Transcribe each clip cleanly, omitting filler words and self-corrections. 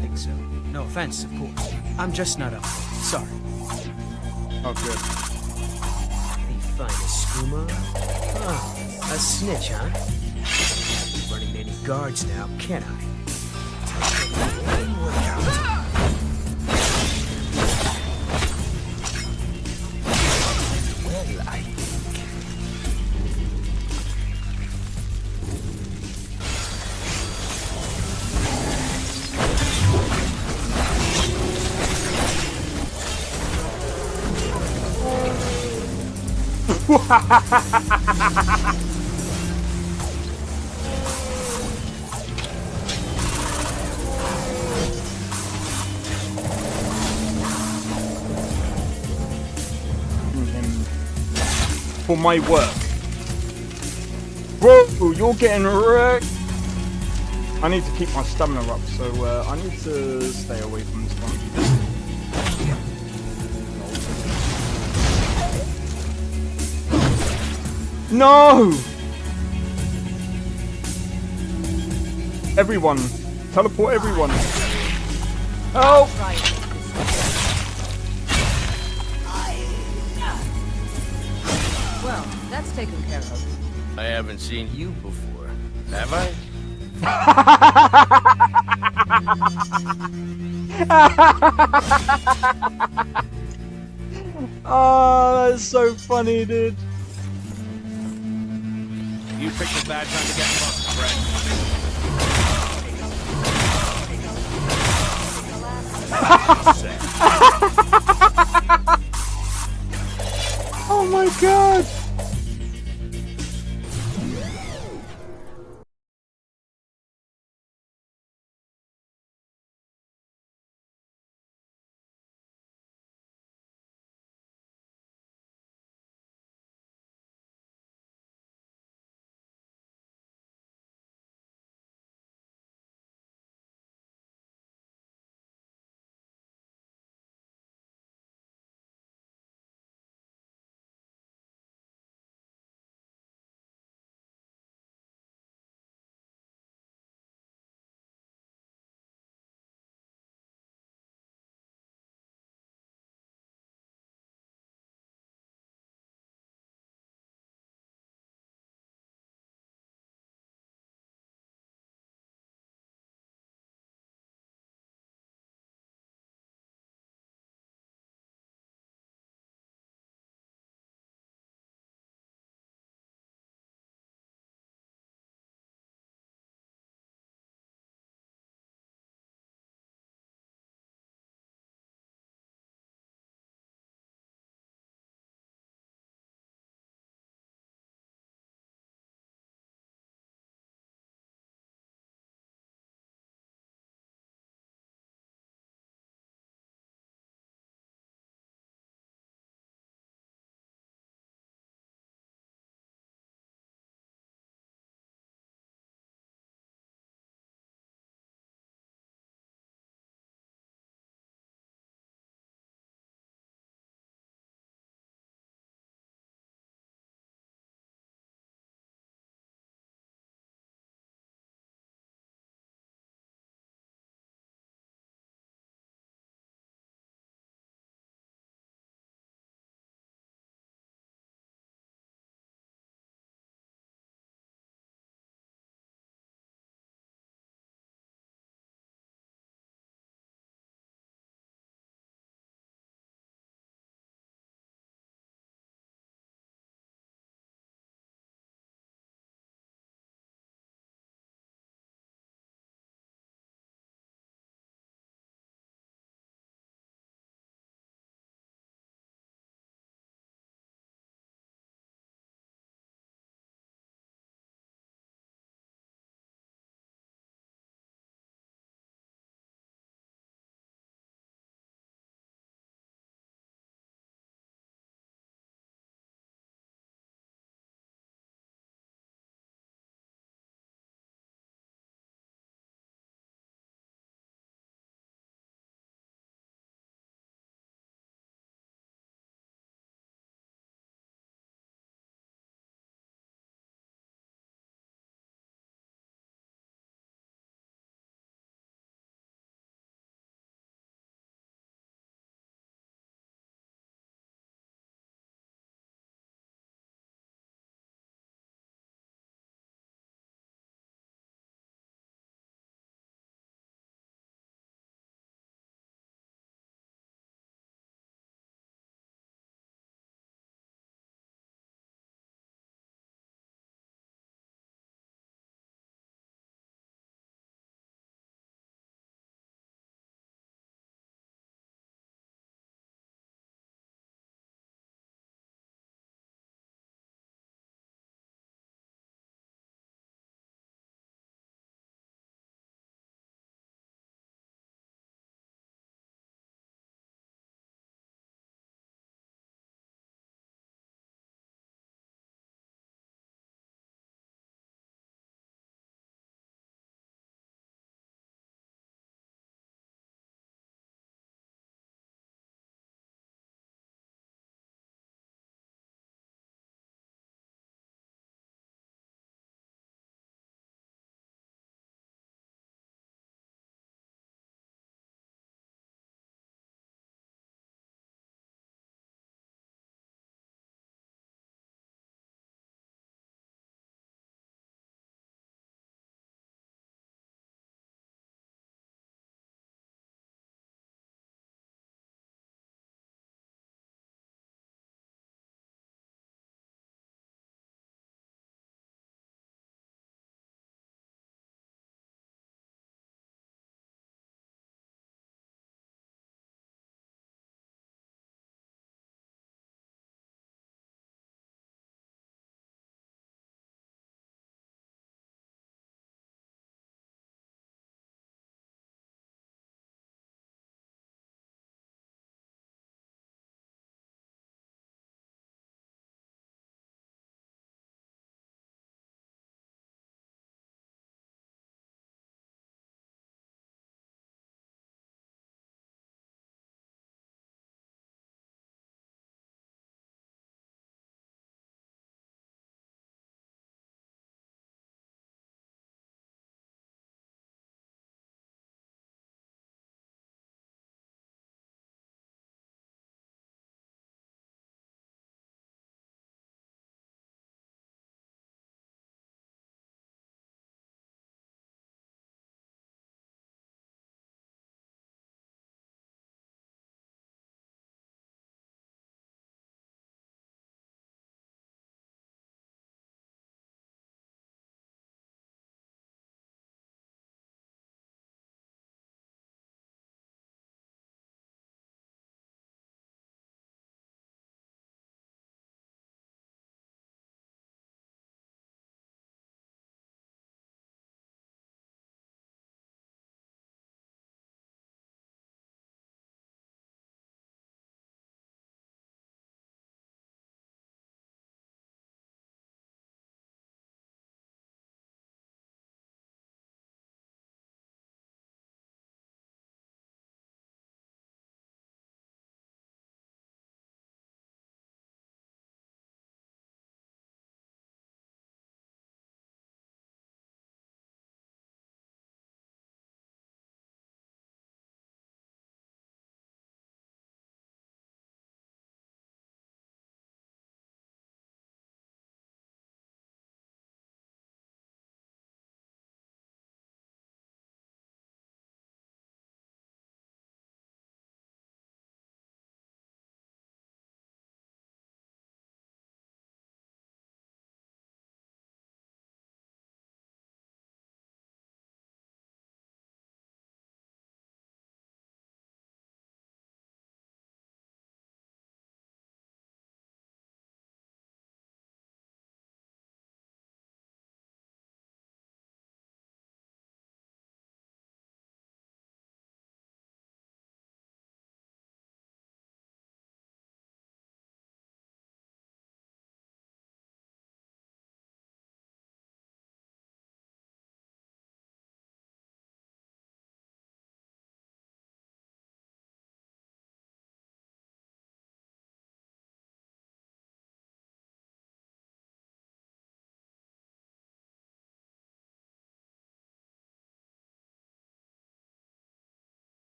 think so. No offense, of course. I'm just not up for it. Sorry. Oh, good. Any finest skooma? Oh, a snitch, huh? Can't be running any guards now, can I? Well, I For my work. Whoa, you're getting wrecked. I need to keep my stamina up, so I need to stay away from this one. No! Everyone, teleport everyone. Help! Well, that's taken care of. I haven't seen you before, have I? Oh, that's so funny, dude. You picked a bad time to get fucked, friend. Oh my god!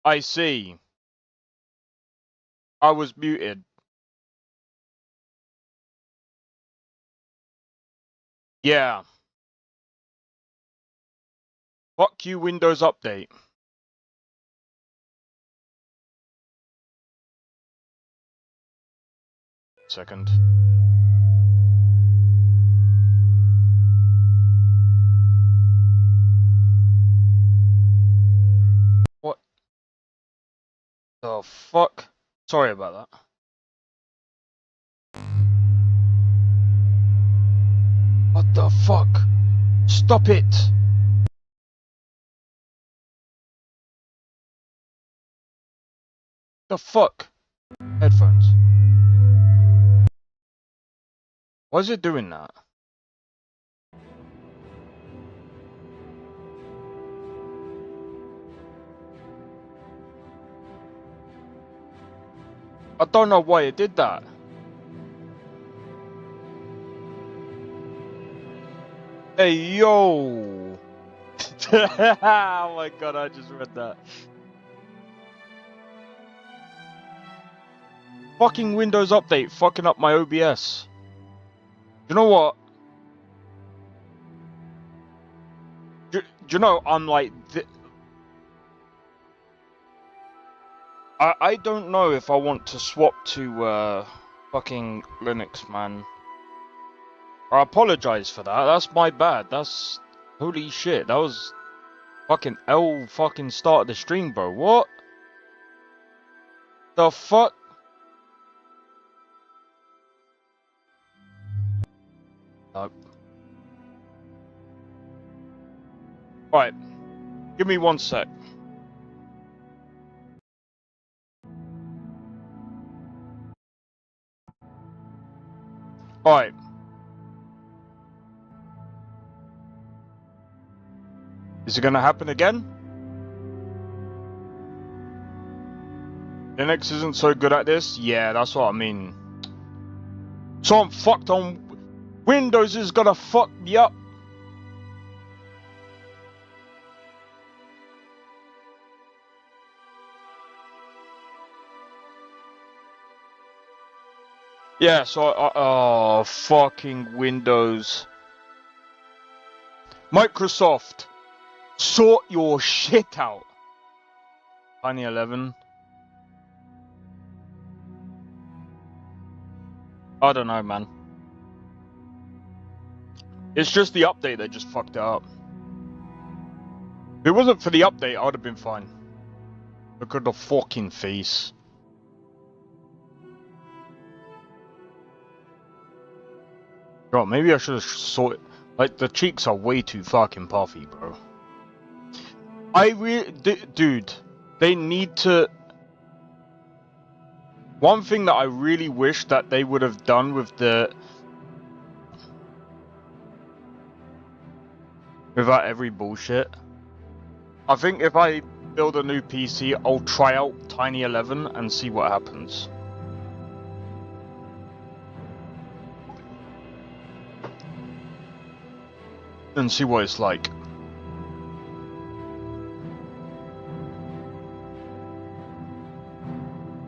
I see. I was muted. Yeah. Fuck you, Windows Update. Second. What the fuck? Sorry about that. What the fuck? Stop it! The fuck? Headphones. Why is it doing that? I don't know why it did that. Hey, yo! Oh my god, I just read that. Fucking Windows Update fucking up my OBS. You know what? Do you know, I'm like... I don't know if I want to swap to fucking Linux, man. I apologize for that. That's my bad. That's... Holy shit, that was... Fucking L fucking start of the stream, bro. What? The fuck? Nope. Alright. Give me 1 sec. Alright. Is it gonna happen again? Linux isn't so good at this? Yeah, that's what I mean. So I'm fucked on... Windows is gonna fuck me up. Yeah, so oh, fucking Windows. Microsoft, sort your shit out. 2011. I don't know, man. It's just the update that just fucked it up. If it wasn't for the update, I would have been fine. Look at the fucking face. Bro, maybe I should have sorted... Like, the cheeks are way too fucking puffy, bro. Dude, they need to... One thing that I really wish that they would have done with the... Without every bullshit. I think if I build a new PC, I'll try out Tiny 11 and see what happens. And see what it's like.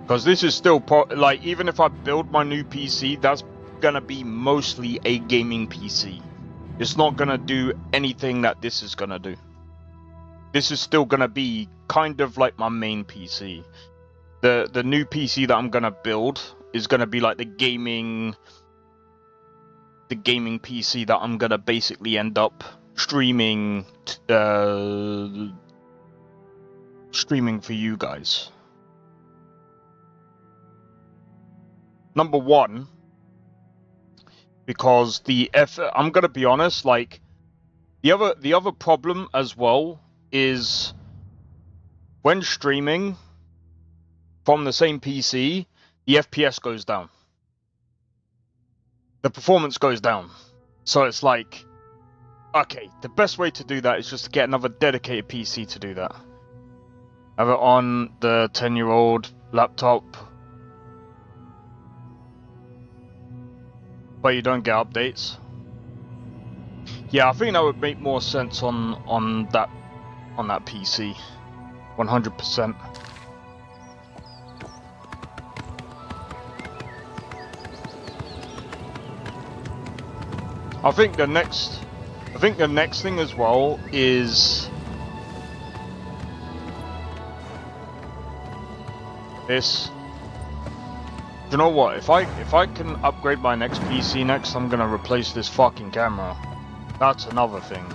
Because this is still like, even if I build my new PC, that's gonna be mostly a gaming PC. It's not gonna do anything that this is gonna do. This is still gonna be kind of like my main PC. The new PC that I'm gonna build is gonna be like the gaming PC that I'm gonna basically end up streaming streaming for you guys. Number one, because I'm gonna be honest, like the other problem as well is when streaming from the same PC, the FPS goes down. The performance goes down. So it's like, okay, the best way to do that is just to get another dedicated PC to do that. Have it on the 10-year-old laptop. But you don't get updates. Yeah, I think that would make more sense on that PC. 100%. I think the next thing as well is this. Do you know what? If I can upgrade my next PC next, I'm gonna replace this fucking camera. That's another thing.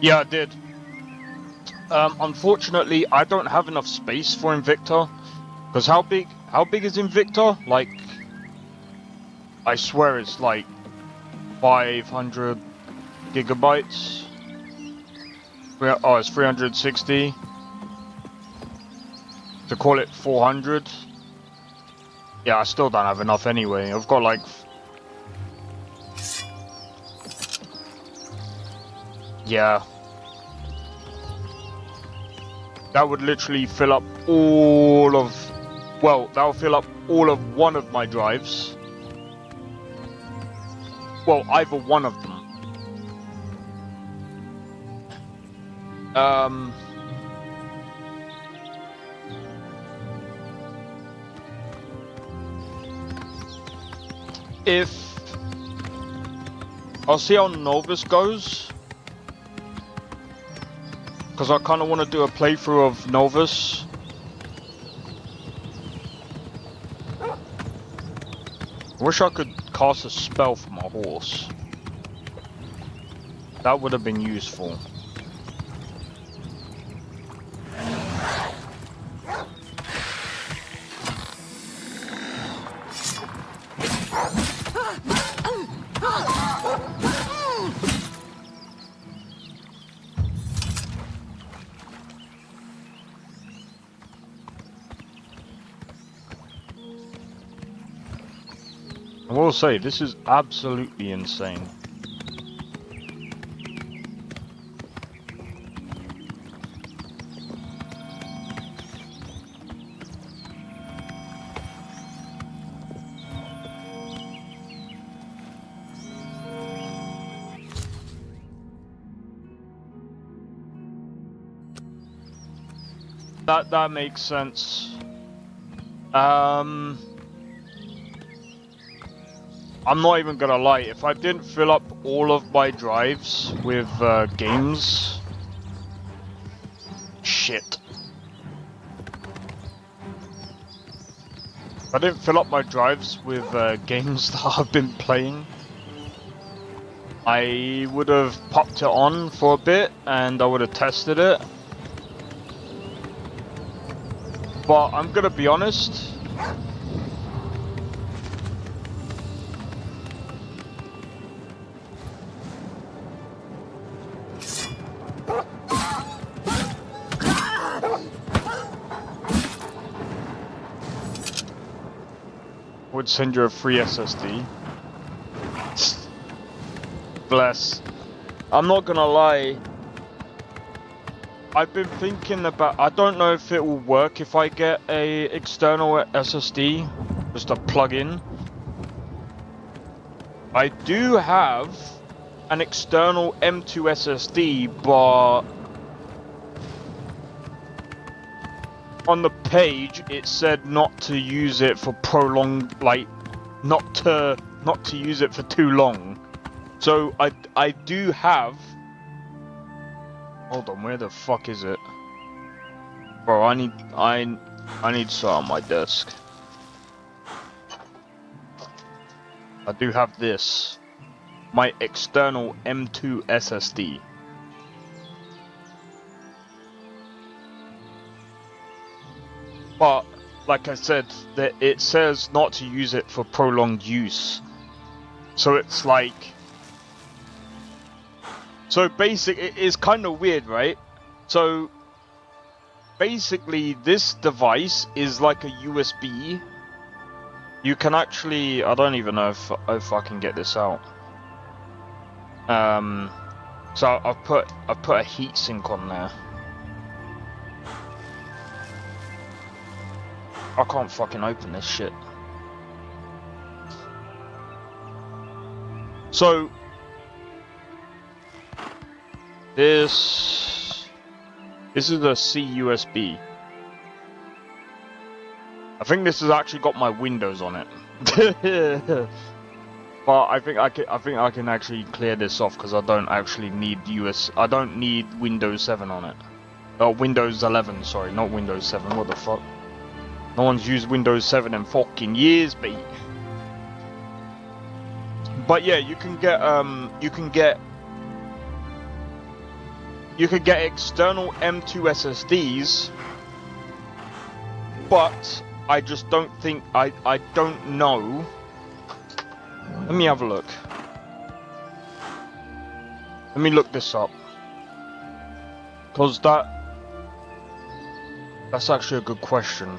Yeah, I did. Unfortunately, I don't have enough space for Invicta. Because how big is Invicta? Like, I swear it's like 500 gigabytes. Oh, it's 360. To call it 400. Yeah, I still don't have enough anyway. I've got like... Yeah. That would literally fill up all of... Well, that would fill up all of one of my drives. Well, either one of them. I'll see how Novus goes. Because I kind of want to do a playthrough of Novus. I wish I could cast a spell for my horse. That would have been useful. I will say, this is absolutely insane. That makes sense. I'm not even gonna lie, if I didn't fill up all of my drives with games... Shit. If I didn't fill up my drives with games that I've been playing, I would have popped it on for a bit and I would have tested it. But I'm gonna be honest. Would send you a free SSD. Bless. I'm not gonna lie. I've been thinking about... I don't know if it will work if I get a external SSD. Just a plug-in. I do have an external M2 SSD, but... on the page, it said not to use it for prolonged... like, not to use it for too long. So I do have. Hold on, where the fuck is it, bro? I need something on my desk. I do have this. My external M2 SSD. But like I said, that it says not to use it for prolonged use. So it's like, so basic. It is kind of weird, right? So basically, this device is like a USB. You can actually, I don't even know if I can get this out. So I've put a heatsink on there. I can't fucking open this shit. So this is a CUSB. I think this has actually got my Windows on it. But I think I can actually clear this off because I don't actually need I don't need Windows 7 on it. Oh, Windows 11, sorry, not Windows 7. What the fuck? No one's used Windows 7 in fucking years, mate. But yeah, you can get external M2 SSDs, but I just don't think I don't know. Let me have a look. Let me look this up, because that's actually a good question.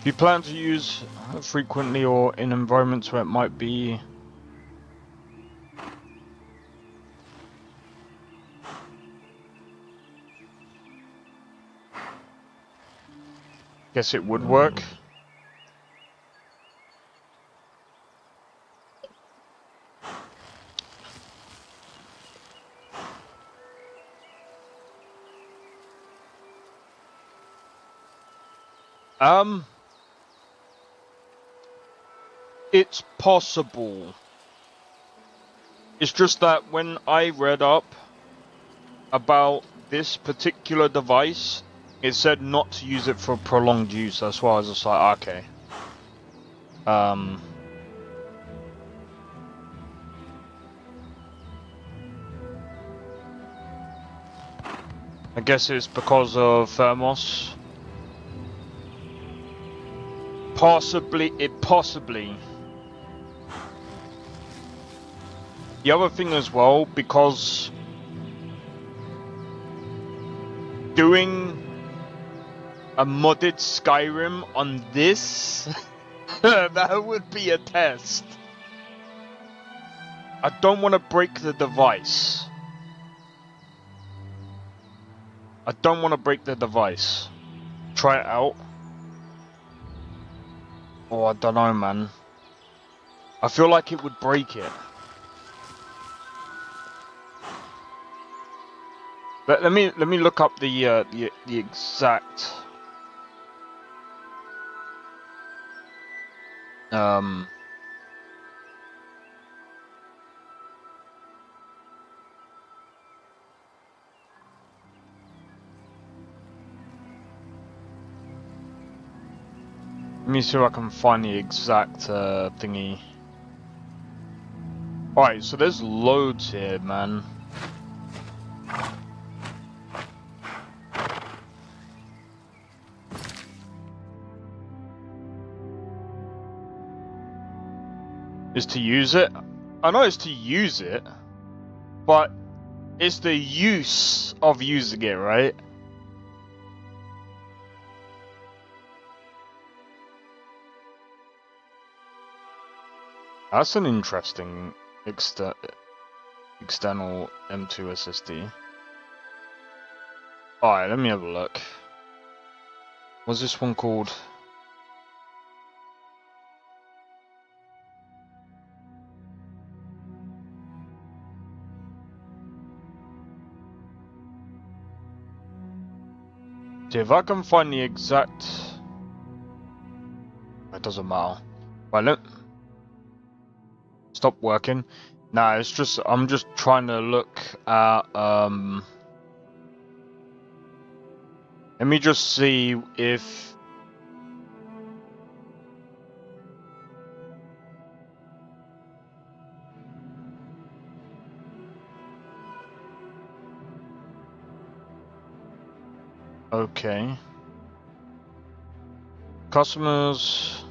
Do you plan to use frequently or in environments where it might be? Guess it would work. It's possible. It's just that when I read up about this particular device, it said not to use it for prolonged use. That's why I was just like, okay. I guess it's because of thermos. Possibly. The other thing as well, because doing a modded Skyrim on this, that would be a test. I don't want to break the device. Try it out. Oh, I don't know, man. I feel like it would break it. Let me look up the exact let me see if I can find the exact thingy. Alright, so there's loads here, man. Is to use it? I know it's to use it, but it's the use of using it, right? That's an interesting external M2 SSD. Alright, let me have a look. What's this one called? See if I can find the exact. It doesn't matter. Right, look. Stop working. Nah, it's just I'm just trying to look at let me just see if okay. Customers.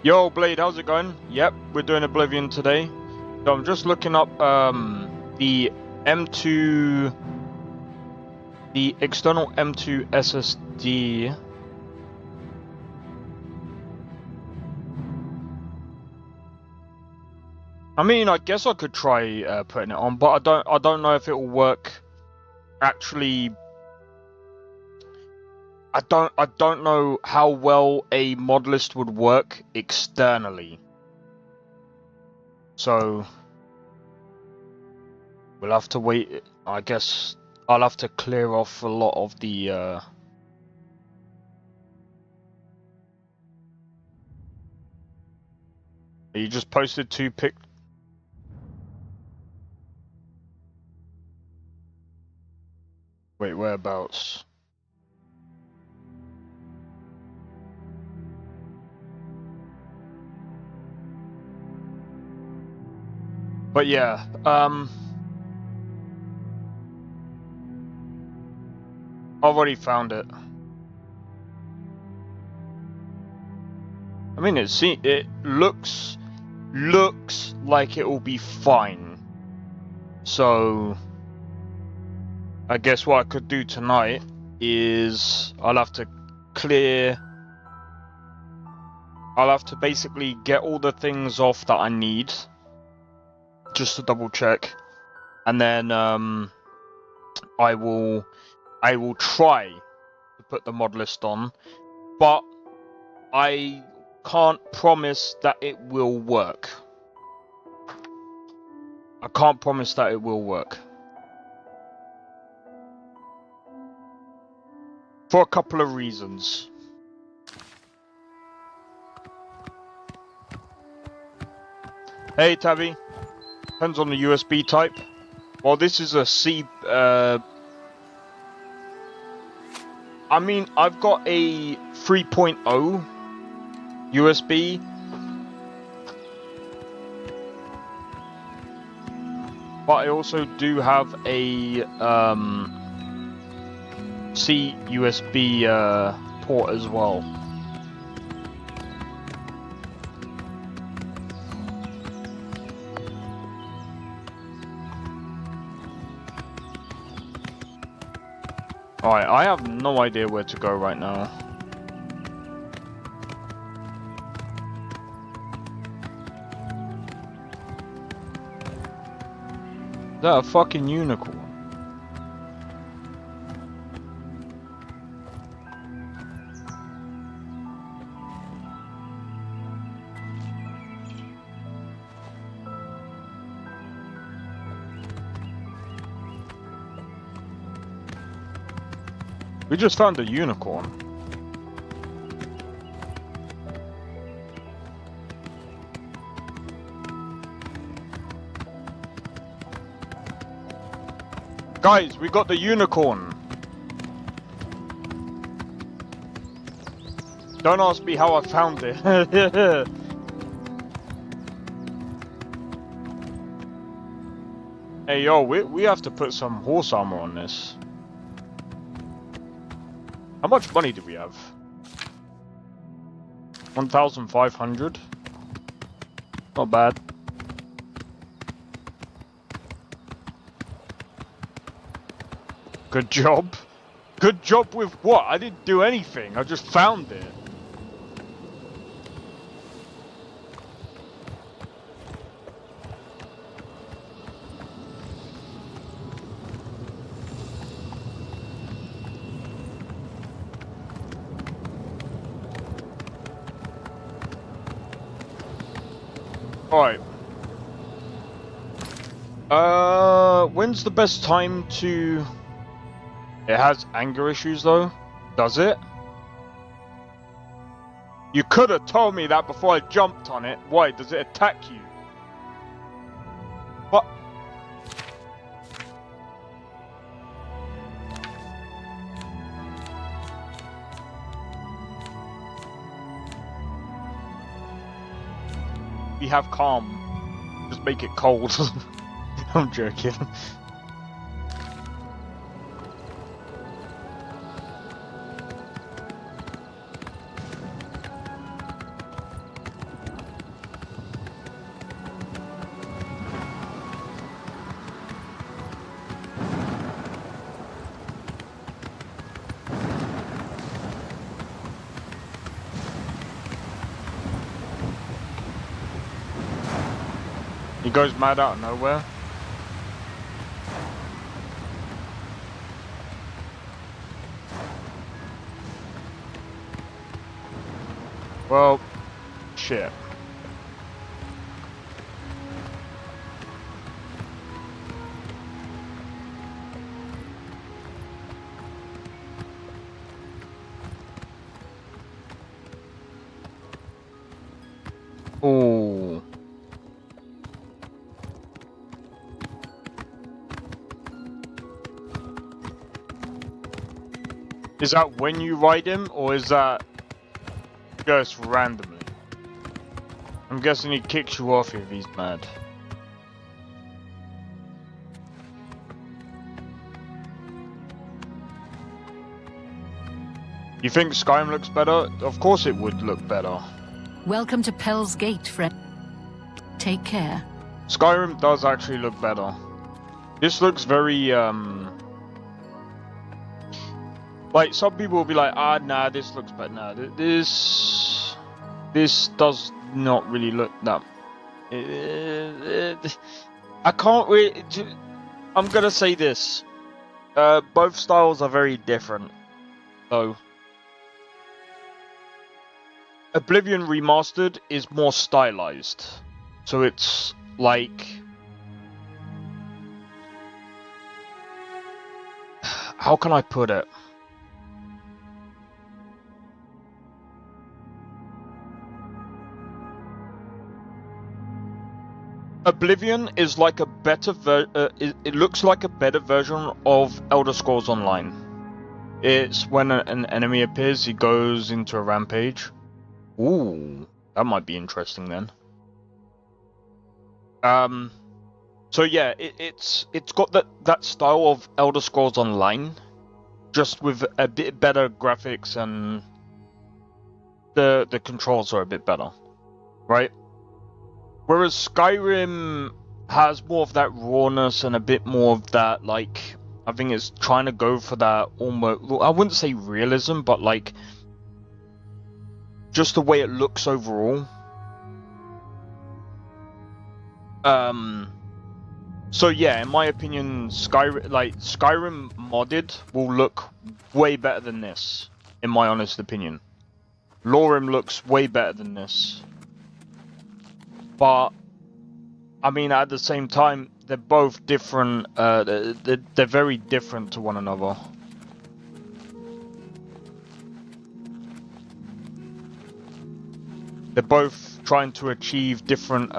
Yo, Blade, how's it going? Yep, we're doing Oblivion today. So I'm just looking up the M2, the external M2 SSD. I mean, I guess I could try putting it on, but I don't know if it will work. Actually, I don't know how well a mod list would work externally. So we'll have to wait. I guess I'll have to clear off a lot of the You just posted 2 pic. Wait, whereabouts? But yeah, I've already found it. I mean, it looks like it will be fine. So I guess what I could do tonight is I'll have to basically get all the things off that I need, just to double check, and then I will try to put the mod list on, but I can't promise that it will work. I can't promise that it will work. For a couple of reasons. Hey Tabby. Depends on the USB type. Well, this is a C. I mean, I've got a 3.0 USB. But I also do have a C USB port as well. Alright, I have no idea where to go right now. Is that a fucking unicorn? We just found a unicorn. Guys, we got the unicorn. Don't ask me how I found it. Hey yo, we have to put some horse armor on this. How much money do we have? 1,500. Not bad. Good job. Good job with what? I didn't do anything. I just found it. Alright. When's the best time to... It has anger issues though? Does it? You could have told me that before I jumped on it. Why? Does it attack you? What? We have calm. Just make it cold. I'm joking. He goes mad out of nowhere. Well, shit. Oh. Is that when you ride him, or is that just randomly? I'm guessing he kicks you off if he's mad. You think Skyrim looks better? Of course it would look better. Welcome to Pell's Gate, friend. Take care. Skyrim does actually look better. This looks very, like, some people will be like, ah, nah, this looks better. Nah, this does not really look that... I can't really... I'm gonna say this. Both styles are very different, though. Oblivion Remastered is more stylized. So it's like... How can I put it? Oblivion is like a better it looks like a better version of Elder Scrolls Online. It's when an enemy appears, he goes into a rampage. Ooh, that might be interesting then. So yeah, it's got that style of Elder Scrolls Online, just with a bit better graphics, and the controls are a bit better, right? Whereas Skyrim has more of that rawness and a bit more of that, like, I think it's trying to go for that almost, I wouldn't say realism, but like, just the way it looks overall. So yeah, in my opinion, Skyrim modded will look way better than this, in my honest opinion. Lorem looks way better than this. But, I mean, at the same time, they're both different, they're very different to one another. They're both trying to achieve different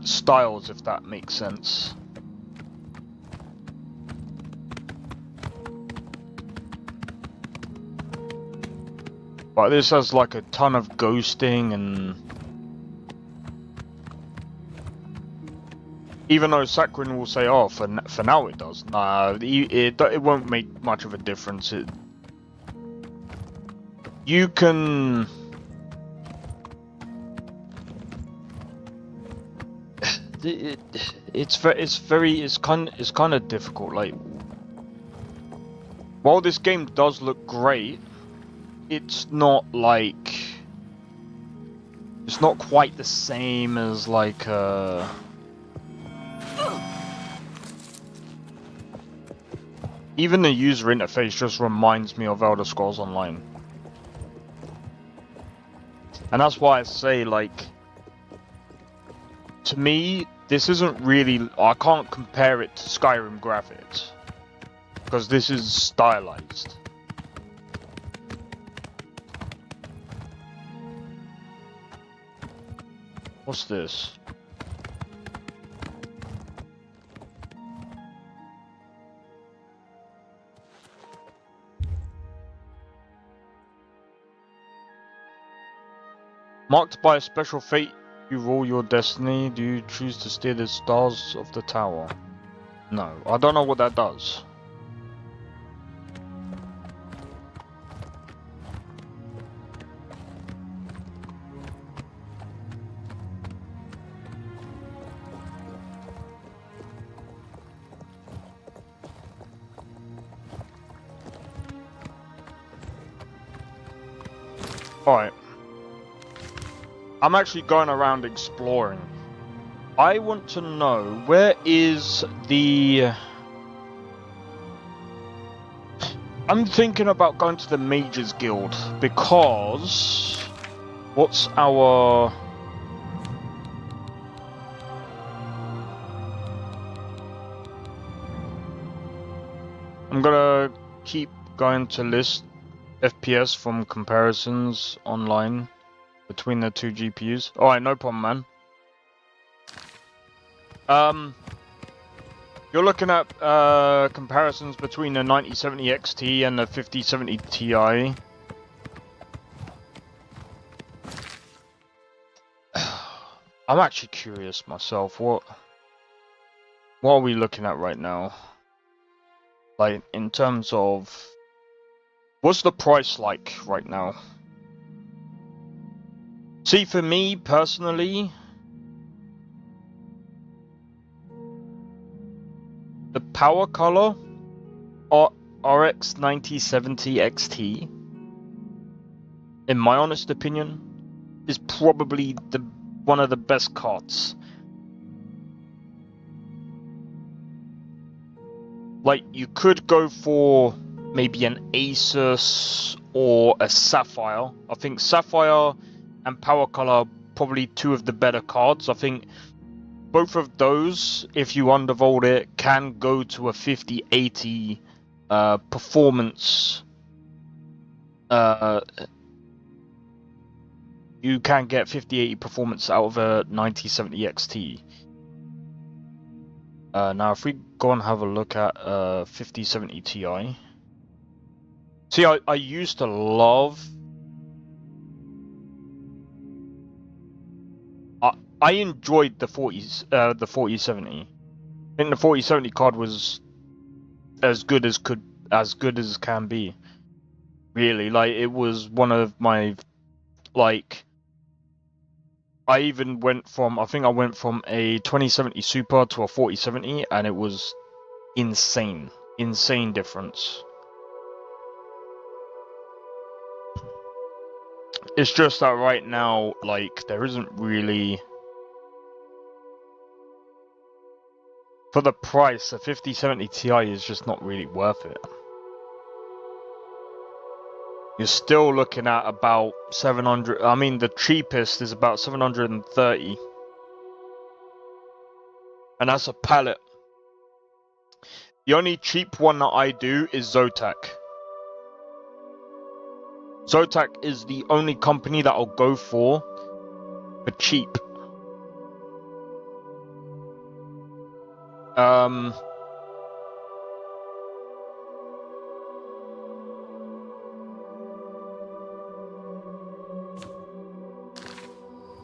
styles, if that makes sense. But this has like a ton of ghosting, and even though Sakharin will say, "Oh, for now it does," nah, it won't make much of a difference. You can. It's kind of difficult. Like, While this game does look great, it's not like... It's not quite the same as like even the user interface just reminds me of Elder Scrolls Online. And that's why I say, like, to me, this isn't really... I can't compare it to Skyrim graphics, because this is stylized. What's this? Marked by a special fate, you rule your destiny. Do you choose to steer the stars of the tower? No, I don't know what that does. Alright. I'm actually going around exploring. I want to know, where is the... I'm thinking about going to the Mages Guild, because... What's our... I'm gonna keep going to list FPS from comparisons online between the two GPUs. Alright, no problem, man. You're looking at comparisons between the 9070 XT and the 5070 Ti. I'm actually curious myself, what are we looking at right now? Like, in terms of... What's the price like right now? See, for me, personally... The power color RX 9070 XT, in my honest opinion, is probably one of the best cards. Like, you could go for maybe an Asus or a Sapphire. I think Sapphire and Power Color are probably two of the better cards. I think both of those, if you undervolt it, can go to a 5080 performance. You can get 5080 performance out of a 9070 XT. Now, if we go and have a look at 5070 Ti. See, I used to love... I enjoyed the 4070. I think the 4070 card was as good as can be. Really, like, it was one of my, like, I even went from, I think I went from a 2070 Super to a 4070, and it was insane difference. It's just that right now, like, there isn't really... For the price, a 5070 Ti is just not really worth it. You're still looking at about 700... I mean, the cheapest is about 730. And that's a pallet. The only cheap one that I do is Zotac. Zotac is the only company that I'll go for cheap.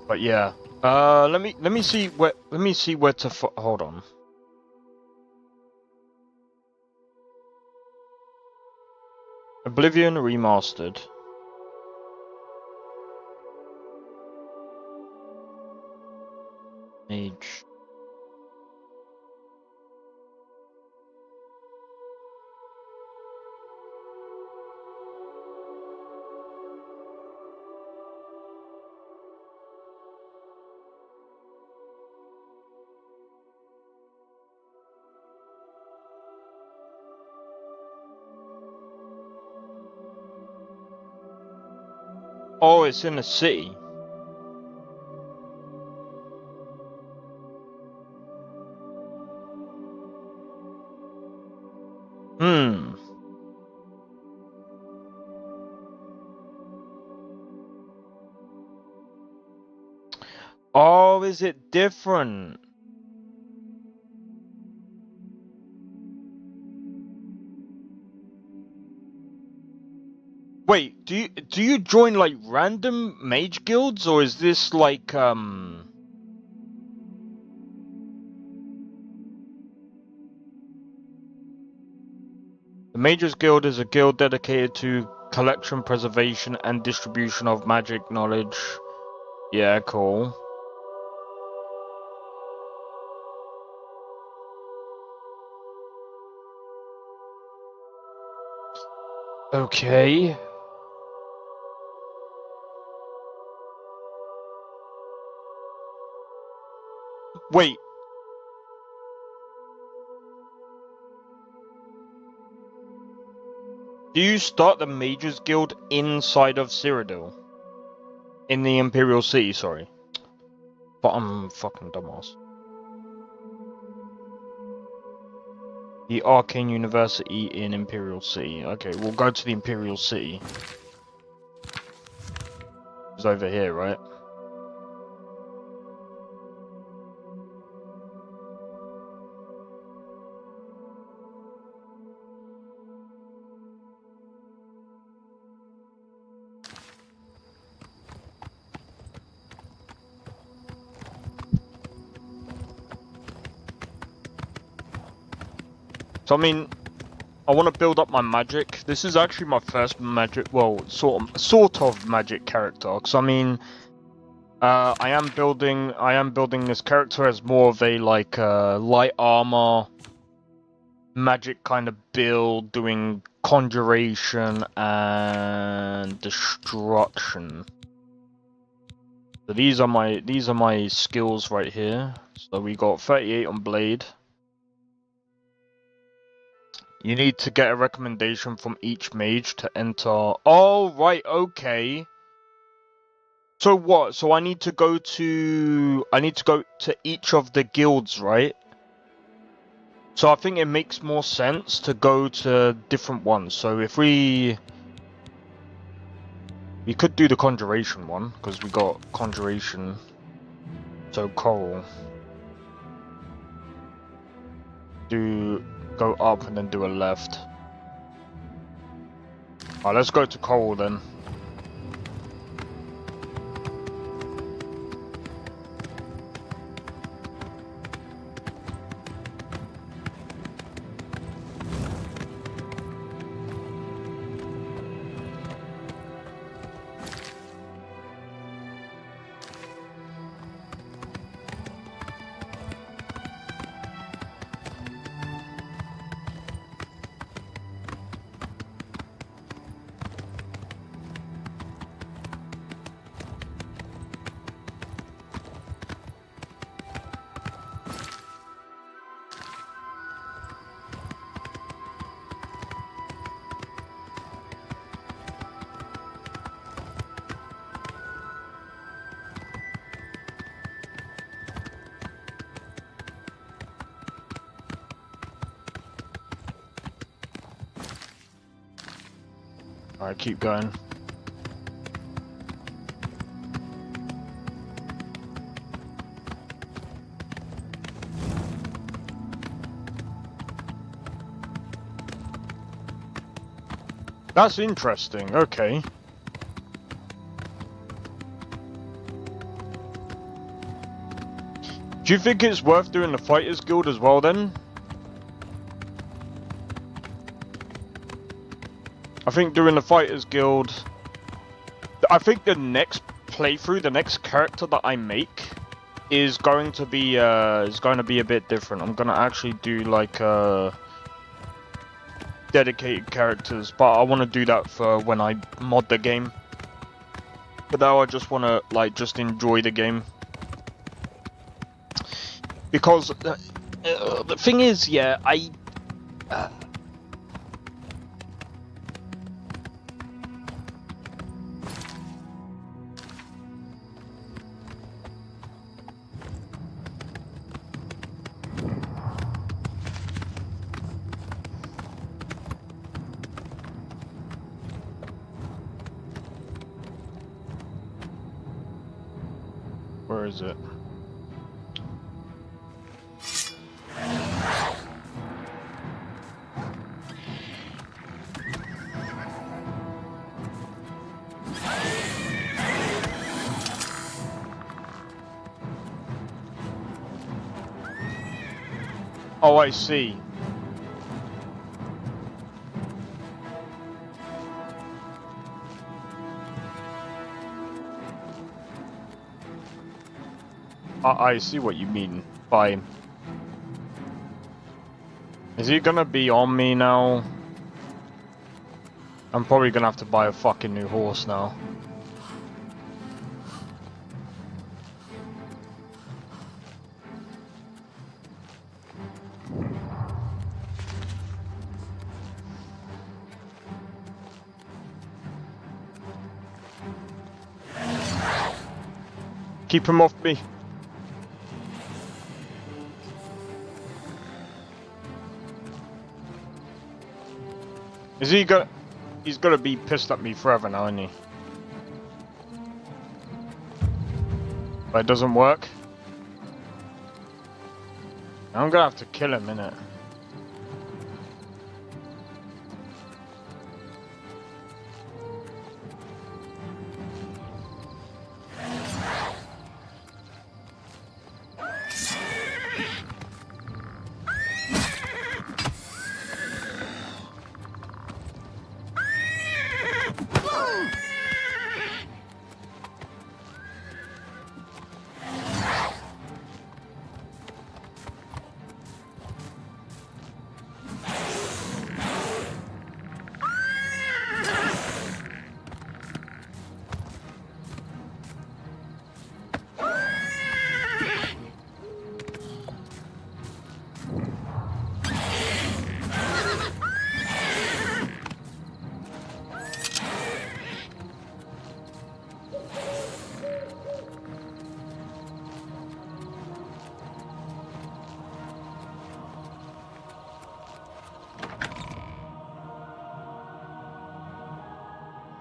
But yeah, let me see where to hold on. Oblivion Remastered. Age. Oh, it's in the city. Hmm. Oh, is it different? Wait, do you join like random mage guilds, or is this like The Mages Guild is a guild dedicated to collection, preservation, and distribution of magic knowledge. Yeah, cool. Okay. Wait. Do you start the Mages Guild inside of Cyrodiil? In the Imperial City, sorry. But I'm fucking dumbass. The Arcane University in Imperial City. Okay, we'll go to the Imperial City. It's over here, right? So, I mean, I want to build up my magic. This is actually my first magic, well, sort of magic character. Because, I mean, I am building this character as more of a, like, light armor, magic kind of build, doing conjuration and destruction. So these are my skills right here. So we got 38 on blade. You need to get a recommendation from each mage to enter. Oh, right, okay. So what? So I need to go to each of the guilds, right? So I think it makes more sense to go to different ones. So if we could do the conjuration one, because we got conjuration. So coral. Go up and then do a left. Alright, let's go to coral then. Alright, keep going. That's interesting, okay. Do you think it's worth doing the Fighters Guild as well then? I think doing the Fighters Guild... I think the next playthrough, the next character that I make is going to be a bit different. I'm gonna actually do like dedicated characters, but I want to do that for when I mod the game. But now I just want to like just enjoy the game. Because the thing is, yeah, is it? Oh, I see. I see what you mean. Fine. Is he gonna be on me now? I'm probably gonna have to buy a fucking new horse now. Keep him off me. Is he got? He's gonna be pissed at me forever now, isn't he? But it doesn't work. I'm gonna have to kill him, innit?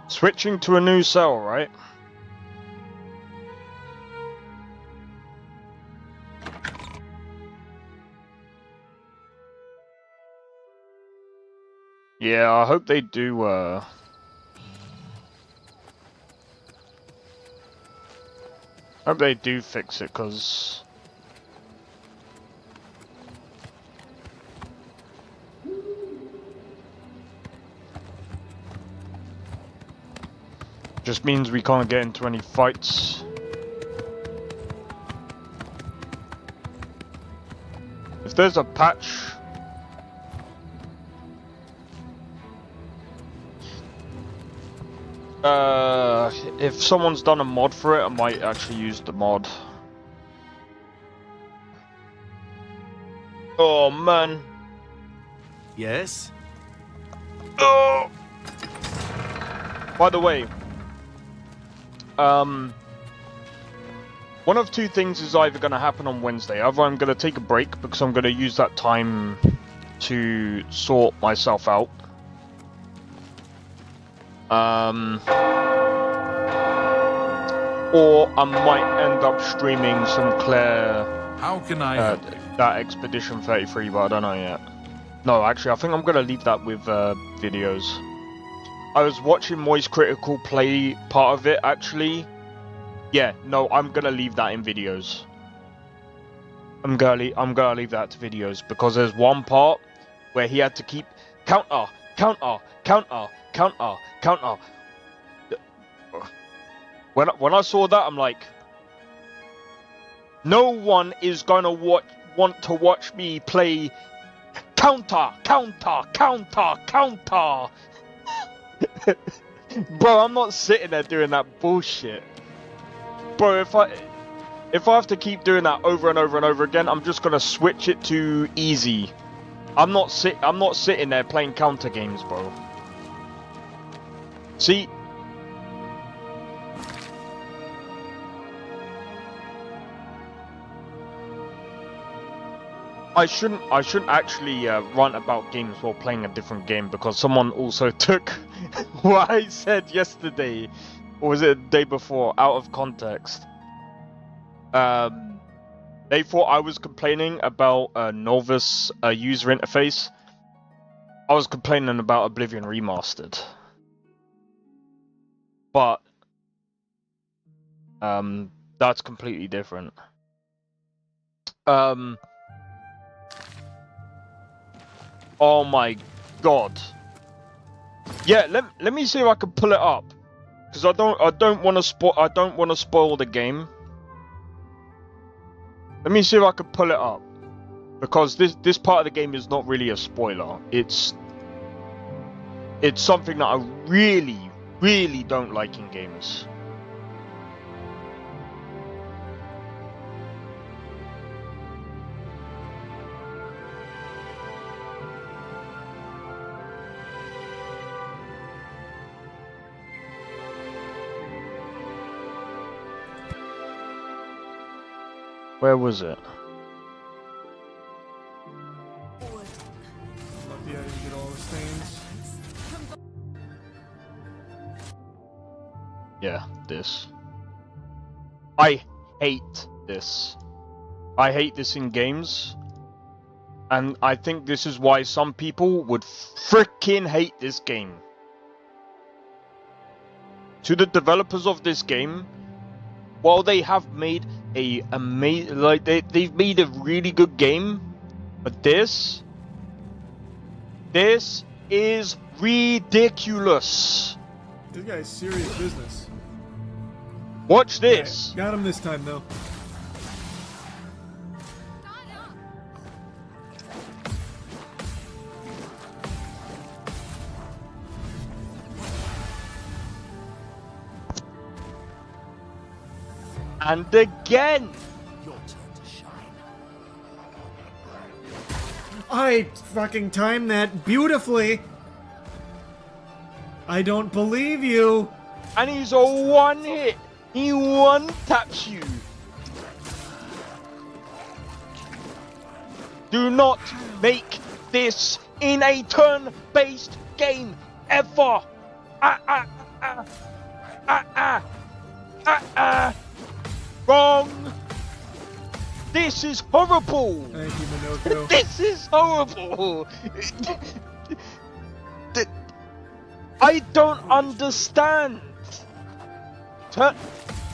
Switching to a new cell, right? Yeah, I hope they do, hope they do fix it, cause just means we can't get into any fights. If there's a patch, if someone's done a mod for it, I might actually use the mod. Oh man. Yes? Oh. By the way, one of two things is either going to happen on Wednesday. Either I'm going to take a break because I'm going to use that time to sort myself out. Or I might end up streaming some Claire. How can I help you? That Expedition 33, but I don't know yet. No, actually, I think I'm going to leave that with videos. I was watching Moist Critical play part of it, actually. Yeah, no, I'm gonna leave that in videos. I'm gonna leave that to videos because there's one part where he had to keep counter. When I saw that, I'm like, no one is gonna want to watch me play counter. Bro, I'm not sitting there doing that bullshit. Bro, if I have to keep doing that over and over and over again, I'm just gonna switch it to easy. I'm not sitting there playing counter games, bro. See? I shouldn't actually rant about games while playing a different game because someone also took what I said yesterday, or was it the day before, out of context. They thought I was complaining about a novice user interface. I was complaining about Oblivion Remastered. But that's completely different. Oh my god. Yeah, let me see if I can pull it up, because I don't want to spoil the game. Let me see if I can pull it up, because this part of the game is not really a spoiler. It's something that I really don't like in games. Where was it? Lucky I didn't get all the stains. Yeah, this. I hate this. I hate this in games. And I think this is why some people would freaking hate this game. To the developers of this game, while they have made they've made a really good game, but this is ridiculous. This guy's serious business. Watch this. Right, got him this time though. And again. I fucking timed that beautifully. I don't believe you. And he's a one hit. He one taps you. Do not make this in a turn-based game ever. Wrong. This is horrible. Thank you, Minoko. This is horrible. I don't understand.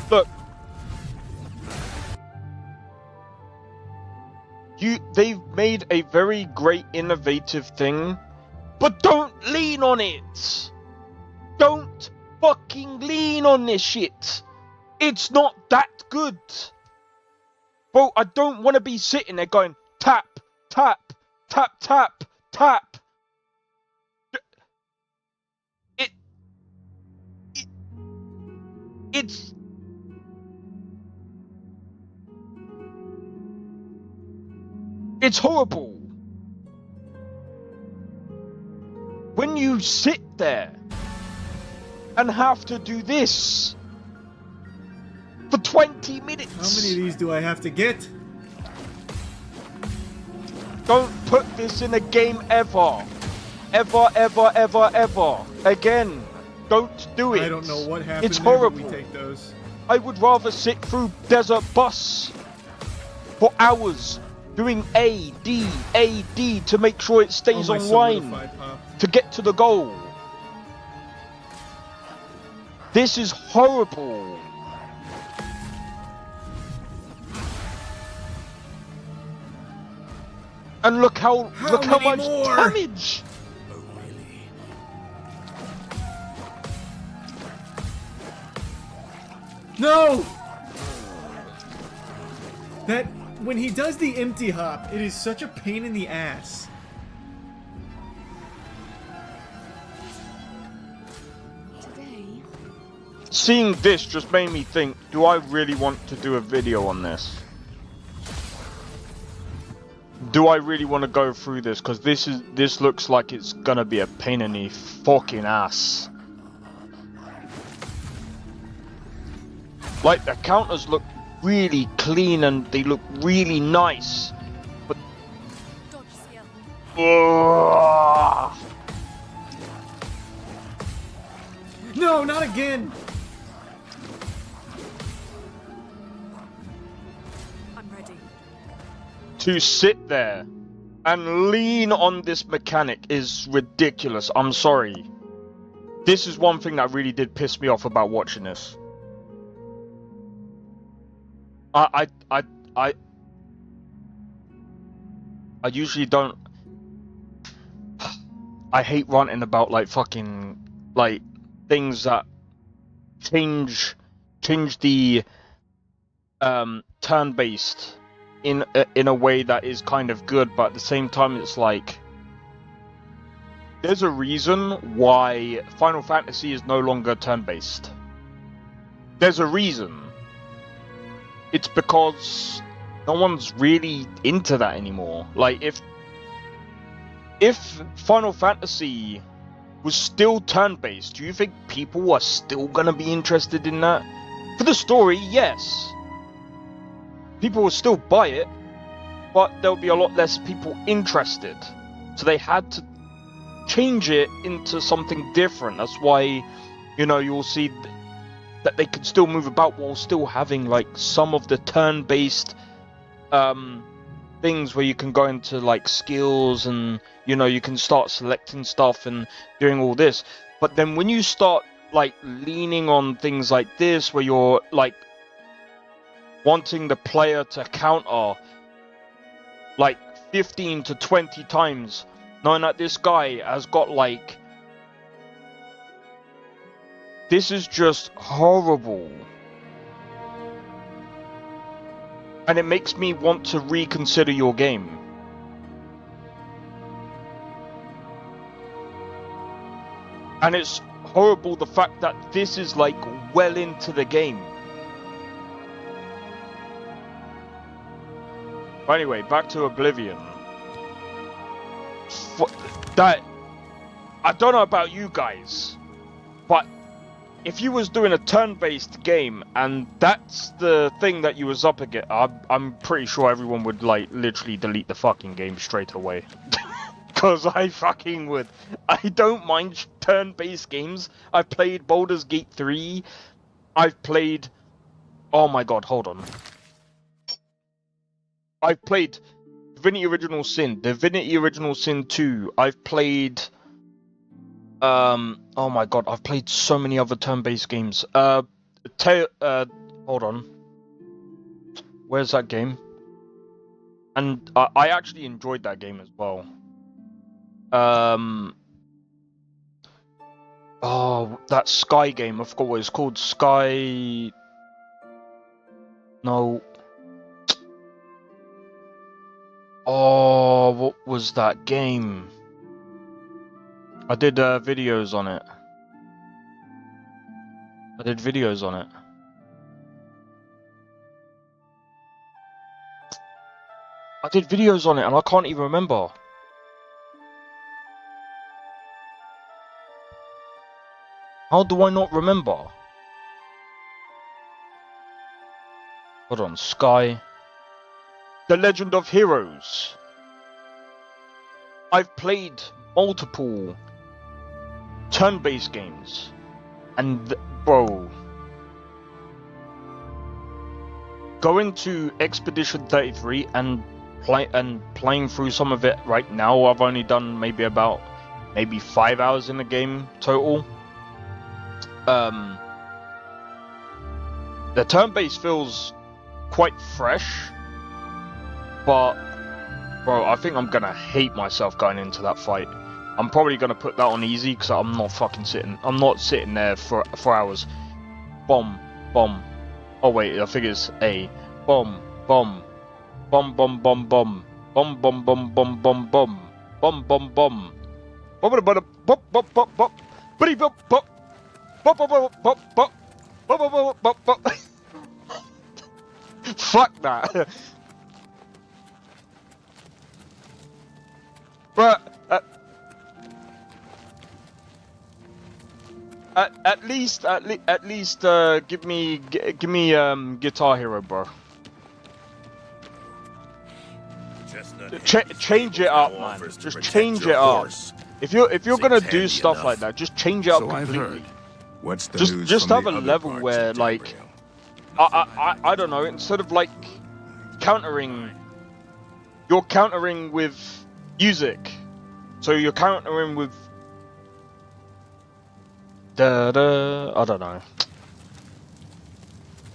Look. They've made a very great innovative thing, but don't lean on it. Don't fucking lean on this shit. It's not that good. Bro, I don't want to be sitting there going tap, tap, tap, tap, tap. It's horrible. When you sit there and have to do this for 20 minutes. How many of these do I have to get? Don't put this in a game ever. Ever, ever, ever, ever. Again. Don't do it. I don't know what happened. It's there, horrible. but we take those. I would rather sit through Desert Bus for hours doing A, D to make sure it stays Oh, my online solidified pop. to get to the goal. This is horrible. And look how much more? damage. No! That, when he does the empty hop, it is such a pain in the ass. Seeing this just made me think, do I really want to do a video on this? Do I really want to go through this? Because this looks like it's gonna be a pain in the fucking ass. Like, the counters look really clean and they look really nice. But... Ugh. No, not again! to sit there and lean on this mechanic is ridiculous. I'm sorry. This is one thing that really did piss me off about watching this. I usually don't. I hate ranting about like fucking like things that change the turn-based in a way that is kind of good, but at the same time it's like there's a reason why Final Fantasy is no longer turn-based. There's a reason. It's because no one's really into that anymore. Like if Final Fantasy was still turn-based, do you think people are still gonna be interested in that? For the story, yes. People will still buy it, but there'll be a lot less people interested. So they had to change it into something different. That's why, you know, you'll see that they can still move about while still having like some of the turn-based things where you can go into like skills and, you know, you can start selecting stuff and doing all this. But then when you start like leaning on things like this, where you're like wanting the player to counter like 15 to 20 times, knowing that this guy has got like, this is just horrible. And it makes me want to reconsider your game. And it's horrible the fact that this is like well into the game. But anyway, back to Oblivion. That, I don't know about you guys, but if you was doing a turn-based game and that's the thing that you was up against, I'm pretty sure everyone would like literally delete the fucking game straight away. Because I fucking would. I don't mind turn-based games. I've played Baldur's Gate 3. I've played... Oh my god, hold on. I've played Divinity Original Sin, Divinity Original Sin 2. I've played... oh my god, I've played so many other turn-based games. Hold on. Where's that game? And I actually enjoyed that game as well. Oh, that Sky game, I forgot what it's called. Sky... No. Oh, what was that game? I did videos on it. I did videos on it and I can't even remember. How do I not remember? Hold on, Sky. The Legend of Heroes. I've played multiple turn-based games, and bro, going to Expedition 33 and playing through some of it right now, I've only done maybe 5 hours in the game total. The turn-based feels quite fresh, but bro, I think I'm gonna hate myself going into that fight. I'm probably gonna put that on easy because I'm not sitting there for hours. Bomb, bomb. Oh wait, I think it's A. Bomb, bomb, bomb, bomb, bomb, bomb, bomb, bomb, bomb, bomb, bomb, bomb, bomb, bomb, bomb. Bop, bop, bop, bop, bop, bop, bitty, bop, bop, bop, bop, bop, bop, bop, bop, bop, bop, bop. Fuck that. But at least give me Guitar Hero, bro. Change it up, man. Just change it up. If you're gonna do stuff like that, just change it up completely. What's the Just have a level where like I don't know, instead of like countering with music. So you're countering with I don't know.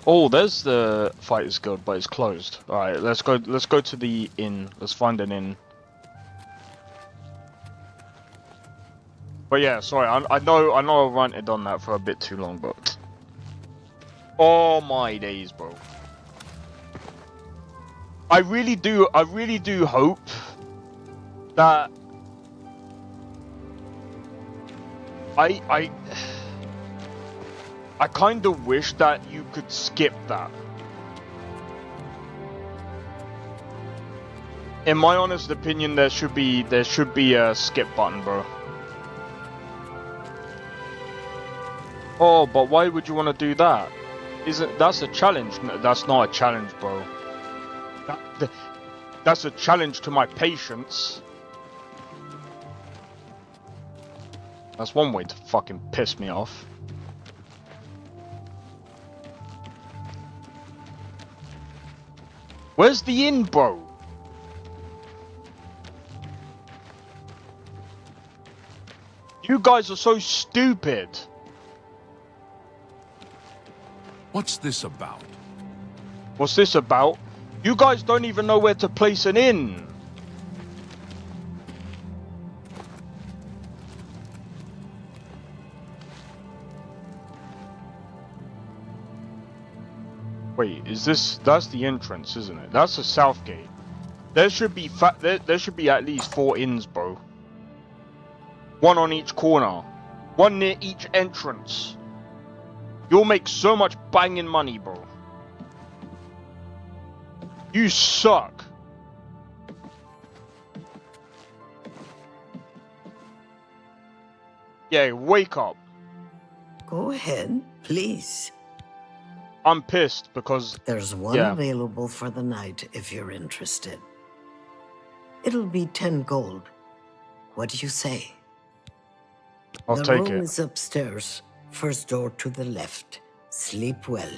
Oh, there's the Fighters Guild, but it's closed. All right, let's go to the inn. Let's find an inn. But yeah, sorry, I know I ranted on that for a bit too long, but oh my days, bro. I really do hope that I kind of wish that you could skip that. In my honest opinion, there should be a skip button, bro. Oh, but why would you want to do that? That's a challenge? No, that's not a challenge, bro. That's a challenge to my patience. That's one way to fucking piss me off. Where's the inn, bro? You guys are so stupid. What's this about? What's this about? You guys don't even know where to place an inn. Wait, that's the entrance, isn't it? That's the south gate. There should be there should be at least 4 inns, bro. One on each corner. One near each entrance. You'll make so much banging money, bro. You suck. Yeah, wake up. Go ahead, please. I'm pissed because There's one available for the night if you're interested. It'll be 10 gold. What do you say? I'll the take room it. is upstairs, first door to the left. Sleep well.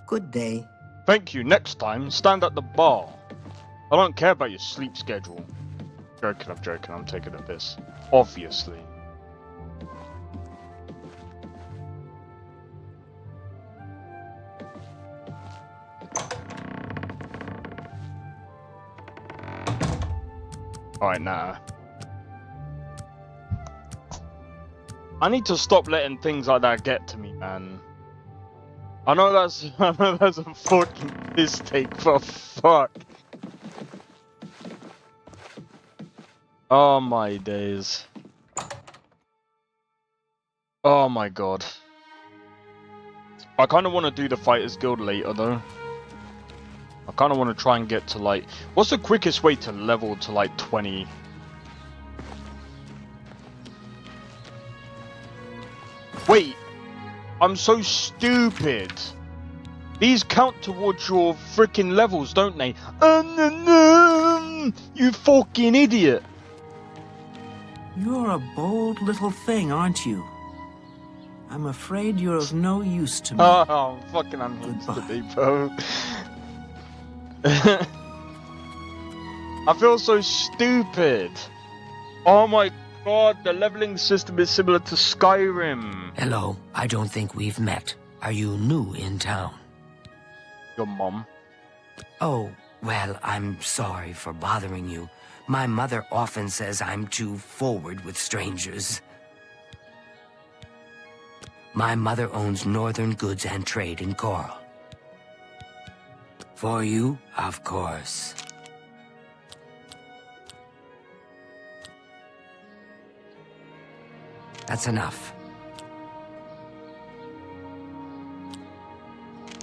Good day. Thank you. Next time, stand at the bar. I don't care about your sleep schedule. I'm joking. I'm taking a piss. Obviously. Alright, nah. I need to stop letting things like that get to me, man. I know that's a fucking piss take, for fuck. Oh my days. Oh my god. I kind of want to do the Fighters Guild later though. I kind of want to try and get to like... What's the quickest way to level to like 20? Wait. I'm so stupid. These count towards your freaking levels, don't they? You fucking idiot. You're a bold little thing, aren't you? I'm afraid you're of no use to me. Oh, I'm fucking unhinged today, bro. I feel so stupid. Oh my god, the leveling system is similar to Skyrim. Hello, I don't think we've met. Are you new in town? Your mom. Oh, well, I'm sorry for bothering you. My mother often says I'm too forward with strangers. My mother owns Northern Goods and Trade in Coral. For you, of course. That's enough.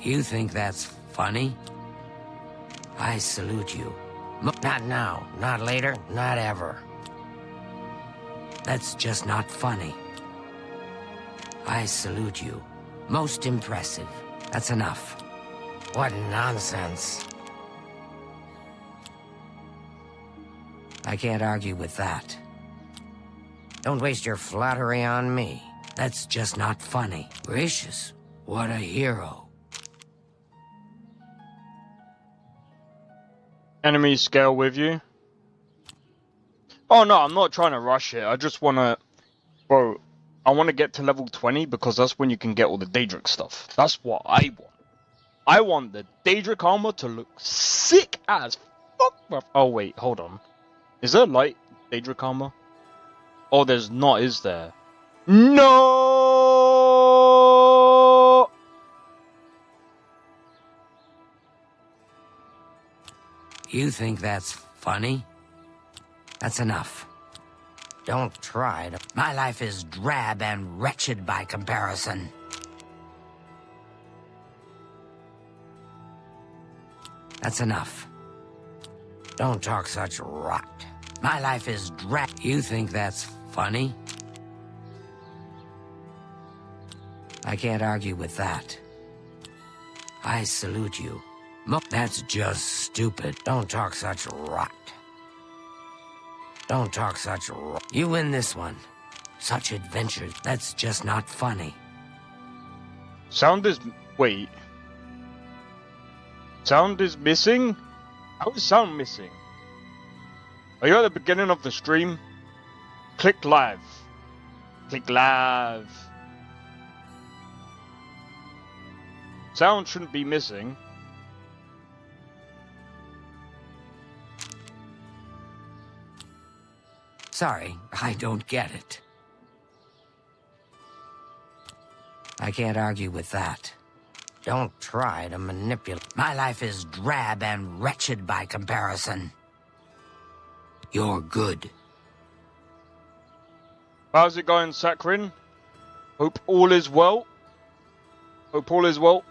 You think that's funny? I salute you. Not now, not later, not ever. That's just not funny. I salute you. Most impressive. That's enough. What nonsense. I can't argue with that. Don't waste your flattery on me. That's just not funny. Gracious, what a hero. Enemy scale with you. Oh no, I'm not trying to rush it. I just wanna, bro. I want to get to level 20 because that's when you can get all the Daedric stuff. That's what I want. I want the Daedric armor to look sick as fuck. Oh wait, hold on. Is there light Daedric armor? Oh, there's not, is there? No! You think that's funny? That's enough. Don't try to... My life is drab and wretched by comparison. That's enough. Don't talk such rot. My life is drab... You think that's funny? I can't argue with that. I salute you. That's just stupid. Don't talk such rot. Don't talk such rot. You win this one. Such adventures. That's just not funny. Sound is... Wait. Sound is missing? How is sound missing? Are you at the beginning of the stream? Click live. Click live. Sound shouldn't be missing. Sorry, I don't get it. I can't argue with that. Don't try to manipulate. My life is drab and wretched by comparison. You're good. How's it going, Sakrin? Hope all is well. Hope all is well.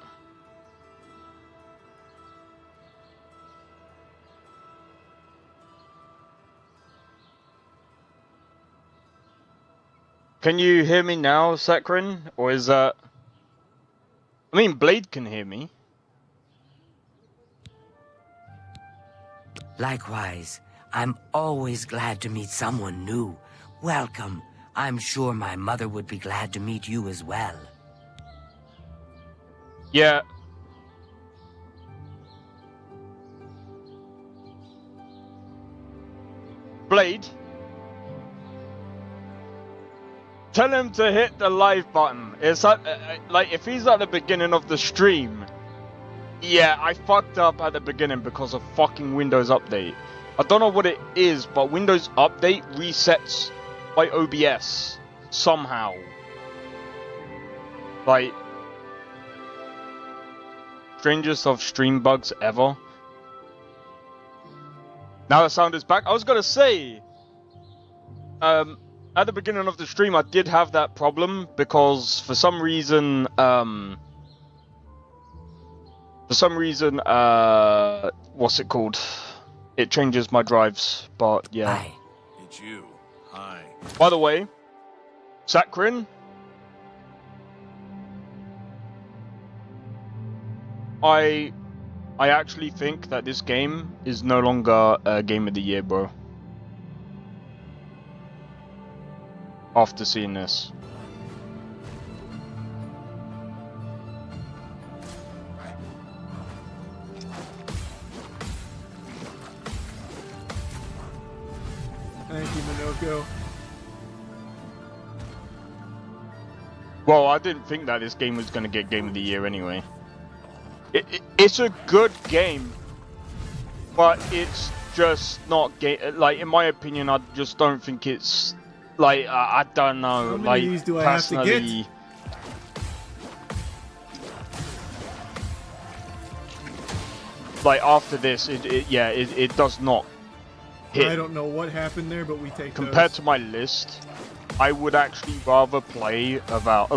Can you hear me now, Sakrin? Or is that... I mean, Blade can hear me. Likewise, I'm always glad to meet someone new. Welcome. I'm sure my mother would be glad to meet you as well. Yeah. Blade? Tell him to hit the live button. It's like if he's at the beginning of the stream. Yeah, I fucked up at the beginning because of fucking Windows Update. I don't know what it is, but Windows Update resets by OBS somehow. Like, strangest of stream bugs ever. Now the sound is back. I was gonna say, at the beginning of the stream, I did have that problem because for some reason, what's it called? It changes my drives, but yeah. Hi. It's you. Hi. By the way, Sakrin, I actually think that this game is no longer a Game of the Year, bro. After seeing this. Thank you, Minoko. Well, I didn't think that this game was going to get Game of the Year anyway. It's a good game, but it's just not like, in my opinion, I just don't think it's like, I don't know. How many like, of these do I have to personally, like after this, it does not hit. I don't know what happened there, but we take Compared those. to my list, I would actually rather play about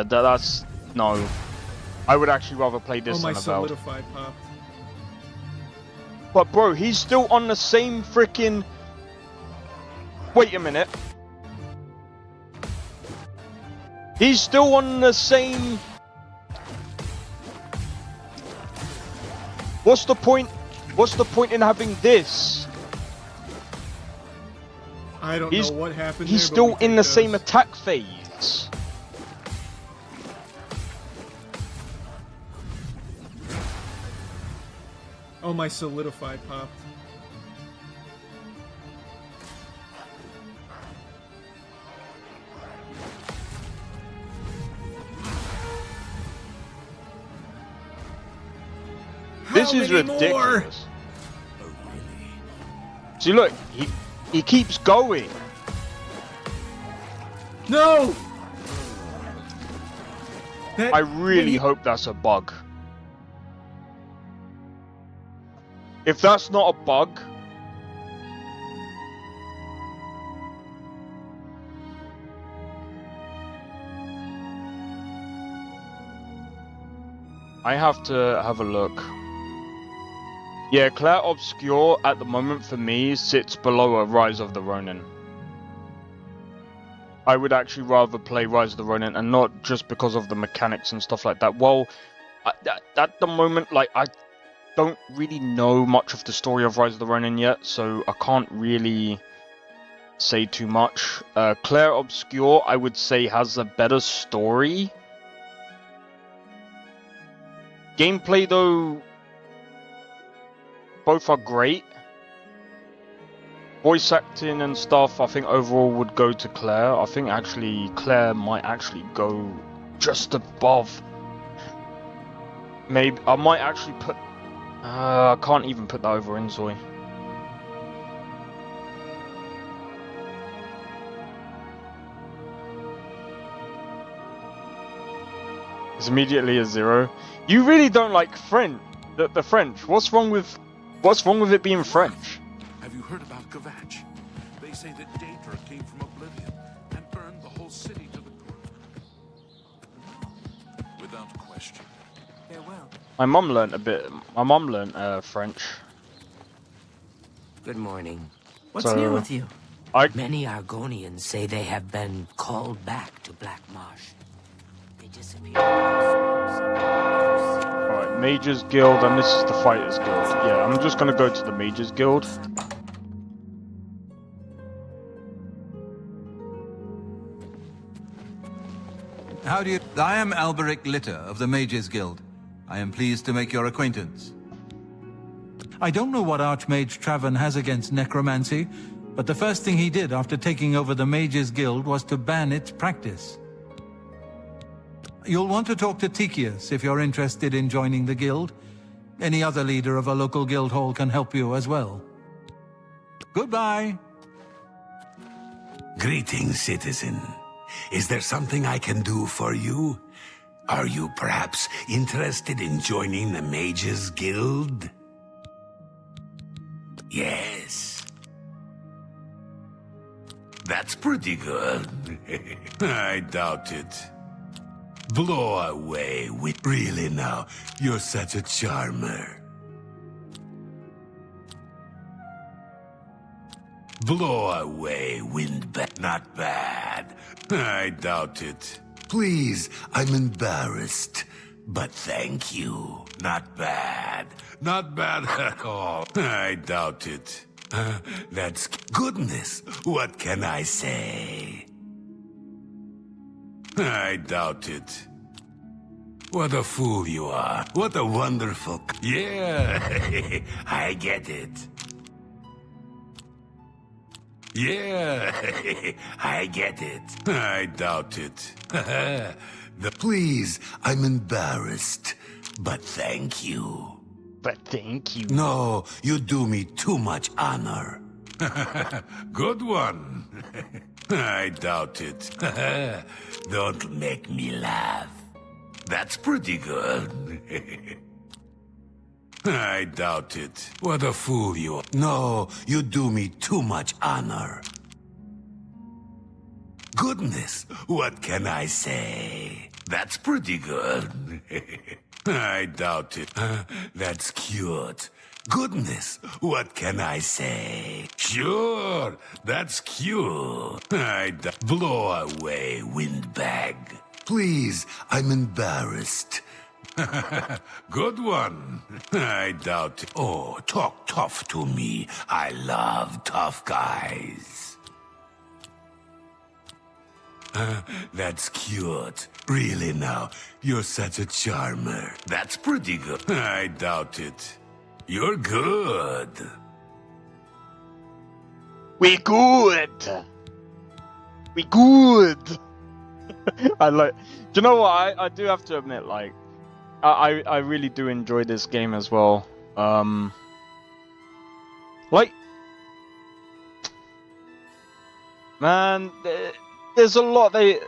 that's no. I would actually rather play this Oh, my than Avowed. solidified popped. But bro, he's still on the same freaking. Wait a minute. He's still on the same. What's the point? What's the point in having this? I don't know what happened He's there, but still we in take the those. same attack phase. Oh Oh, my solidified popped. This is many more? ridiculous. See, look, he keeps going. No! That, I really hope that's a bug. If that's not a bug, I have to have a look. Yeah, Claire Obscure at the moment for me sits below a Rise of the Ronin. I would actually rather play Rise of the Ronin, and not just because of the mechanics and stuff like that. Well, at the moment, like, I don't really know much of the story of Rise of the Ronin yet, so I can't really say too much. Claire Obscure, I would say, has a better story. Gameplay, though, both are great. Voice acting and stuff, I think overall would go to Claire. I think actually Claire might actually go just above. Maybe I might actually put. I can't even put that over Inzoy. It's immediately a 0. You really don't like French. The French. What's wrong with it being French? Have you heard about Kvatch? They say that Daedra came from Oblivion and burned the whole city to the ground. Without question. Farewell. My mum learnt a bit. My mum learnt French. Good morning. What's new with you? Many Argonians say they have been called back to Black Marsh. They disappeared. Alright, Mages Guild, and this is the Fighters Guild. Yeah, I'm just gonna go to the Mages Guild. How do you... I am Alberic Litter of the Mages Guild. I am pleased to make your acquaintance. I don't know what Archmage Traven has against necromancy, but the first thing he did after taking over the Mages Guild was to ban its practice. You'll want to talk to Tikius if you're interested in joining the guild. Any other leader of a local guild hall can help you as well. Goodbye. Greetings, citizen. Is there something I can do for you? Are you perhaps interested in joining the Mages Guild? Yes. That's pretty good. I doubt it. Blow away with... Really now, you're such a charmer. Blow away, windbag. Not bad. I doubt it. Please, I'm embarrassed. But thank you. Not bad. Not bad at all. I doubt it. That's... Goodness, what can I say? I doubt it. What a fool you are. What a wonderful... Yeah, I get it. Yeah, I get it. I doubt it. Please, I'm embarrassed. But thank you. But thank you. No, you do me too much honor. Good one. I doubt it. Don't make me laugh. That's pretty good. I doubt it. What a fool you are. No, you do me too much honor. Goodness, what can I say? That's pretty good. I doubt it. That's cute. Goodness, what can I say? Sure, that's cute. Blow away, windbag. Please, I'm embarrassed. Good one. I doubt it. Oh, talk tough to me. I love tough guys. That's cute. Really now, you're such a charmer. That's pretty good. I doubt it. You're good. We good. We good. I like. Do you know what? I do have to admit, like, I really do enjoy this game as well. Like, man, there's a lot they.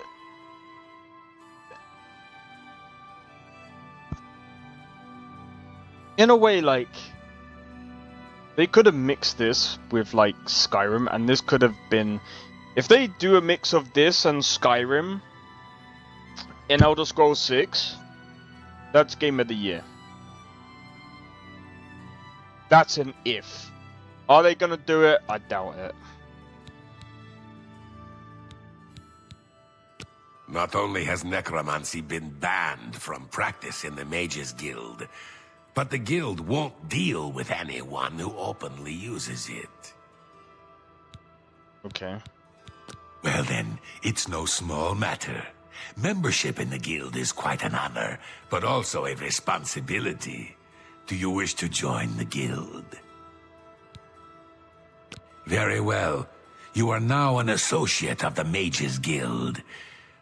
In a way, like, they could have mixed this with, like, Skyrim, and this could have been... If they do a mix of this and Skyrim in Elder Scrolls 6, that's Game of the Year. That's an if. Are they gonna do it? I doubt it. Not only has necromancy been banned from practice in the Mages Guild, but the guild won't deal with anyone who openly uses it. Okay. Well then, it's no small matter. Membership in the guild is quite an honor, but also a responsibility. Do you wish to join the guild? Very well. You are now an associate of the Mages Guild.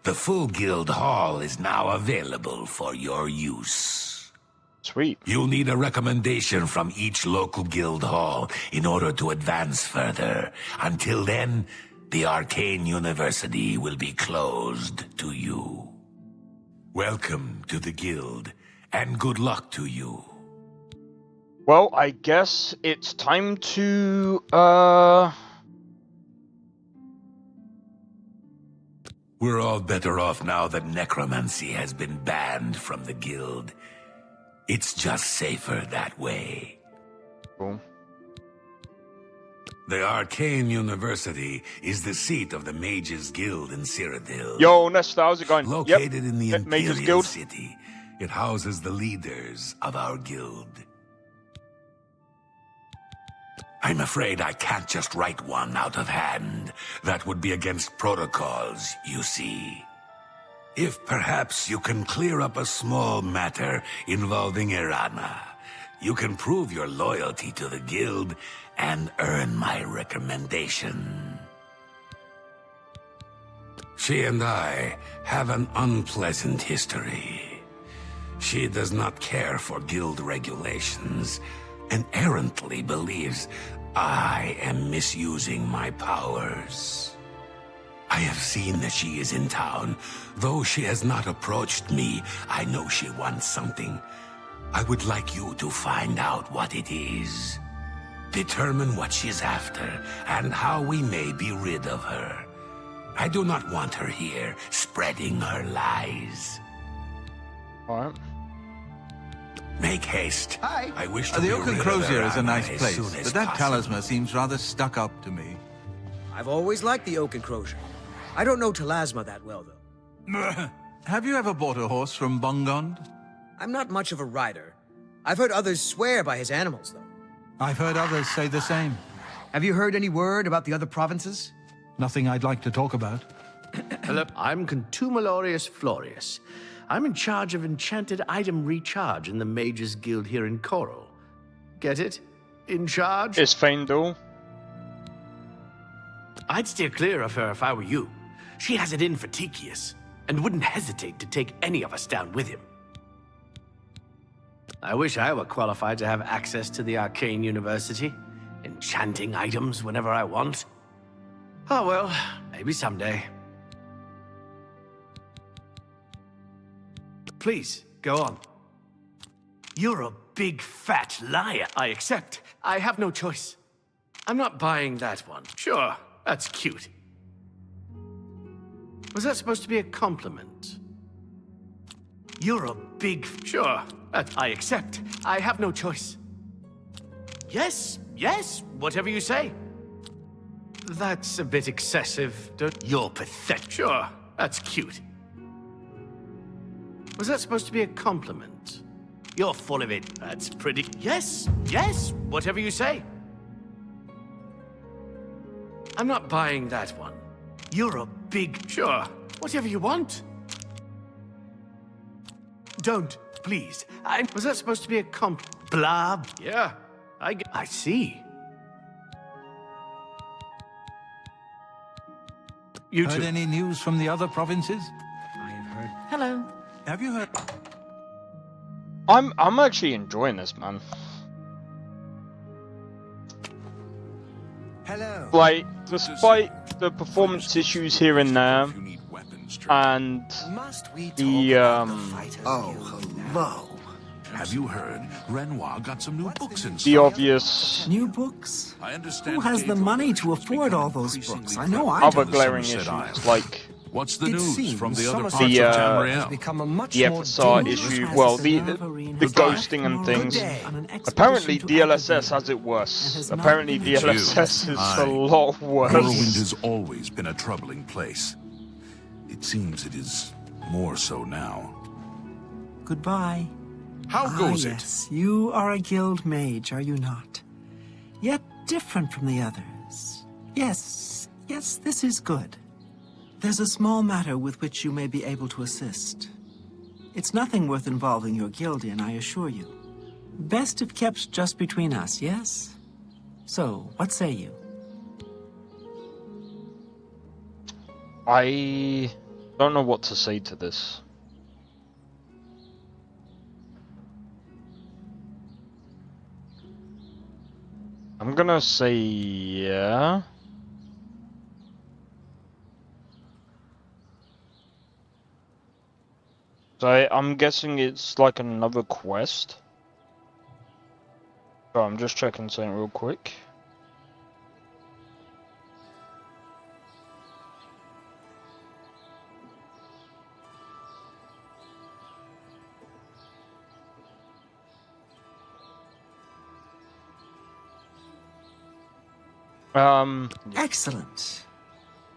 The full guild hall is now available for your use. Sweet. You'll need a recommendation from each local guild hall in order to advance further. Until then, the Arcane University will be closed to you. Welcome to the guild, and good luck to you. Well, I guess it's time to, We're all better off now that necromancy has been banned from the guild. It's just safer that way. Cool. The Arcane University is the seat of the Mages Guild in Cyrodiil. Yo, Nesta, how's it going? Located in the Mages Imperial Guild. City, it houses the leaders of our guild. I'm afraid I can't just write one out of hand. That would be against protocols, you see. If perhaps you can clear up a small matter involving Irana, you can prove your loyalty to the guild and earn my recommendation. She and I have an unpleasant history. She does not care for guild regulations and errantly believes I am misusing my powers. I have seen that she is in town. Though she has not approached me, I know she wants something. I would like you to find out what it is. Determine what she's after, and how we may be rid of her. I do not want her here, spreading her lies. Alright. Make haste. Hi. I wish to The be Oak and rid of Crozier is a Irana nice as place, soon as but that possible. talisman seems rather stuck up to me. I've always liked the Oak and Crozier. I don't know Talasma that well, though. Have you ever bought a horse from Bongond? I'm not much of a rider. I've heard others swear by his animals, though. I've heard others say the same. Have you heard any word about the other provinces? Nothing I'd like to talk about. Hello, I'm Contumelorius Florius. I'm in charge of enchanted item recharge in the Mages Guild here in Coral. Get it? In charge? It's Faendal. I'd steer clear of her if I were you. She has it in for Tikius, and wouldn't hesitate to take any of us down with him. I wish I were qualified to have access to the Arcane University, enchanting items whenever I want. Oh well, maybe someday. Please, go on. You're a big fat liar. I accept. I have no choice. I'm not buying that one. Sure, that's cute. Was that supposed to be a compliment? You're a big... Sure, I accept. I have no choice. Yes, whatever you say. That's a bit excessive, You're pathetic. Sure, that's cute. Was that supposed to be a compliment? You're full of it. That's pretty... Yes, whatever you say. I'm not buying that one. You're a big... Sure, whatever you want. Don't, please. Was that supposed to be a compliment? Blah. Yeah, I see. You Heard too. any news from the other provinces? I have heard. Hello. Have you heard? I'm actually enjoying this, man. Hello. Like, despite the performance issues here and there, and Must we the Oh, hello. Have you heard? Renoir got some new books in the stock. obvious New books? I understand Who has the Gabriel money to Version's afford all becoming those increasingly books? I know prevalent. I other do. glaring Somerset issues, Isle. like What's the It news seems from the other Somerset parts The, of has Tamriel? become a much the more FSR dangerous issue. place Well, than the Navarine the has ghosting left and nor things. day on an expedition Apparently, to DLSS Oblivion, has it and worse. has not Apparently, been achieved DLSS is Aye. a lot worse. Morrowind has always been a troubling place. It seems it is more so now. Goodbye. How goes yes, you are a guild mage, are you not? Yet different from the others. Yes, this is good. There's a small matter with which you may be able to assist. It's nothing worth involving your guild in, I assure you. Best if kept just between us, yes? So, what say you? I don't know what to say to this. I'm gonna say yeah. So I'm guessing it's like another quest. So I'm just checking something real quick. Excellent.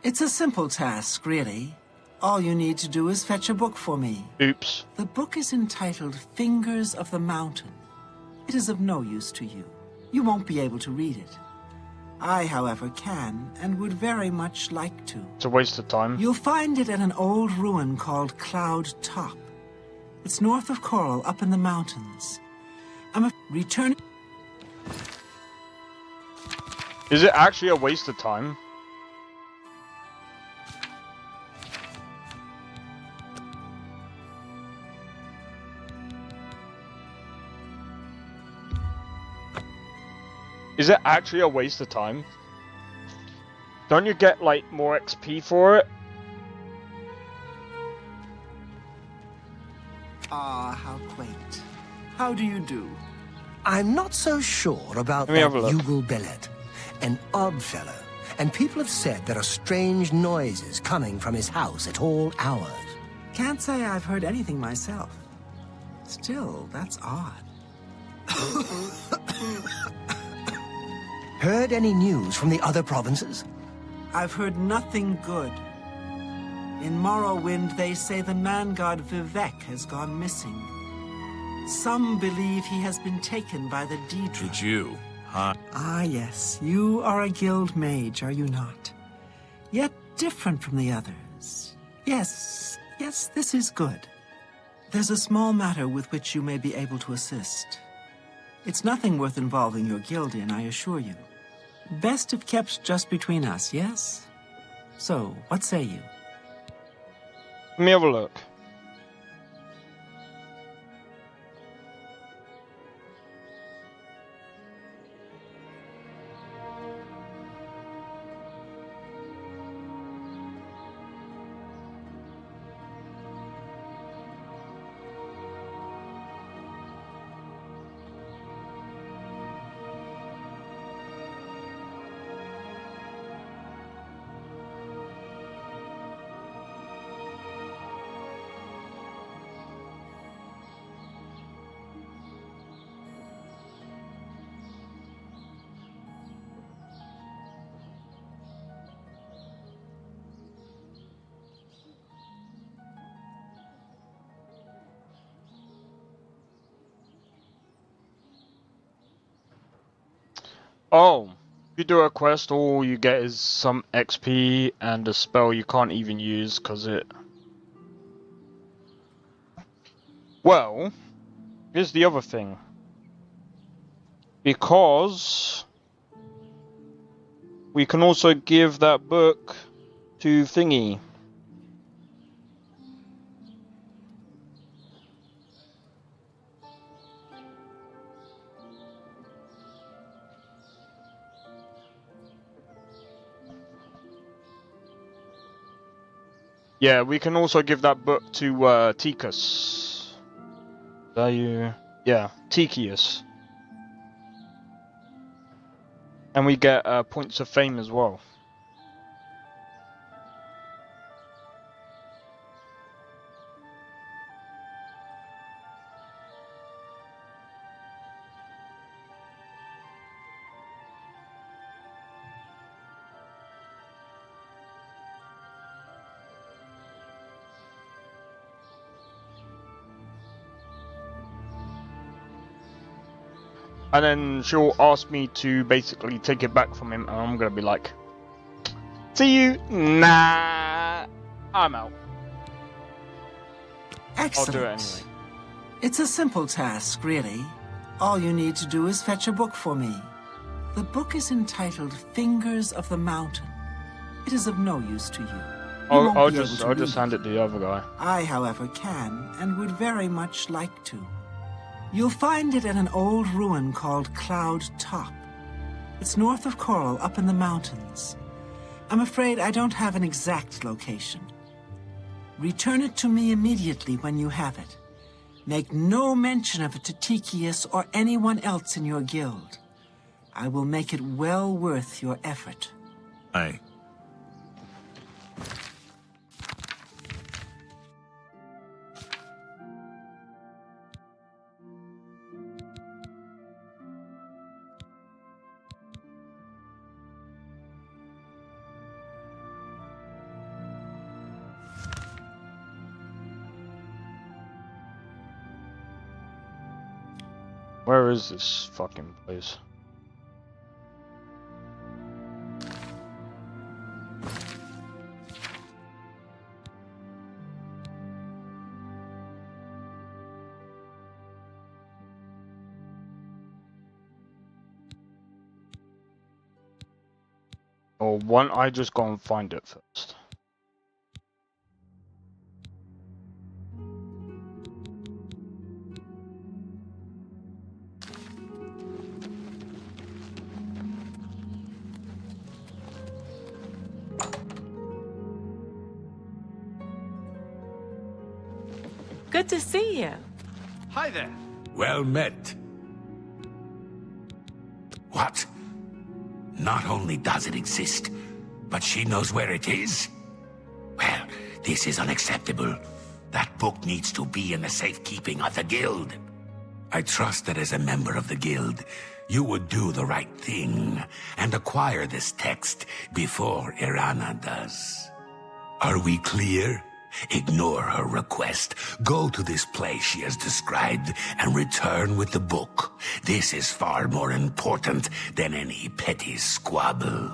It's a simple task, really. All you need to do is fetch a book for me. Oops. The book is entitled Fingers of the Mountain. It is of no use to you. You won't be able to read it. I, however, can, and would very much like to. It's a waste of time. You'll find it at an old ruin called Cloud Top. It's north of Coral, up in the mountains. Returning... Is it actually a waste of time? Is it actually a waste of time? Don't you get, like, more XP for it? Ah, how quaint. How do you do? I'm not so sure about Let me that have a look. Yugal Bellet. An odd fellow. And people have said there are strange noises coming from his house at all hours. Can't say I've heard anything myself. Still, that's odd. Heard any news from the other provinces? I've heard nothing good. In Morrowind, they say the man-god Vivek has gone missing. Some believe he has been taken by the Daedra. It's you, huh? Ah, yes. You are a guild mage, are you not? Yet different from the others. Yes, this is good. There's a small matter with which you may be able to assist. It's nothing worth involving your guild in, I assure you. Best if kept just between us, yes? So, what say you? Let me have a look. Oh, if you do a quest, all you get is some XP and a spell you can't even use because it... Well, here's the other thing. Because we can also give that book to Thingy. Yeah, we can also give that book to Tikus. Value, yeah, Tikius. And we get points of fame as well. And then she'll ask me to basically take it back from him, and I'm gonna be like, "See you, nah, I'm out." Excellent. I'll do it anyway. It's a simple task, really. All you need to do is fetch a book for me. The book is entitled Fingers of the Mountain. It is of no use to you. I'll just hand it to the other guy. I, however, can and would very much like to. You'll find it at an old ruin called Cloud Top. It's north of Coral, up in the mountains. I'm afraid I don't have an exact location. Return it to me immediately when you have it. Make no mention of it to Tikius or anyone else in your guild. I will make it well worth your effort. Aye. Where is this fucking place? Or why don't I just go and find it first? Good to see you. Hi there. Well met. What? Not only does it exist, but she knows where it is? Well, this is unacceptable. That book needs to be in the safekeeping of the guild. I trust that as a member of the guild, you would do the right thing and acquire this text before Irana does. Are we clear? Ignore her request. Go to this place she has described and return with the book. This is far more important than any petty squabble.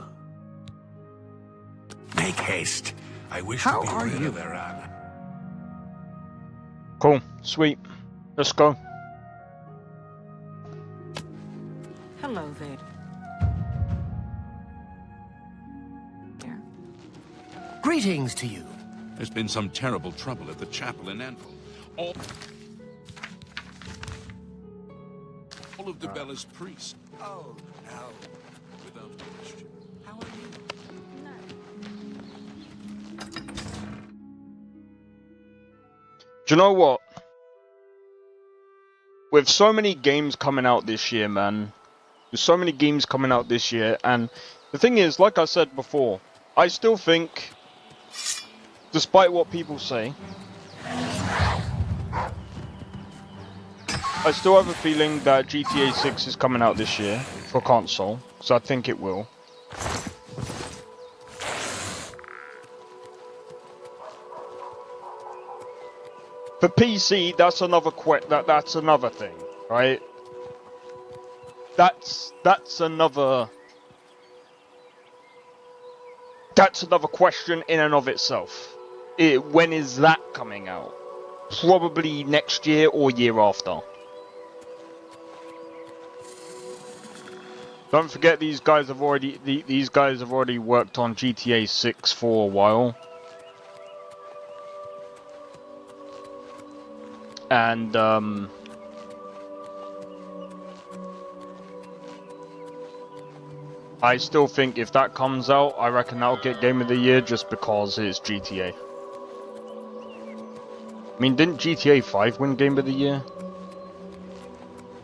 Make haste. I wish to be rid of Irana. Cool, sweet. Let's go. Hello there. Greetings to you. There's been some terrible trouble at the chapel in Anvil. All of Debella's priests. Oh, no. Without question. How are you? Do you know what? With so many games coming out this year, man. With so many games coming out this year, and the thing is, like I said before, I still think, despite what people say, I still have a feeling that GTA 6 is coming out this year for console, so I think it will. For PC, that's another that's another thing, right? That's another question in and of itself. When is that coming out? Probably next year or year after. Don't forget these guys have already worked on GTA 6 for a while. And I still think if that comes out, I reckon that'll get Game of the Year just because it's GTA. I mean, didn't GTA 5 win Game of the Year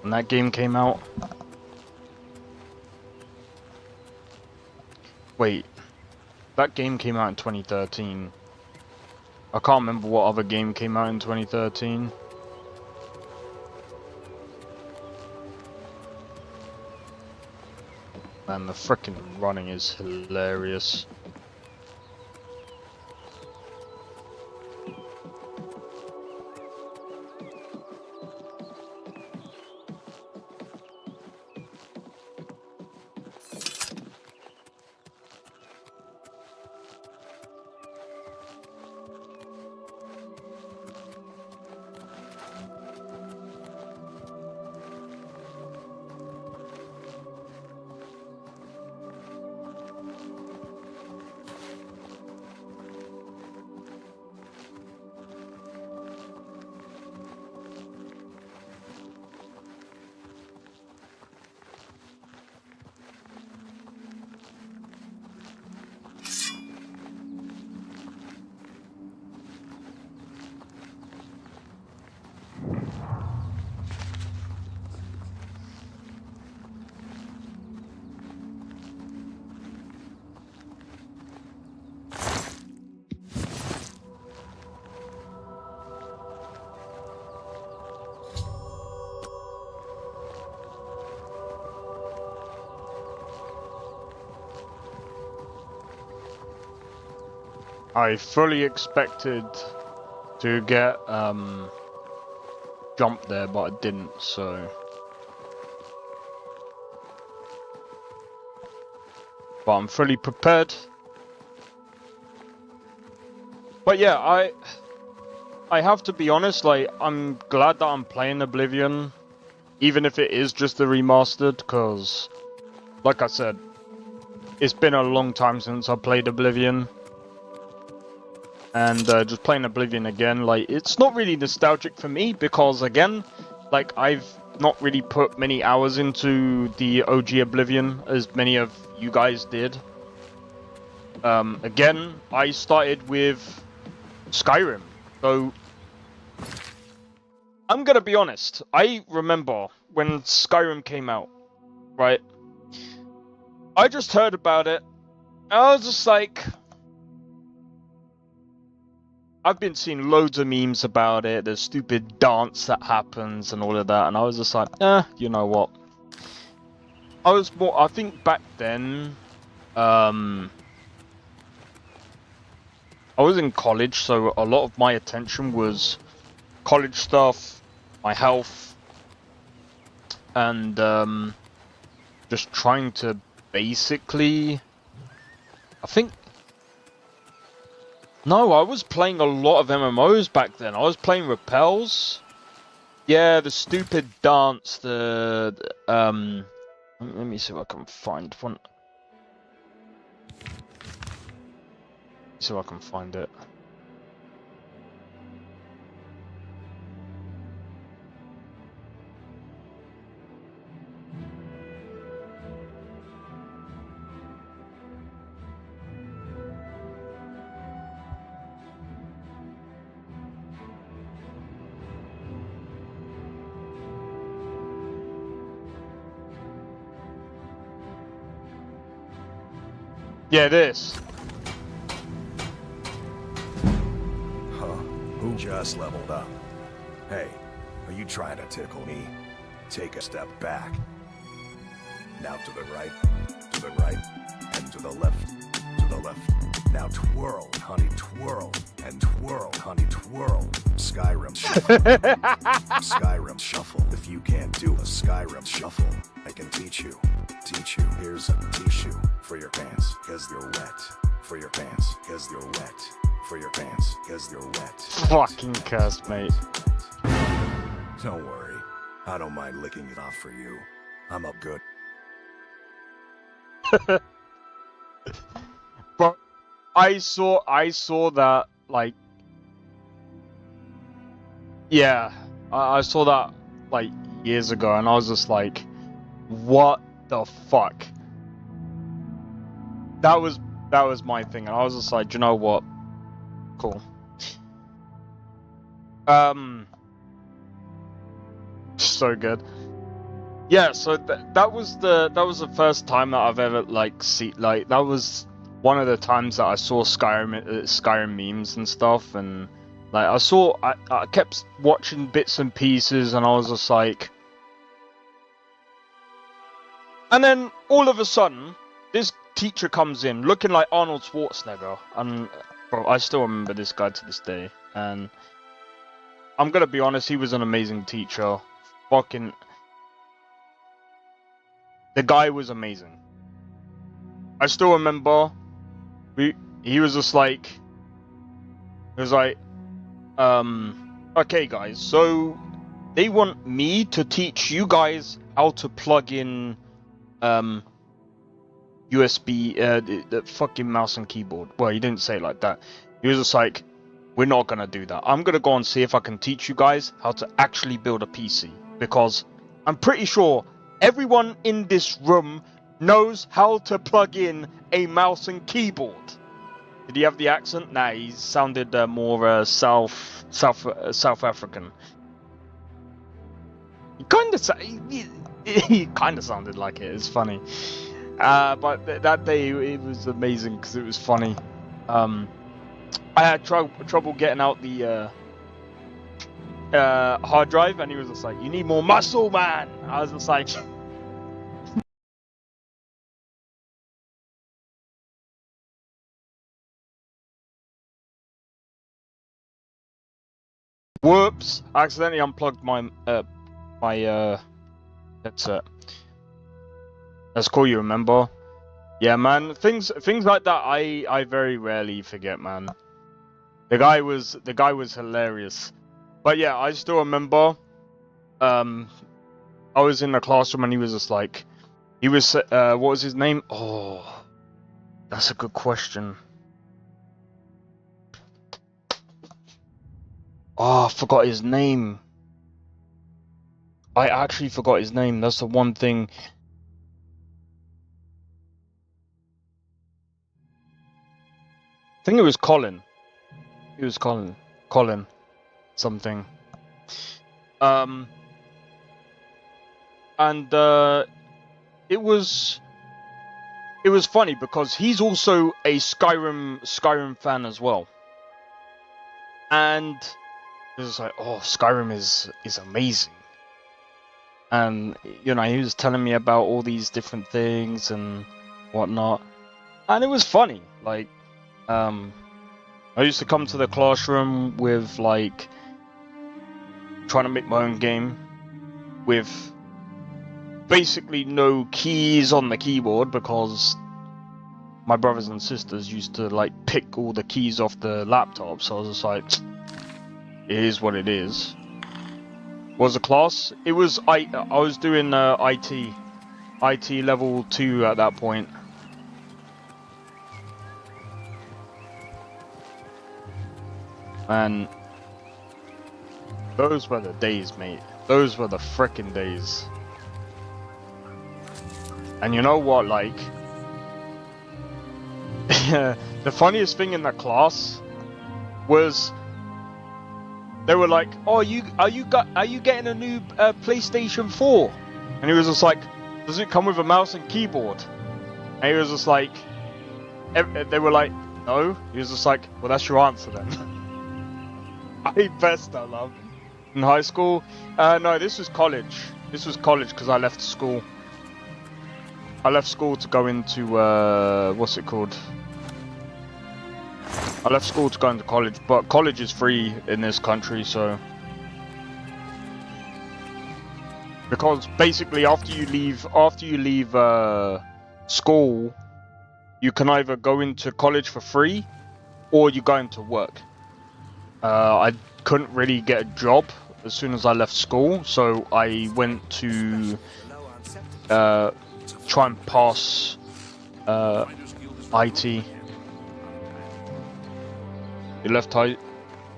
when that game came out? Wait, that game came out in 2013. I can't remember what other game came out in 2013. Man, the frickin' running is hilarious. I fully expected to get jumped there, but I didn't, so. But I'm fully prepared. But yeah, I have to be honest, like, I'm glad that I'm playing Oblivion, even if it is just the remastered, because, like I said, it's been a long time since I played Oblivion. And just playing Oblivion again, like, it's not really nostalgic for me because, again, like, I've not really put many hours into the OG Oblivion as many of you guys did. Again, I started with Skyrim, so I'm gonna be honest, I remember when Skyrim came out, right? I just heard about it, and I was just like, I've been seeing loads of memes about it, the stupid dance that happens and all of that, and I was just like, you know what? I think back then, I was in college, so a lot of my attention was college stuff, my health, and just trying to basically, I think, no, I was playing a lot of MMOs back then. I was playing Repels. Yeah, the stupid dance, let me see if I can find one. See if I can find it. Yeah, this. Huh? Who just leveled up? Hey, are you trying to tickle me? Take a step back. Now to the right, and to the left, to the left. Now twirl, honey, twirl, and twirl, honey, twirl. Skyrim shuffle. Skyrim shuffle. If you can't do a Skyrim shuffle, I can teach you. Teach you. Here's a tissue for your pants, cause they're wet. For your pants, cause they're wet. For your pants, cause they're wet. Fucking cursed, mate. Don't worry. I don't mind licking it off for you. I'm up good. But I saw that, like, yeah, I saw that like years ago, and I was just like, what the fuck? That was my thing, and I was just like, you know what? Cool. So good. Yeah, so that was the first time that I've ever like that was one of the times that I saw Skyrim memes and stuff, and like I kept watching bits and pieces, and I was just like, and then all of a sudden this teacher comes in looking like Arnold Schwarzenegger, and bro, I still remember this guy to this day, and I'm gonna be honest, he was an amazing teacher. Fucking, the guy was amazing. I still remember he was just like, he was like, okay guys, so they want me to teach you guys how to plug in USB, the fucking mouse and keyboard. Well, he didn't say it like that. He was just like, we're not gonna do that. I'm gonna go and see if I can teach you guys how to actually build a PC, because I'm pretty sure everyone in this room knows how to plug in a mouse and keyboard. Did he have the accent? Nah, he sounded more South African. He kind of sounded like it. It's funny. But that day it was amazing because it was funny. I had trouble getting out the hard drive, and he was just like, "You need more muscle, man." I was just like, "Whoops! I accidentally unplugged my headset." That's cool. You remember? Yeah, man. Things like that I very rarely forget, man. The guy was hilarious. But yeah, I still remember. I was in the classroom, and he was just like, what was his name? Oh, that's a good question. Oh, I forgot his name. I actually forgot his name. That's the one thing. I think it was Colin. It was Colin. Colin. Something. And it was funny because he's also a Skyrim fan as well. And it was like, oh, Skyrim is amazing. And you know, he was telling me about all these different things and whatnot. And it was funny. Like, I used to come to the classroom with like trying to make my own game with basically no keys on the keyboard, because my brothers and sisters used to like pick all the keys off the laptop. So I was just like, it is what it is. What was the class? It was I was doing IT level 2 at that point. And those were the days, mate. Those were the frickin' days. And you know what, like, the funniest thing in the class was they were like, "Oh, are you getting a new PlayStation 4?" And he was just like, "Does it come with a mouse and keyboard?" And he was just like, they were like, "No." He was just like, "Well, that's your answer then." I best I love. In high school? No, this was college. This was college because I left school. I left school to go into, what's it called? I left school to go into college, but college is free in this country, so... Because basically after you leave school, you can either go into college for free, or you go into work. I couldn't really get a job as soon as I left school, so I went to try and pass IT. You left high.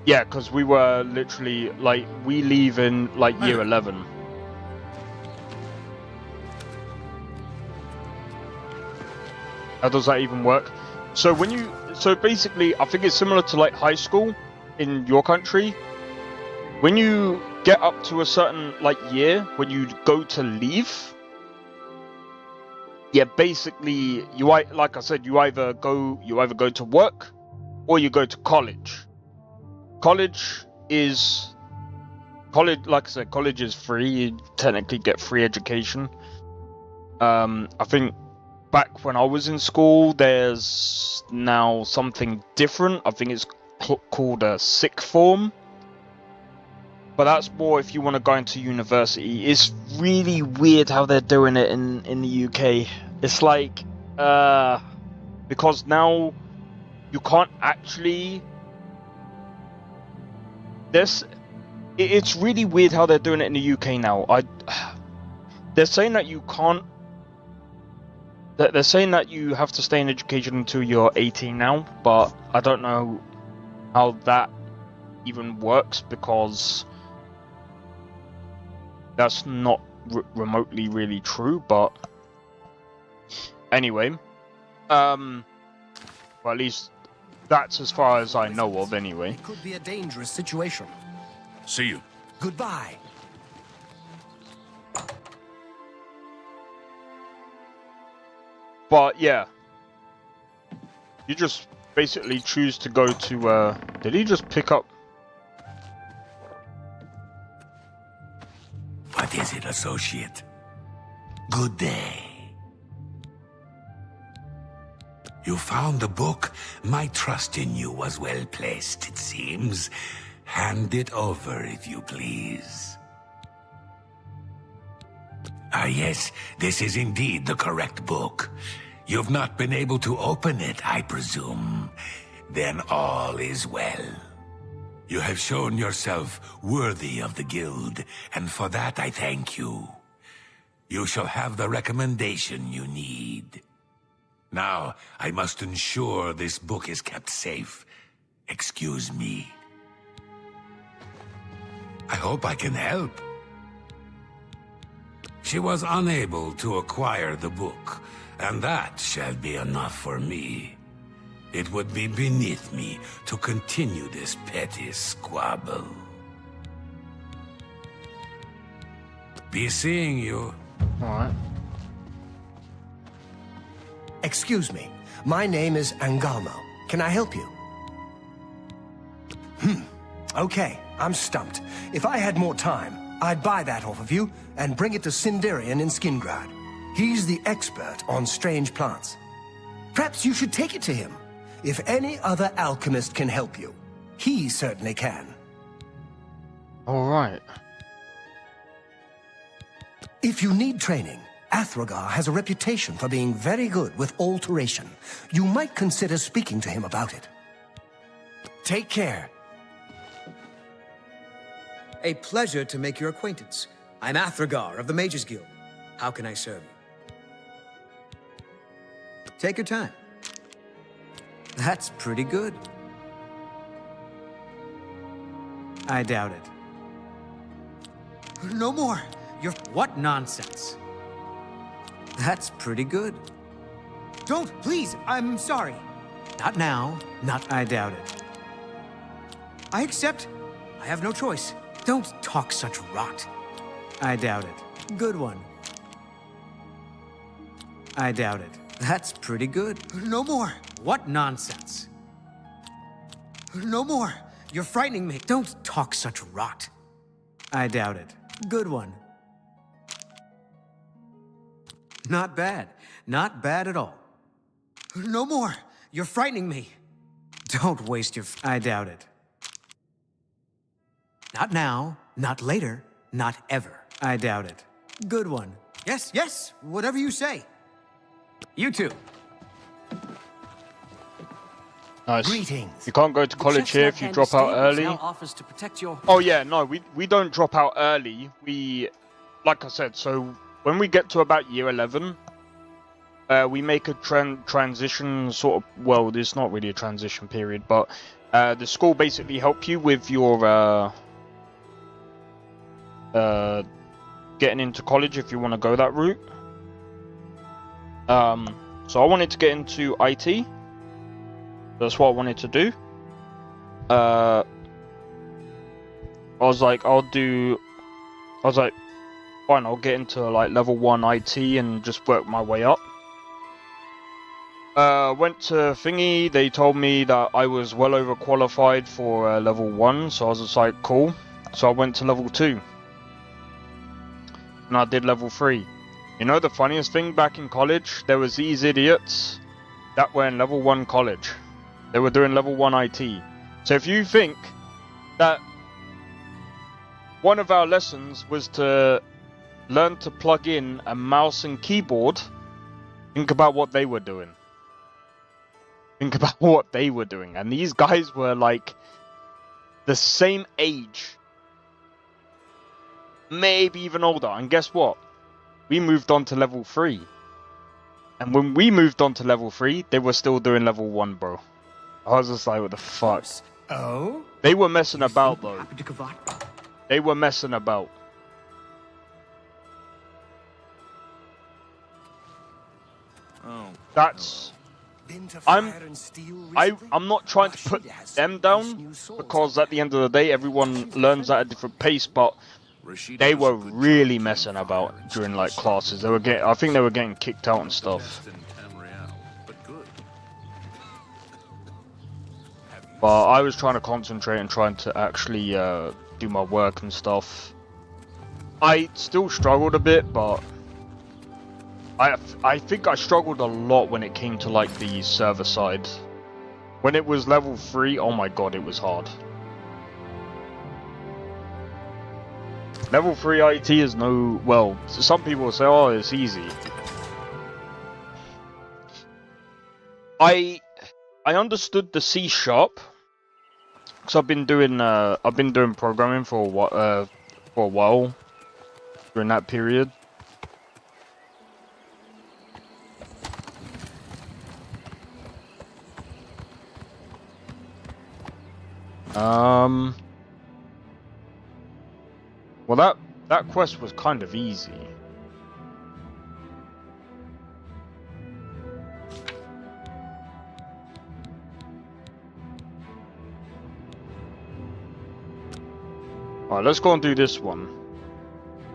Yeah, because we were literally like we leave in like year 11. How does that even work? So when you basically I think it's similar to like high school in your country. When you get up to a certain like year, when you go to leave, yeah, basically like I said, you either go to work or you go to college. College, like I said, college is free. You technically get free education. I think back when I was in school, there's now something different. I think it's called a sixth form. But that's more if you want to go into university. It's really weird how they're doing it in the UK. It's like, because now you can't actually... It's really weird how they're doing it in the UK now. They're saying that you can't... They're saying that you have to stay in education until you're 18 now, but I don't know how that even works because that's not remotely really true, but anyway, well, at least that's as far as I know of anyway. It could be a dangerous situation. See you. Goodbye. But yeah, you just basically choose to go to, did he just pick up? What is it, associate? Good day. You found the book? My trust in you was well placed, it seems. Hand it over, if you please. Ah, yes, this is indeed the correct book. You've not been able to open it, I presume. Then all is well. You have shown yourself worthy of the guild, and for that I thank you. You shall have the recommendation you need. Now, I must ensure this book is kept safe. Excuse me. I hope I can help. She was unable to acquire the book, and that shall be enough for me. It would be beneath me to continue this petty squabble. Be seeing you. Alright. Excuse me. My name is Angalmo. Can I help you? Okay, I'm stumped. If I had more time, I'd buy that off of you and bring it to Sindarian in Skingrad. He's the expert on strange plants. Perhaps you should take it to him. If any other alchemist can help you, he certainly can. Alright. If you need training, Athragar has a reputation for being very good with alteration. You might consider speaking to him about it. Take care. A pleasure to make your acquaintance. I'm Athragar of the Mages Guild. How can I serve you? Take your time. That's pretty good. I doubt it. No more. You're... What nonsense. That's pretty good. Don't, please. I'm sorry. Not now. Not... I doubt it. I accept. I have no choice. Don't talk such rot. I doubt it. Good one. I doubt it. That's pretty good. No more. What nonsense. No more. You're frightening me. Don't talk such rot. I doubt it. Good one. Not bad. Not bad at all. No more. You're frightening me. Don't waste your... I doubt it. Not now, not later, not ever. I doubt it. Good one. Yes, yes, whatever you say. You too. Nice. Greetings. You can't go to college here if you drop out early. Oh yeah, no, we don't drop out early. We, like I said, so when we get to about year 11, we make a transition sort of. Well, it's not really a transition period, but the school basically help you with your getting into college if you want to go that route. So I wanted to get into IT. That's what I wanted to do. I was like, fine, I'll get into like level 1 IT and just work my way up. Went to thingy, they told me that I was well overqualified for level 1, so I was just like, cool. So I went to level 2. And I did level 3. You know the funniest thing, back in college, there was these idiots that were in level 1 college. They were doing level 1 IT. So if you think that one of our lessons was to learn to plug in a mouse and keyboard, think about what they were doing. Think about what they were doing. And these guys were like the same age. Maybe even older. And guess what? We moved on to level 3. And when we moved on to level 3, they were still doing level 1, bro. I was just like, what the fuck? Oh? They were messing about, though. They were messing about. Oh. That's... I'm not trying to put them down, because at the end of the day, everyone learns at a different pace, but they were really messing about during like classes. They were I think they were getting kicked out and stuff. But I was trying to concentrate and trying to actually do my work and stuff. I still struggled a bit, but I think I struggled a lot when it came to like the server side. When it was level 3, oh my god, it was hard. Level 3 IT is no... Well, some people say, oh, it's easy. I understood the C#, because I've been doing programming for a while during that period. Well, that quest was kind of easy. Alright, let's go and do this one.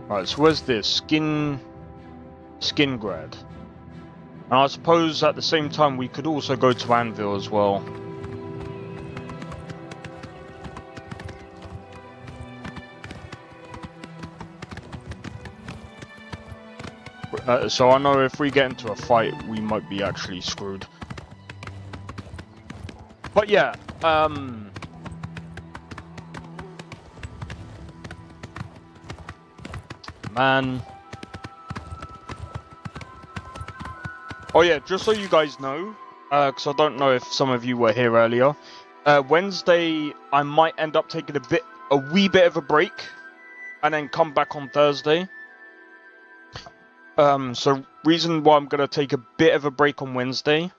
Alright, so where's this? Skingrad. And I suppose at the same time we could also go to Anvil as well. So I know if we get into a fight, we might be actually screwed. But yeah, man. Oh yeah, just so you guys know, because I don't know if some of you were here earlier. Wednesday, I might end up taking a wee bit of a break, and then come back on Thursday. So reason why I'm gonna take a bit of a break on Wednesday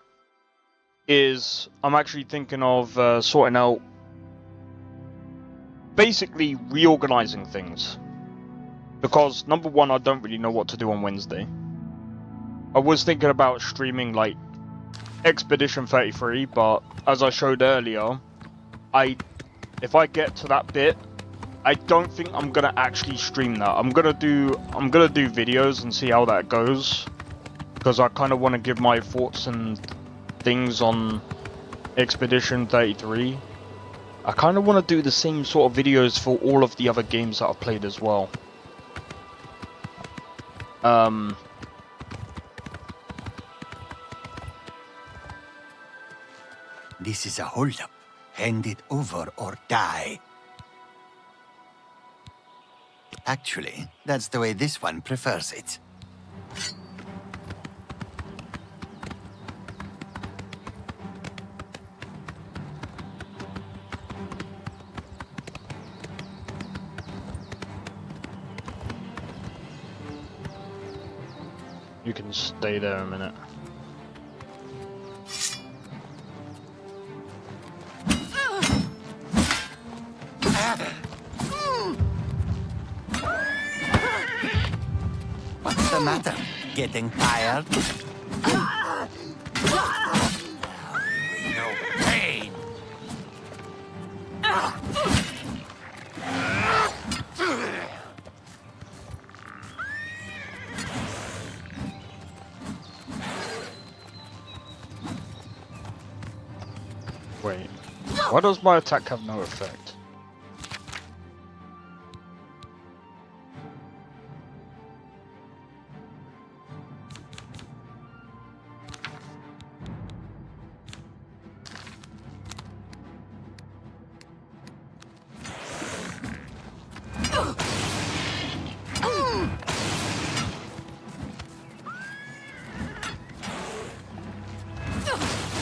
is I'm actually thinking of sorting out, basically reorganizing things. Because number one, I don't really know what to do on Wednesday. I was thinking about streaming like Expedition 33, but as I showed earlier, if I get to that bit, I don't think I'm gonna actually stream that. I'm gonna do videos and see how that goes, because I kind of want to give my thoughts and things on Expedition 33. I kind of want to do the same sort of videos for all of the other games that I've played as well. This is a holdup. Hand it over or die. Actually, that's the way this one prefers it. You can stay there a minute. matter? Getting tired? No pain. Wait, why does my attack have no effect?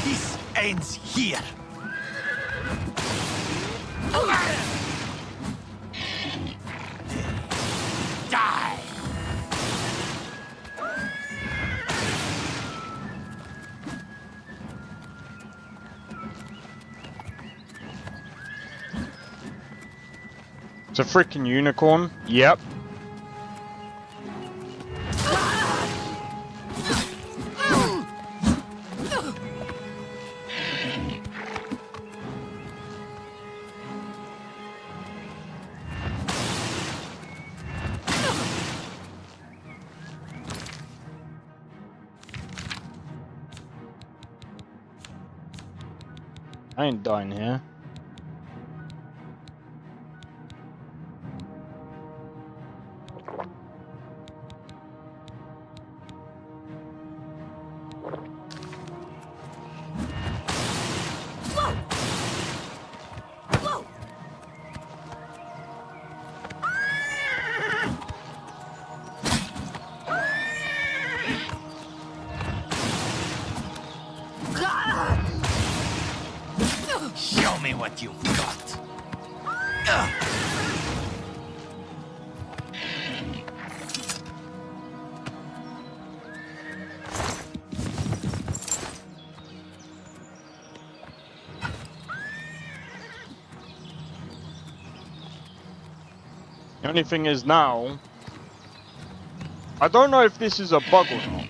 This ends here. Die. It's a freaking unicorn. Yep. I ain't dying here. Show me what you've got. The only thing is now, I don't know if this is a bug or not.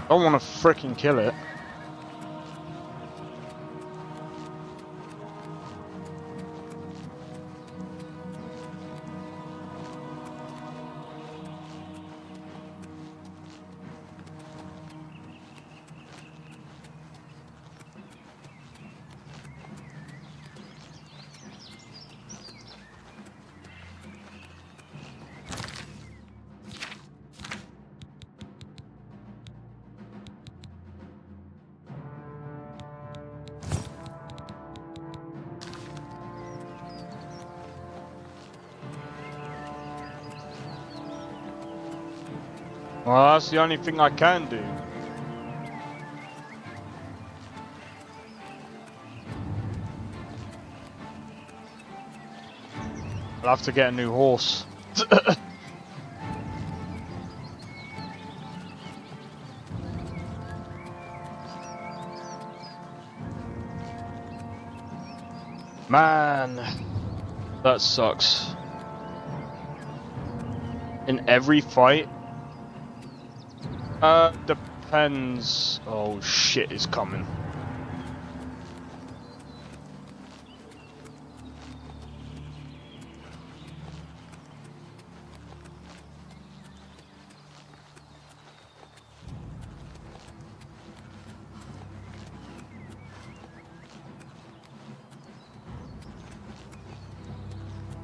I don't want to freaking kill it. Well, that's the only thing I can do. I'll have to get a new horse. Man, that sucks. In every fight? Depends. Oh shit is coming.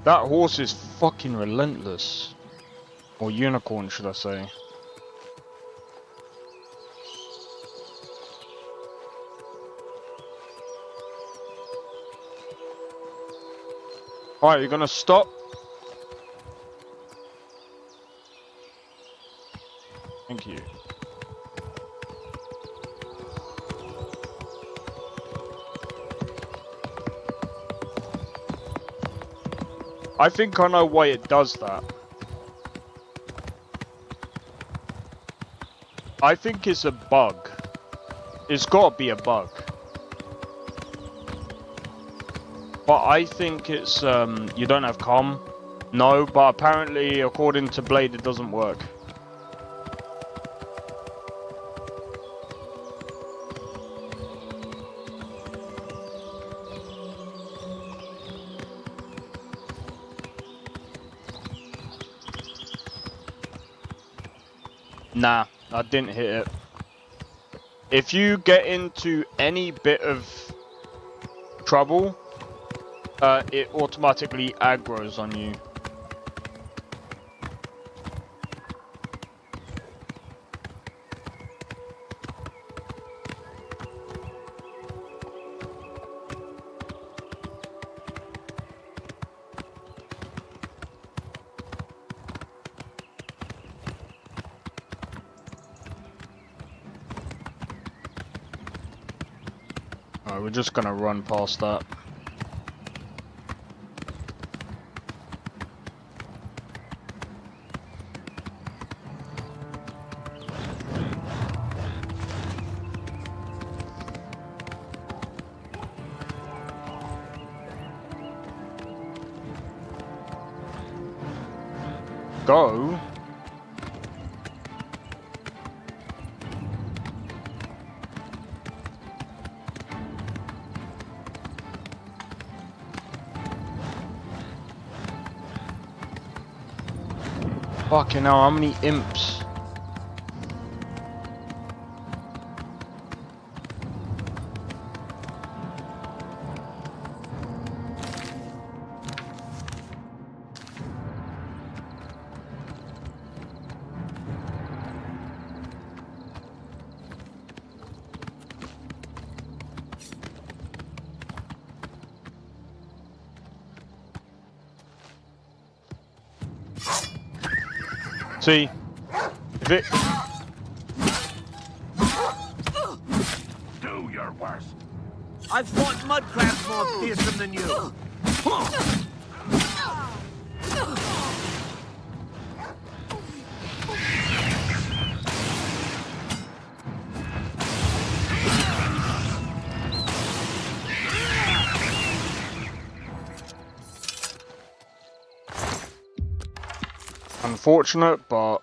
That horse is fucking relentless. Or unicorn, should I say. Alright, you're gonna stop? Thank Thank you. I think I know why it does that. I think it's a bug. It's got to be a bug. But I think it's, you don't have comm. No, but apparently, according to Blade, it doesn't work. Nah, I didn't hit it. If you get into any bit of trouble, it automatically aggroes on you. Alright, we're just gonna run past that. Go? Fucking hell, how many imps? See, if it... Do your worst. I've fought mud crabs more fearsome than you. Unfortunate, but...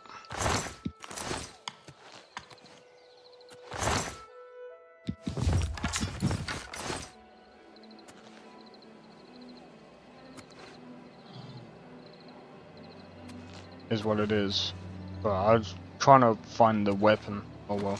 is what it is. But I was trying to find the weapon. Oh well.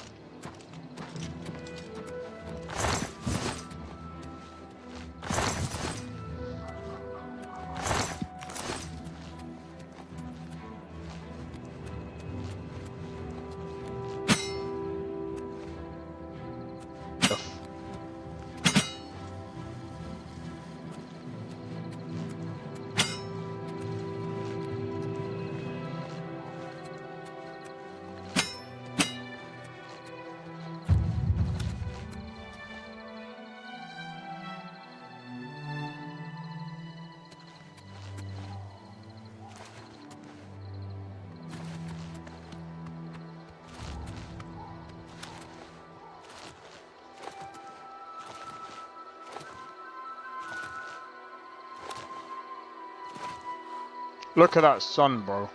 Look at that sun, bro.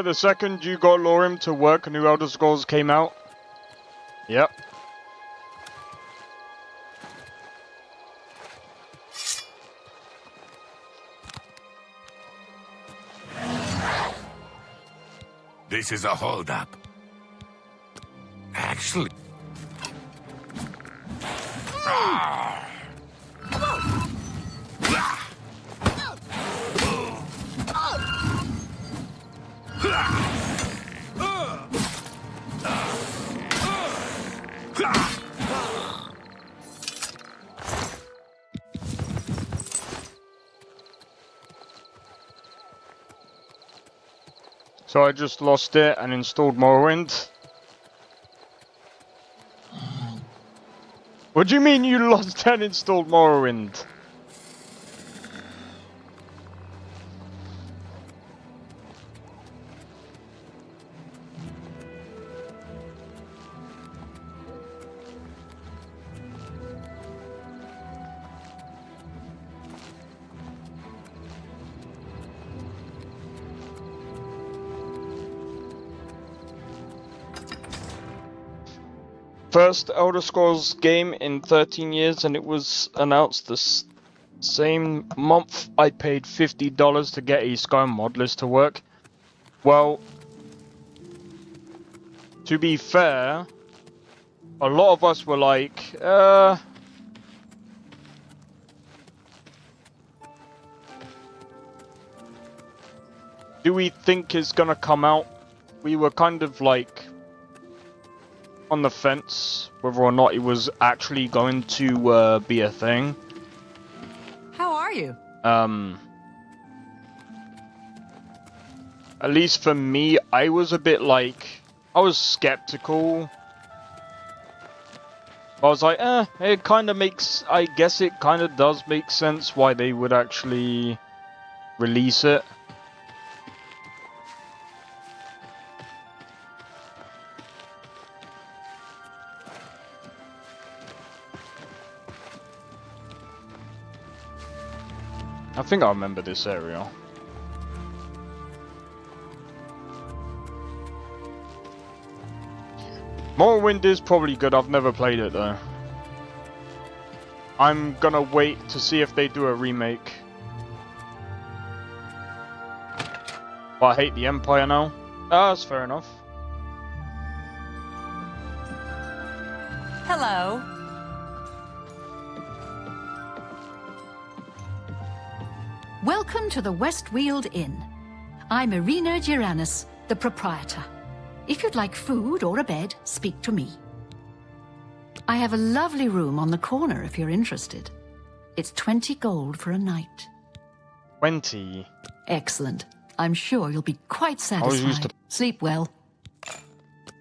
The second you got Lorim to work, new Elder Scrolls came out. Yep. This is a holdup. Actually... So I just lost it and installed Morrowind. What do you mean you lost and installed Morrowind? First Elder Scrolls game in 13 years, and it was announced the same month I paid $50 to get a Skyrim mod list to work. Well, to be fair, a lot of us were like, do we think it's gonna come out? We were kind of like on the fence whether or not it was actually going to be a thing. How are you? At least for me, I was a bit like, I was skeptical. I was like, it kind of makes, I guess it kind of does make sense why they would actually release it. I think I remember this area. Morrowind is probably good. I've never played it though. I'm gonna wait to see if they do a remake. But I hate the Empire now. Ah, that's fair enough. Hello. Welcome to the Westweald Inn. I'm Irina Giranus, the proprietor. If you'd like food or a bed, speak to me. I have a lovely room on the corner if you're interested. It's 20 gold for a night. 20? Excellent. I'm sure you'll be quite satisfied. Sleep well.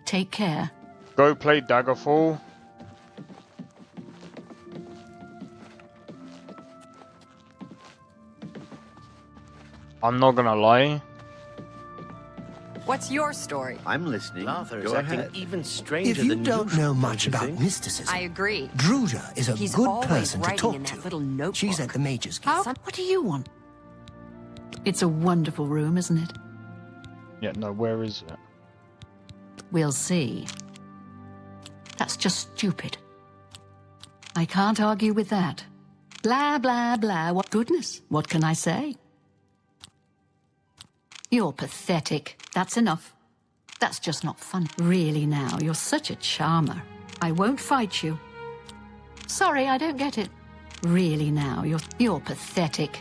Take care. Go play Daggerfall. I'm not gonna lie. What's your story? I'm listening. Arthur is Go acting ahead. even stranger If you than don't usual, know much you about think? mysticism, I agree. Druja is a He's good always person to writing talk in to. that little notebook. She's at the Mage's Guild. What do you want? It's a wonderful room, isn't it? Yeah, no, where is it? We'll see. That's just stupid. I can't argue with that. Blah, blah, blah. What goodness, what can I say? You're pathetic. That's enough. That's just not fun. Really now, you're such a charmer. I won't fight you. Sorry, I don't get it. Really now, you're pathetic.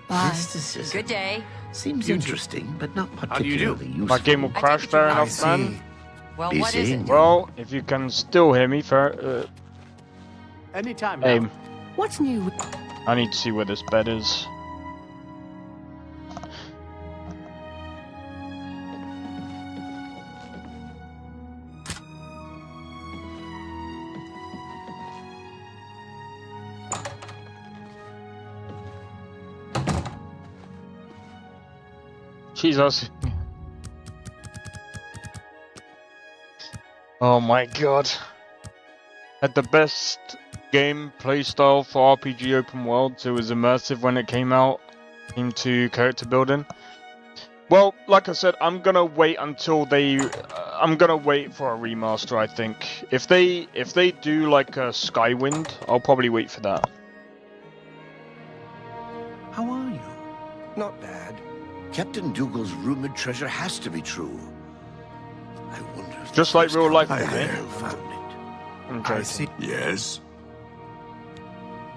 Bye. Mysticism. Good day. Seems You interesting, but not How do you do? particularly useful. My game will crash, fair enough, man. Well, what is it? Well, if you can still hear me, fair. Anytime now. Aim. What's new? I need to see where this bed is. Jesus. Oh my god. Had the best game playstyle for RPG open worlds. It was immersive when it came out into character building. Well, like I said, I'm gonna wait until they I'm gonna wait for a remaster, I think. If they do like a Skywind, I'll probably wait for that. How are you? Not bad. Captain Dougal's rumored treasure has to be true. I wonder if Just like real life, I man. have found it. Okay. I see. Yes?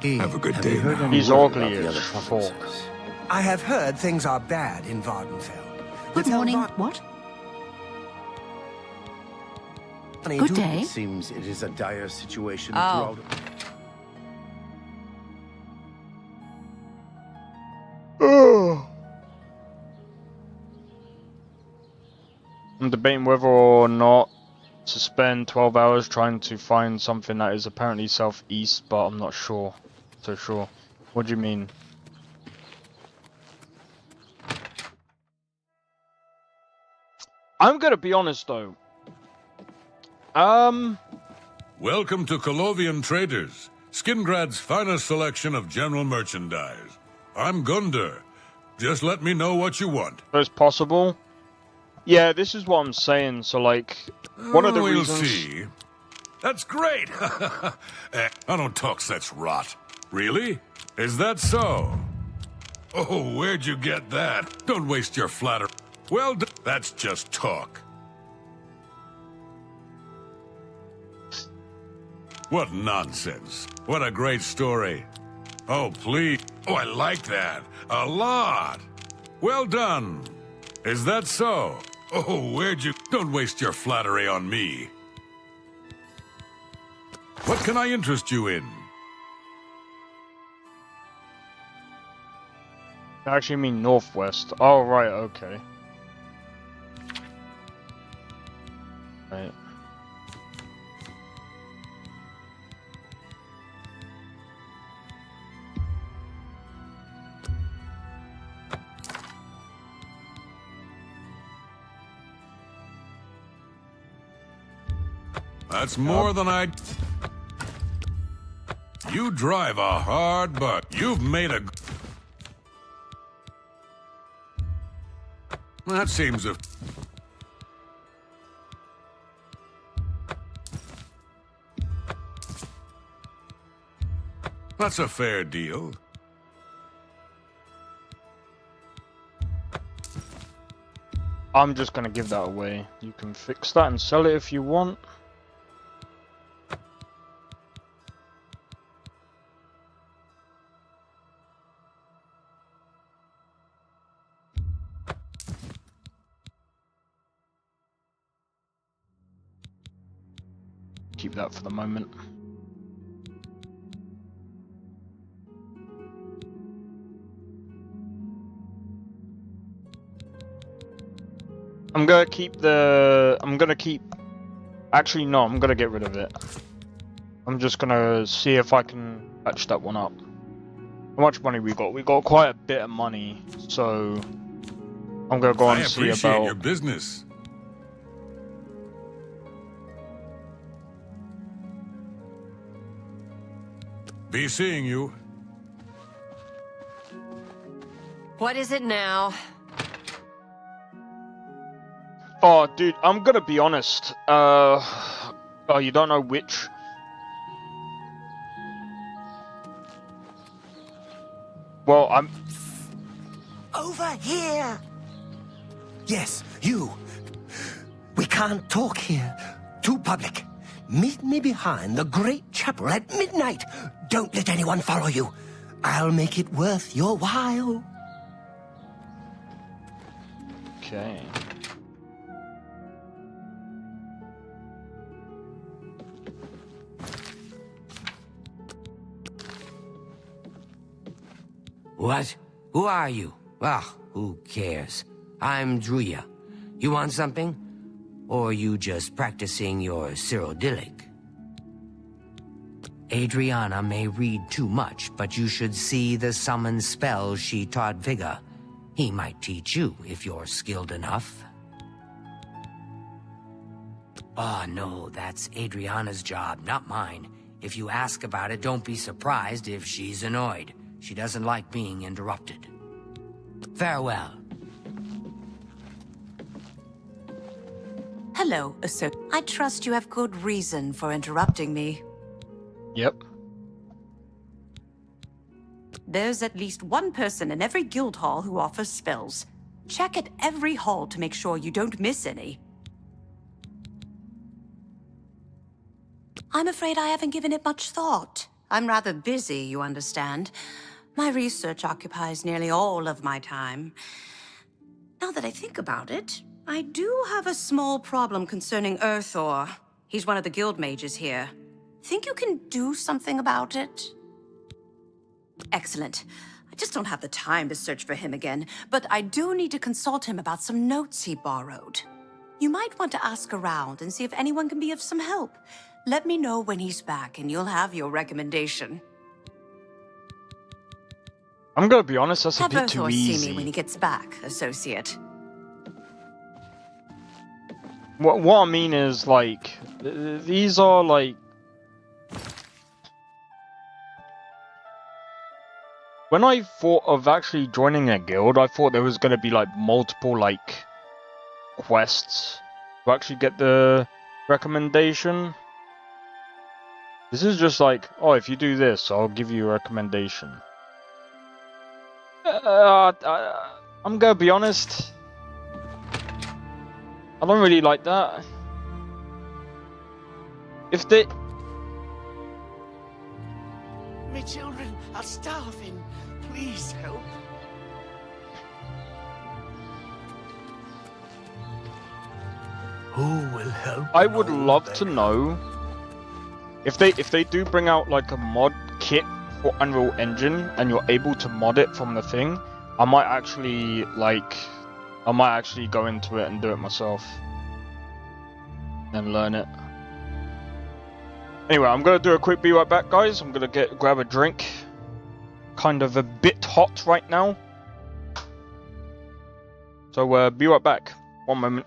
Have Have a good Have day you heard now. any He's word ugly about the as other fuck. provinces? I have heard things are bad in Vardenfell. Good morning. What? Good day. It seems it is a dire situation Oh. throughout. I'm debating whether or not to spend 12 hours trying to find something that is apparently southeast, but I'm not sure. So sure. What do you mean? I'm gonna be honest though. Welcome to Colovian Traders, Skingrad's finest selection of general merchandise. I'm Gunder. Just let me know what you want. It's possible. Yeah, this is what I'm saying. So like, one of the we'll reasons. see. That's great. I don't talk such rot. Really? Is that so? Oh, where'd you get that? Don't waste your flatter. Well, that's just talk. What nonsense. What a great story. Oh, please. Oh, I like that. A lot. Well done. Is that so? Oh, where'd you... Don't waste your flattery on me. What can I interest you in? I actually mean northwest. Oh, right, okay. Right. That's more than I... You drive a hard buck. You've made a... That seems a... That's a fair deal. I'm just gonna give that away. You can fix that and sell it if you want. Keep that for the moment. I'm gonna keep actually no, I'm gonna get rid of it. I'm just gonna see if I can patch that one up. How much money we got? We got quite a bit of money, so I'm gonna go on and see about your business. Be seeing you. What is it now? Oh, dude, I'm gonna be honest. Oh, you don't know which? Well, I'm... Over here! Yes, you. We can't talk here. Too public. Meet me behind the great chapel at midnight. Don't let anyone follow you. I'll make it worth your while. Okay. What? Who are you? Ah, who cares? I'm Druya. You want something? Or you just practicing your Cyrodiilic? Adriana may read too much, but you should see the summon spells she taught Vigga. He might teach you if you're skilled enough. Oh, no, that's Adriana's job, not mine. If you ask about it, don't be surprised if she's annoyed. She doesn't like being interrupted. Farewell. Hello, Ahsoka. I trust you have good reason for interrupting me. Yep. There's at least one person in every guild hall who offers spells. Check at every hall to make sure you don't miss any. I'm afraid I haven't given it much thought. I'm rather busy, you understand. My research occupies nearly all of my time. Now that I think about it, I do have a small problem concerning Earthor. He's one of the guild mages here. Think you can do something about it? Excellent. I just don't have the time to search for him again, but I do need to consult him about some notes he borrowed. You might want to ask around and see if anyone can be of some help. Let me know when he's back and you'll have your recommendation. I'm gonna be honest, that's a Have bit too Earthor see easy. me when he gets back, associate. What I mean is, like, these are, like... When I thought of actually joining a guild, I thought there was gonna be, like, multiple, like, quests to actually get the recommendation. This is just like, oh, if you do this, I'll give you a recommendation. I'm gonna be honest. I don't really like that. If they... My children are starving. Please help. Who will help? I would love to know if they do bring out like a mod kit for Unreal Engine and you're able to mod it from the thing. I might actually go into it and do it myself and learn it. Anyway, I'm gonna do a quick be right back, guys. I'm gonna grab a drink. Kind of a bit hot right now. So be right back. One moment.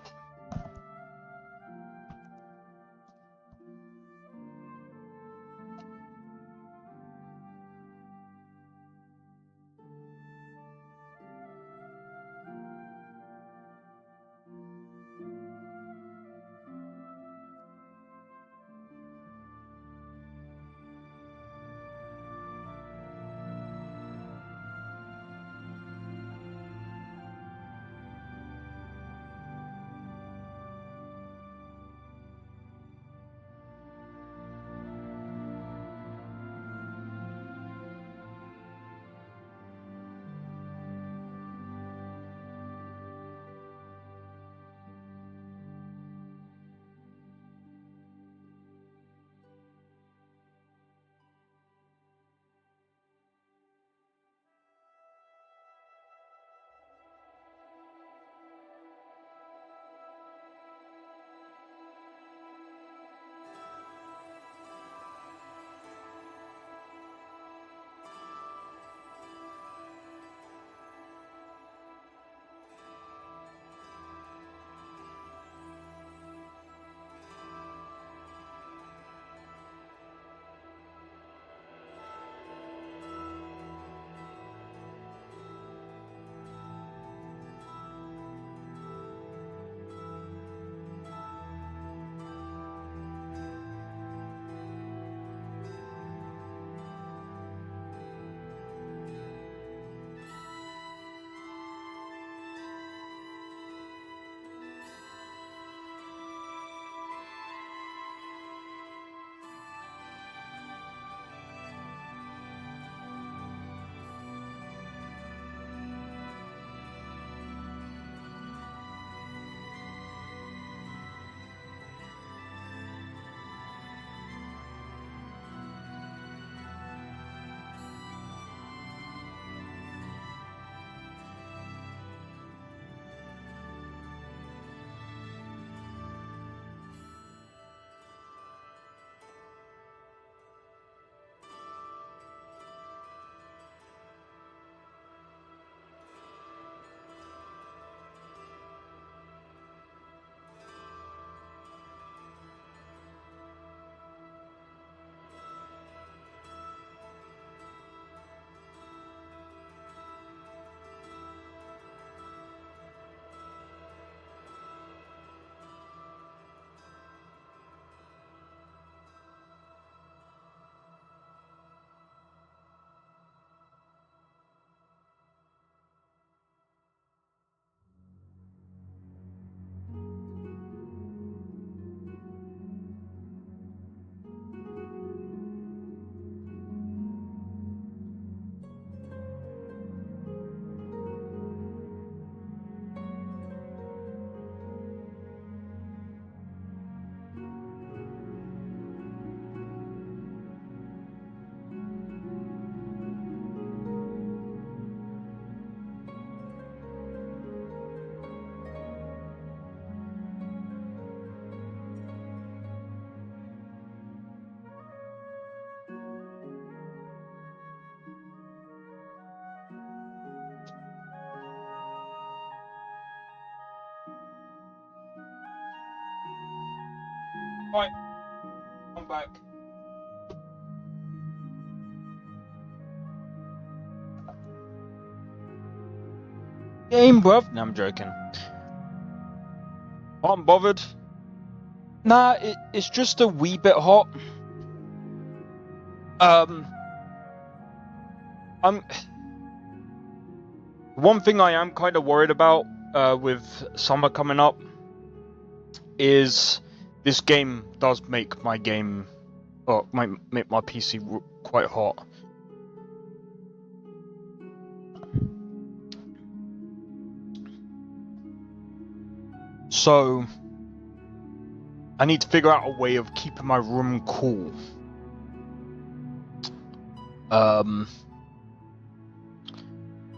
Right. I'm back. Game, bruv. No, I'm joking. I'm bothered. Nah, it's just a wee bit hot. One thing I am kind of worried about with summer coming up is this game does make my game, or might make my PC quite hot. So I need to figure out a way of keeping my room cool. I'll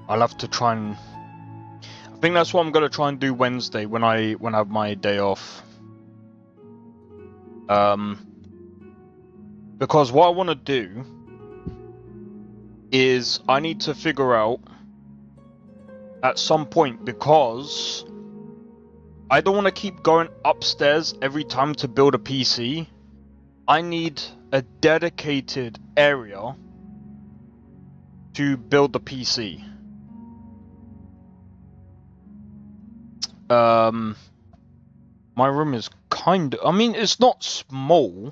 have to try and. I think that's what I'm gonna try and do Wednesday when I have my day off. Because what I want to do is I need to figure out at some point, because I don't want to keep going upstairs every time to build a PC. I need a dedicated area to build the PC. My room is I mean, it's not small.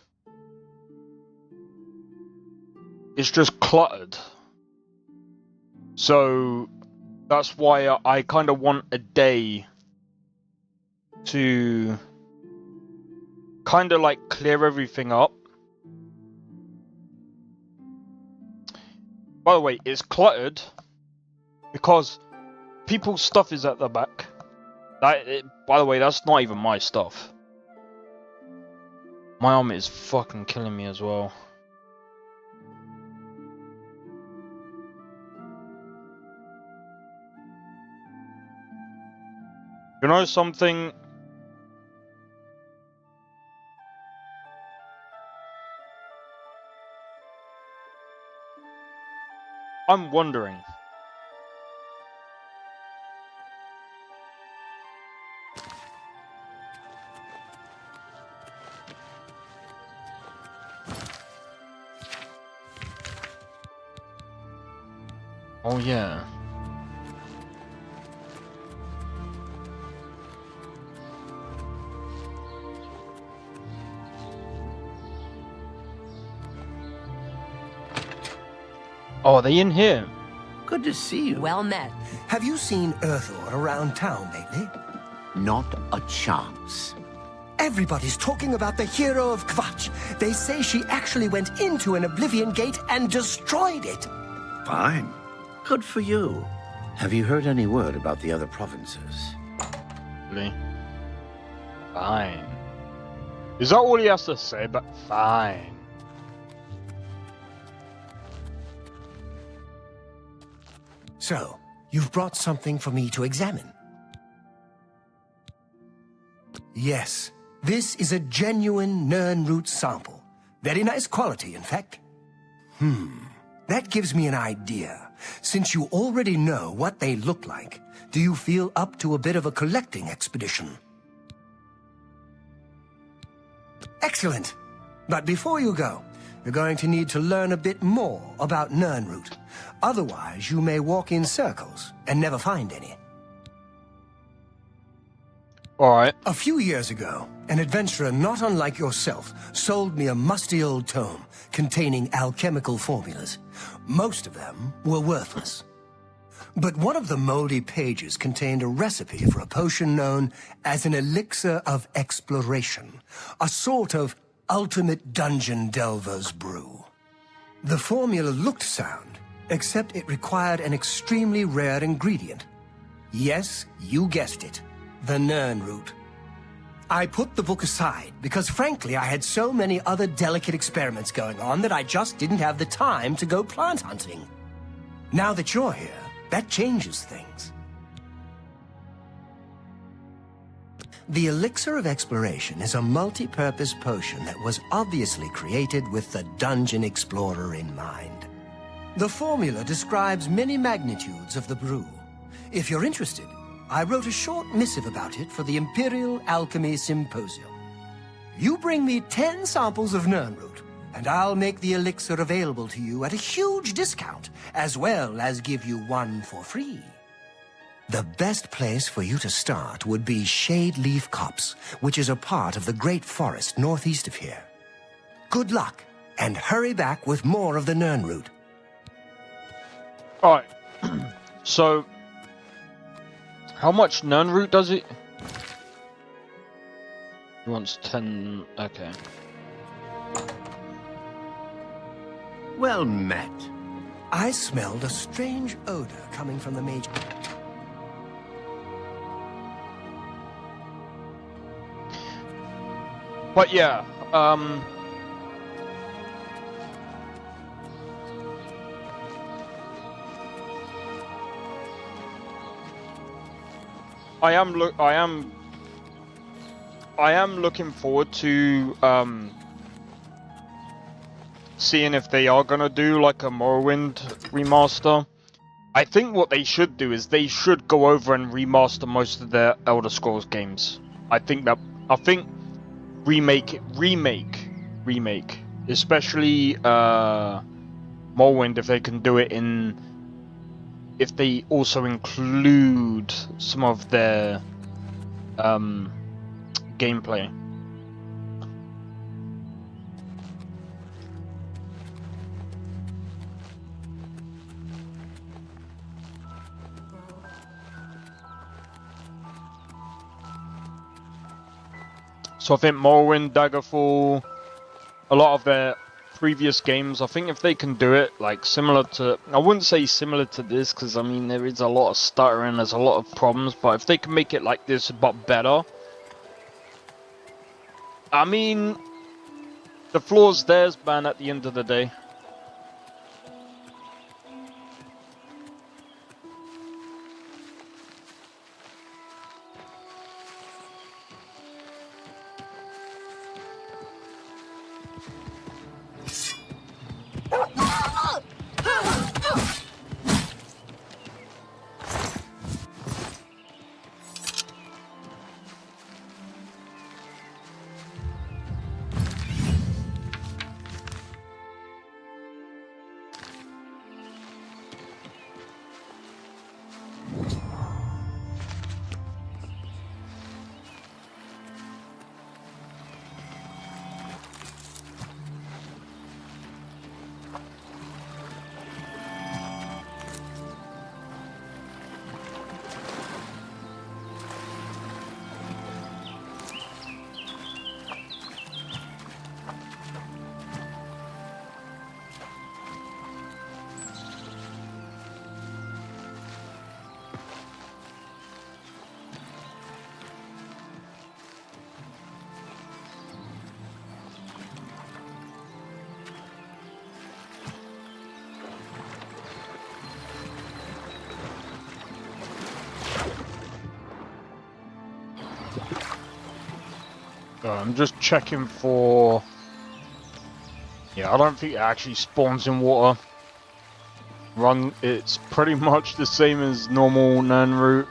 It's just cluttered. So that's why I kind of want a day to kind of like clear everything up. By the way, it's cluttered because people's stuff is at the back. By the way, that's not even my stuff. My arm is fucking killing me as well. You know something? I'm wondering. Oh yeah. Oh, are they in here? Good to see you. Well met. Have you seen Earthor around town lately? Not a chance. Everybody's talking about the hero of Kvatch. They say she actually went into an Oblivion Gate and destroyed it. Fine. Good for you. Have you heard any word about the other provinces? Really? Fine. Is that all he has to say? But fine. So, you've brought something for me to examine. Yes, this is a genuine Nirnroot sample. Very nice quality, in fact. That gives me an idea. Since you already know what they look like, do you feel up to a bit of a collecting expedition? Excellent. But before you go, you're going to need to learn a bit more about Nirnroot. Otherwise, you may walk in circles and never find any. Alright. A few years ago, an adventurer not unlike yourself sold me a musty old tome containing alchemical formulas. Most of them were worthless. But one of the moldy pages contained a recipe for a potion known as an elixir of exploration, a sort of ultimate dungeon delver's brew. The formula looked sound, except it required an extremely rare ingredient. Yes, you guessed it, the Nirnroot. I put the book aside because, frankly, I had so many other delicate experiments going on that I just didn't have the time to go plant hunting. Now that you're here, that changes things. The Elixir of Exploration is a multi-purpose potion that was obviously created with the Dungeon Explorer in mind. The formula describes many magnitudes of the brew. If you're interested, I wrote a short missive about it for the Imperial Alchemy Symposium. You bring me 10 samples of Nirnroot, and I'll make the elixir available to you at a huge discount, as well as give you one for free. The best place for you to start would be Shade Leaf Copse, which is a part of the Great Forest northeast of here. Good luck, and hurry back with more of the Nirnroot. Alright. So, how much Nirnroot does it? He wants 10... okay. Well met. I smelled a strange odor coming from the mage. But yeah, I am looking forward to seeing if they are gonna do like a Morrowind remaster. I think what they should do is they should go over and remaster most of their Elder Scrolls games. I think remake, especially Morrowind, if they can do it if they also include some of their gameplay. So I think Morrowind, Daggerfall, a lot of their previous games, I think if they can do it like similar to, I wouldn't say similar to this, because I mean there is a lot of stuttering, there's a lot of problems, but if they can make it like this but better, I mean the floor's theirs, man, at the end of the day. I'm just checking for... yeah, I don't think it actually spawns in water. It's pretty much the same as normal Nirnroot.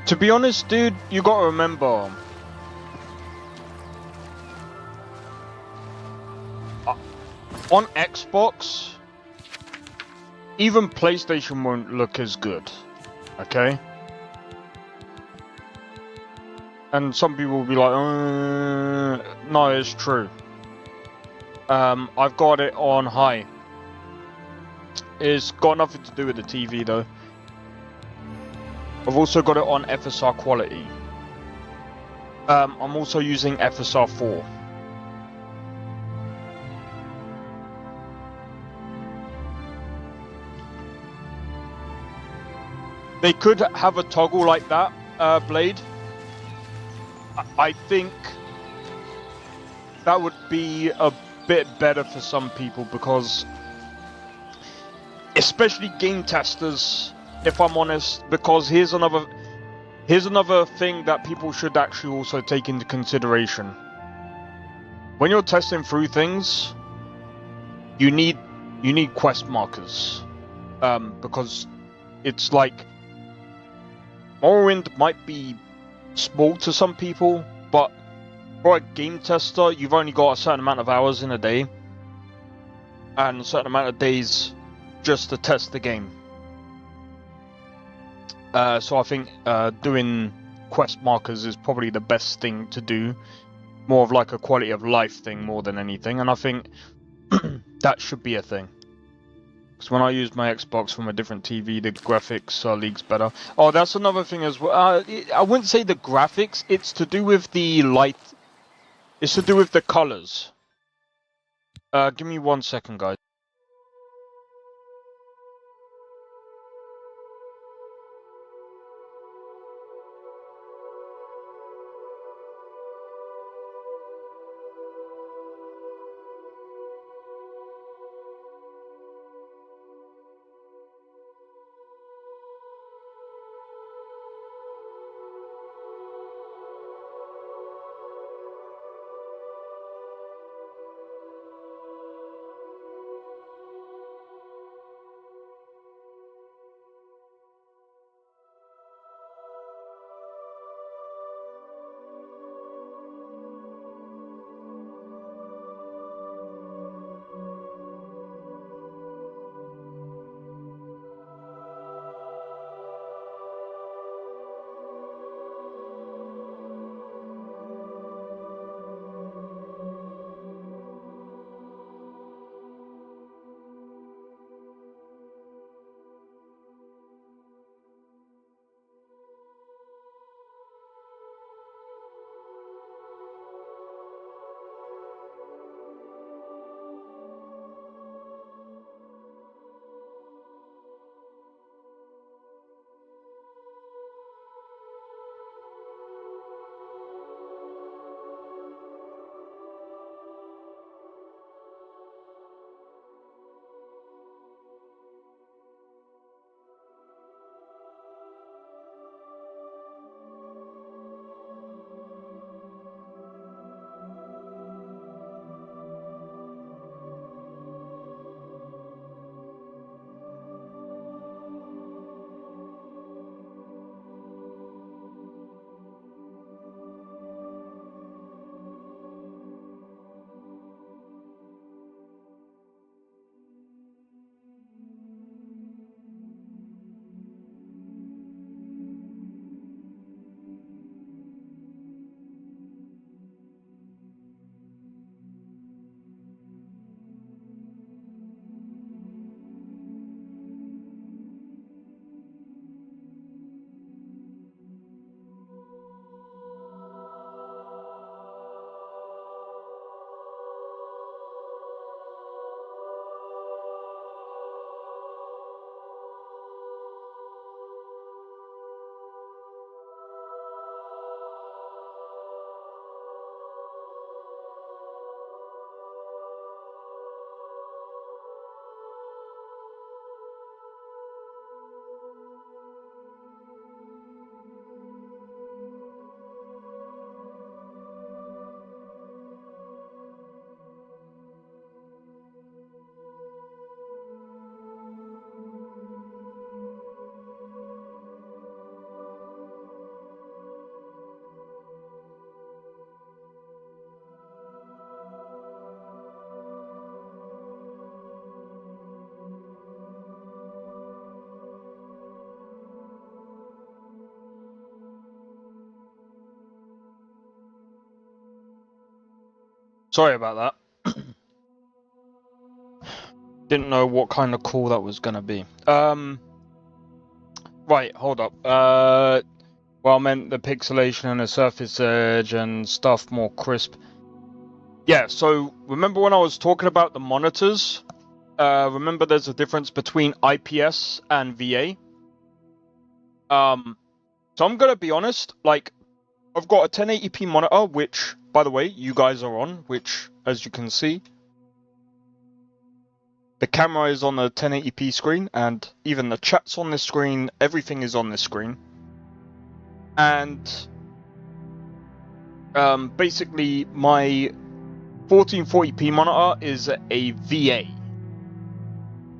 To be honest, dude, you gotta remember... on Xbox, even PlayStation won't look as good, okay? And some people will be like, no, it's true. I've got it on high. It's got nothing to do with the TV though. I've also got it on FSR quality. I'm also using FSR 4. They could have a toggle like that, Blade. I think that would be a bit better for some people, because especially game testers, if I'm honest, because here's another thing that people should actually also take into consideration. When you're testing through things, you need quest markers, because it's like Morrowind might be small to some people, but for a game tester, you've only got a certain amount of hours in a day, and a certain amount of days just to test the game. So I think doing quest markers is probably the best thing to do, more of like a quality of life thing more than anything, and I think that should be a thing. Because when I use my Xbox from a different TV, the graphics are leagues better. Oh, that's another thing as well. I wouldn't say the graphics, it's to do with the light. It's to do with the colors. Give me 1 second, guys. Sorry about that. Didn't know what kind of call that was gonna be. Right, hold up. Well, I meant the pixelation and the surface edge and stuff more crisp. Yeah, so remember when I was talking about the monitors? Remember there's a difference between IPS and VA? So I'm gonna be honest, like, I've got a 1080p monitor, which, by the way, you guys are on, which, as you can see, the camera is on the 1080p screen, and even the chat's on this screen, everything is on this screen. And basically, my 1440p monitor is a VA.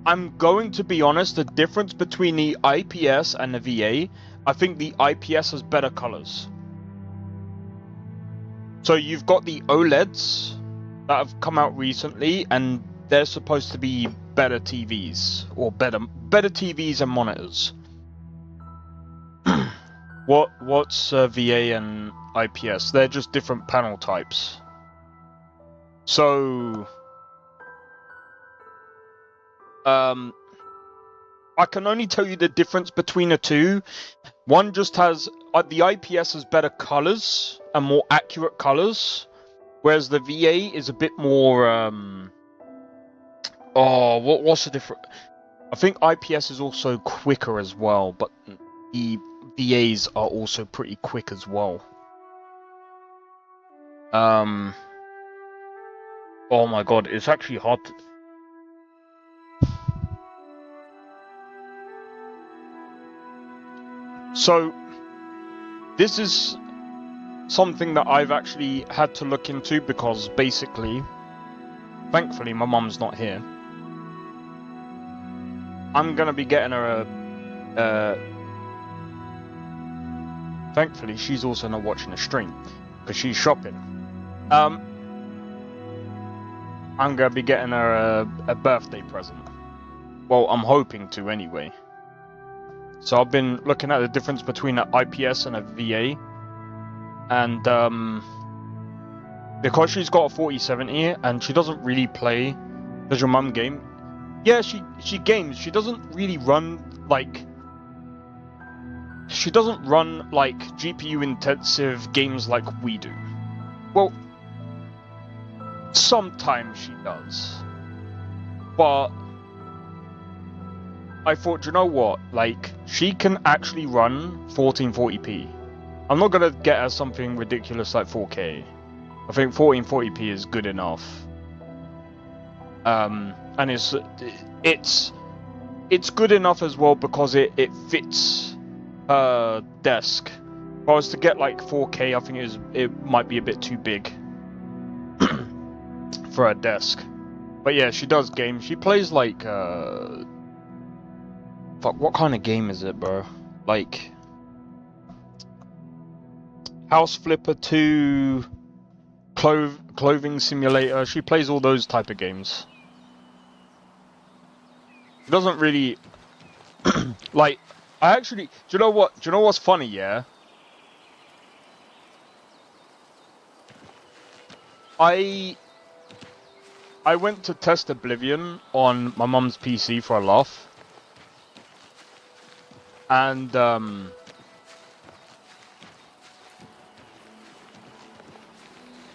I'm going to be honest, the difference between the IPS and the VA, I think the IPS has better colors. So you've got the OLEDs that have come out recently, and they're supposed to be better TVs, or better TVs and monitors. What's VA and IPS? They're just different panel types. So I can only tell you the difference between the two. One just has the IPS has better colors and more accurate colors, whereas the VA is a bit more what's the difference? I think IPS is also quicker as well, but the VAs are also pretty quick as well. Oh my god, it's actually hard to... So, this is something that I've actually had to look into because basically, thankfully my mum's not here. I'm gonna be getting her thankfully she's also not watching the stream because she's shopping. I'm gonna be getting her a birthday present. Well, I'm hoping to anyway. So I've been looking at the difference between an IPS and a VA, and because she's got a 4070 and she doesn't really play. Does your mum game? Yeah, she games. She doesn't really run like. She doesn't run like GPU intensive games like we do. Well, sometimes she does, but I thought, you know what? Like, she can actually run 1440p. I'm not gonna get her something ridiculous like 4K. I think 1440p is good enough. And it's good enough as well because it fits her desk. If I was to get like 4K, I think it might be a bit too big for her desk. But yeah, she does game. She plays like fuck, what kind of game is it, bro? Like House Flipper 2, Clothing Simulator. She plays all those type of games. She doesn't really like. I actually, do you know what? Do you know what's funny? Yeah. I went to test Oblivion on my mum's PC for a laugh. And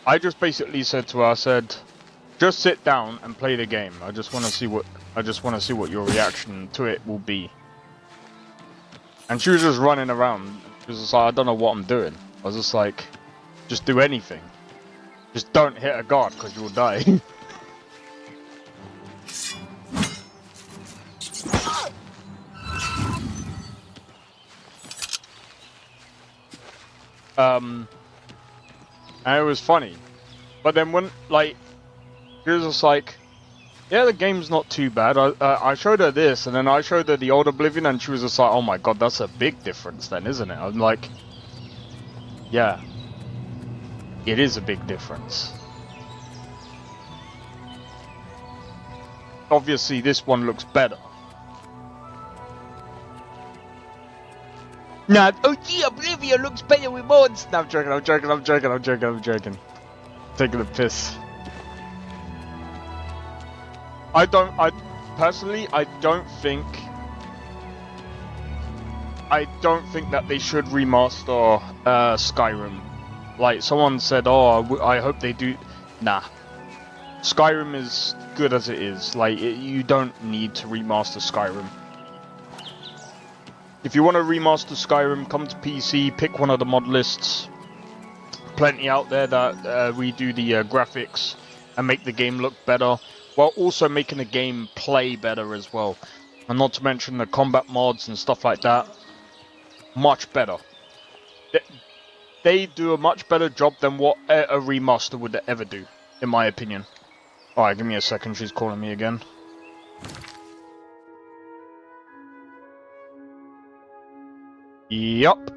I just basically said to her, I said, just sit down and play the game. I just want to see what your reaction to it will be. And she was just running around. She was just like, I don't know what I'm doing. I was just like, just do anything. Just don't hit a guard because you'll die. And it was funny. But then when, like, she was just like, yeah, the game's not too bad. I showed her this, and then I showed her the old Oblivion, and she was just like, oh my god, that's a big difference then, isn't it? I'm like, yeah. It is a big difference. Obviously, this one looks better. Nah, oh gee, Oblivion looks better with mods! No, I'm joking. Taking a piss. Personally, I don't think that they should remaster Skyrim. Like, someone said, oh, I hope they do. Nah. Skyrim is good as it is. Like, you don't need to remaster Skyrim. If you want to remaster Skyrim, come to PC, pick one of the mod lists. Plenty out there that redo the graphics and make the game look better, while also making the game play better as well. And not to mention the combat mods and stuff like that. Much better. They do a much better job than what a remaster would ever do, in my opinion. Alright, give me a second, she's calling me again. Yup.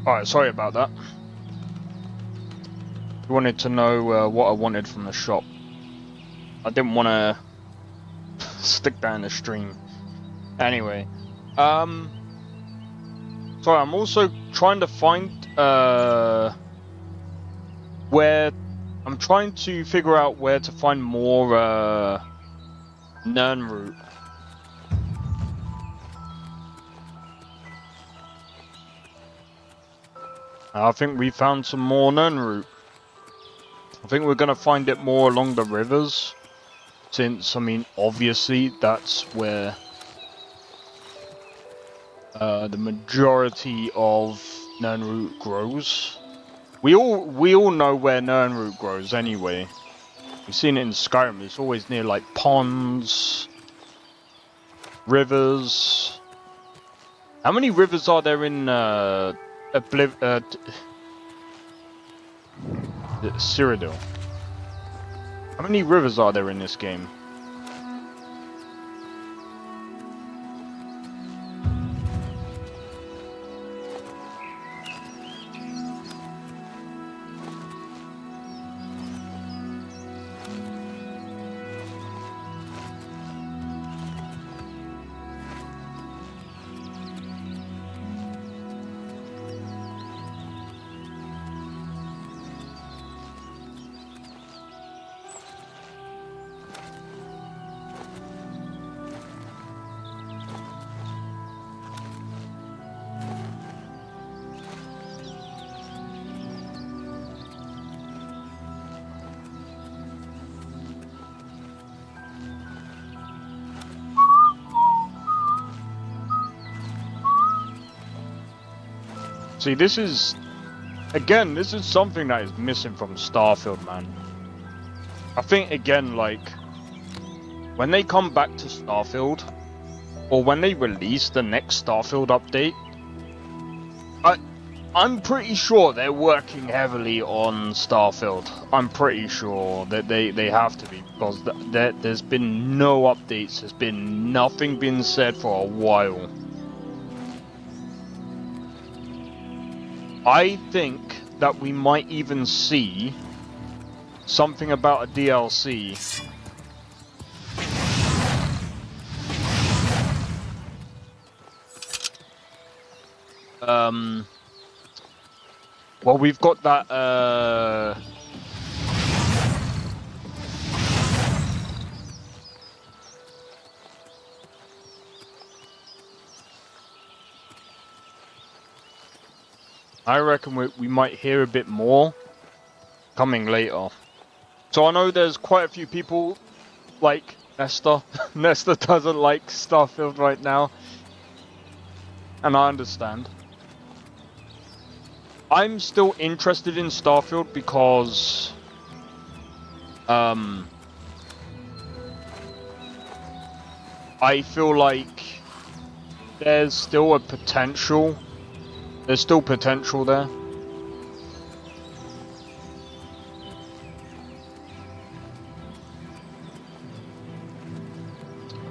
Alright, sorry about that. You wanted to know what I wanted from the shop. I didn't want to stick that in the stream. Anyway, sorry, I'm also trying to find where I'm trying to figure out where to find more Nernroot. I think we found some more Nernroot. I think we're gonna find it more along the rivers, since I mean obviously that's where the majority of Nernroot grows. We all know where Nernroot grows anyway. We've seen it in Skyrim. It's always near like ponds, rivers. How many rivers are there in Cyrodiil? How many rivers are there in this game? See, this is something that is missing from Starfield, man. I think, again, like, when they come back to Starfield, or when they release the next Starfield update, I'm pretty sure they're working heavily on Starfield. I'm pretty sure that they have to be, because there's been no updates, there's been nothing been said for a while. I think that we might even see something about a DLC. Well, we've got that, I reckon we might hear a bit more coming later. So I know there's quite a few people like Nesta. Nesta doesn't like Starfield right now. And I understand. I'm still interested in Starfield because I feel like there's still a potential. There's still potential there.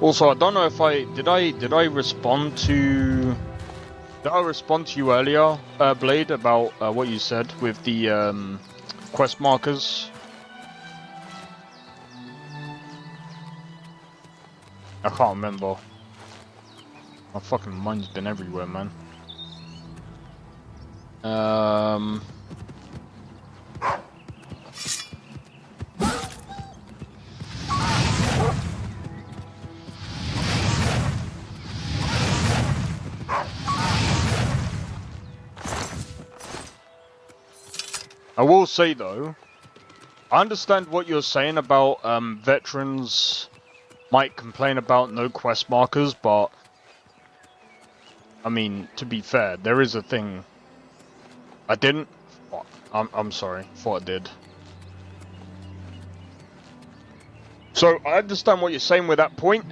Also, I don't know if did I respond to you earlier, Blade, about what you said with the quest markers? I can't remember. My fucking mind's been everywhere, man. I will say though, I understand what you're saying about veterans might complain about no quest markers, but I mean, to be fair, there is a thing. I didn't. I'm sorry. Thought I did. So I understand what you're saying with that point,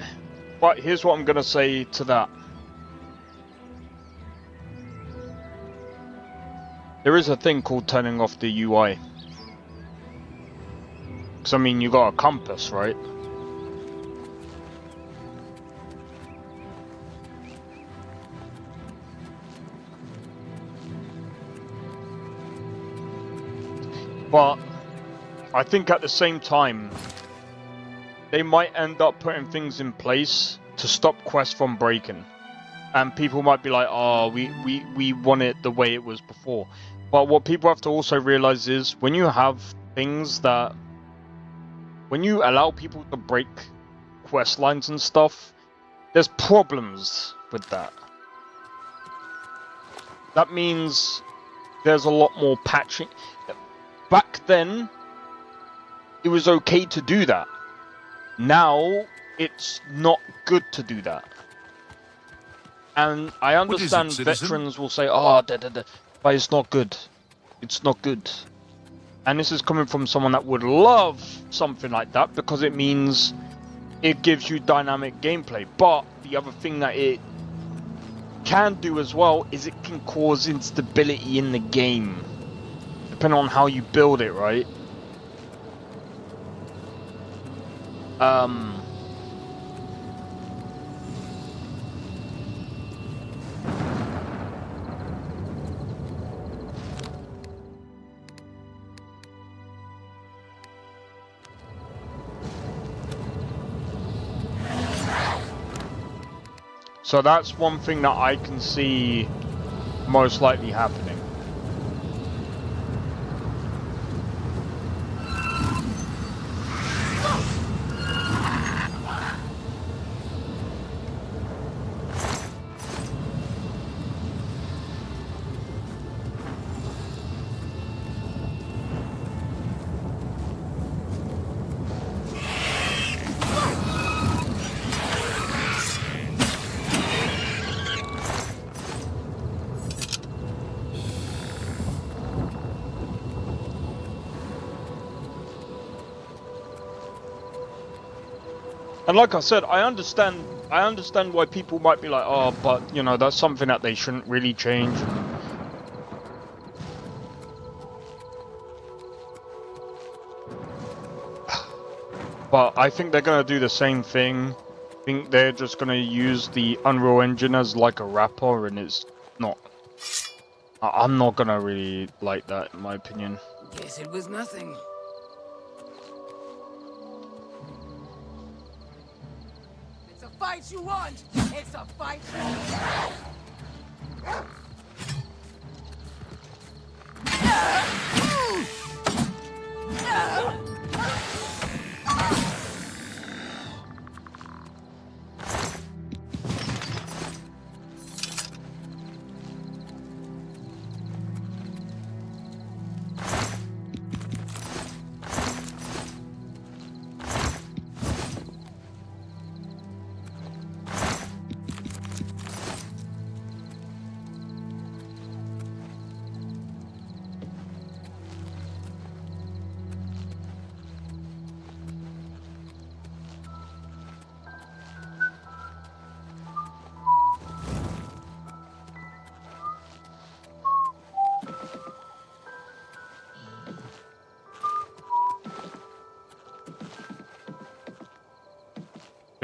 but here's what I'm gonna say to that. There is a thing called turning off the UI. Because I mean, you got a compass, right? But I think at the same time, they might end up putting things in place to stop quests from breaking. And people might be like, oh, we want it the way it was before. But what people have to also realize is when you have things that... when you allow people to break quest lines and stuff, there's problems with that. That means there's a lot more patching. Back then, it was okay to do that. Now, it's not good to do that. And I understand veterans will say, oh, but it's not good. It's not good. And this is coming from someone that would love something like that because it means it gives you dynamic gameplay. But the other thing that it can do as well is it can cause instability in the game. Depending on how you build it, right? So that's one thing that I can see most likely happening. And like I said, I understand why people might be like, oh, but, you know, that's something that they shouldn't really change. But I think they're going to do the same thing. I think they're just going to use the Unreal Engine as like a wrapper, and it's not... I'm not going to really like that, in my opinion. Guess it was nothing. Fight you want! It's a fight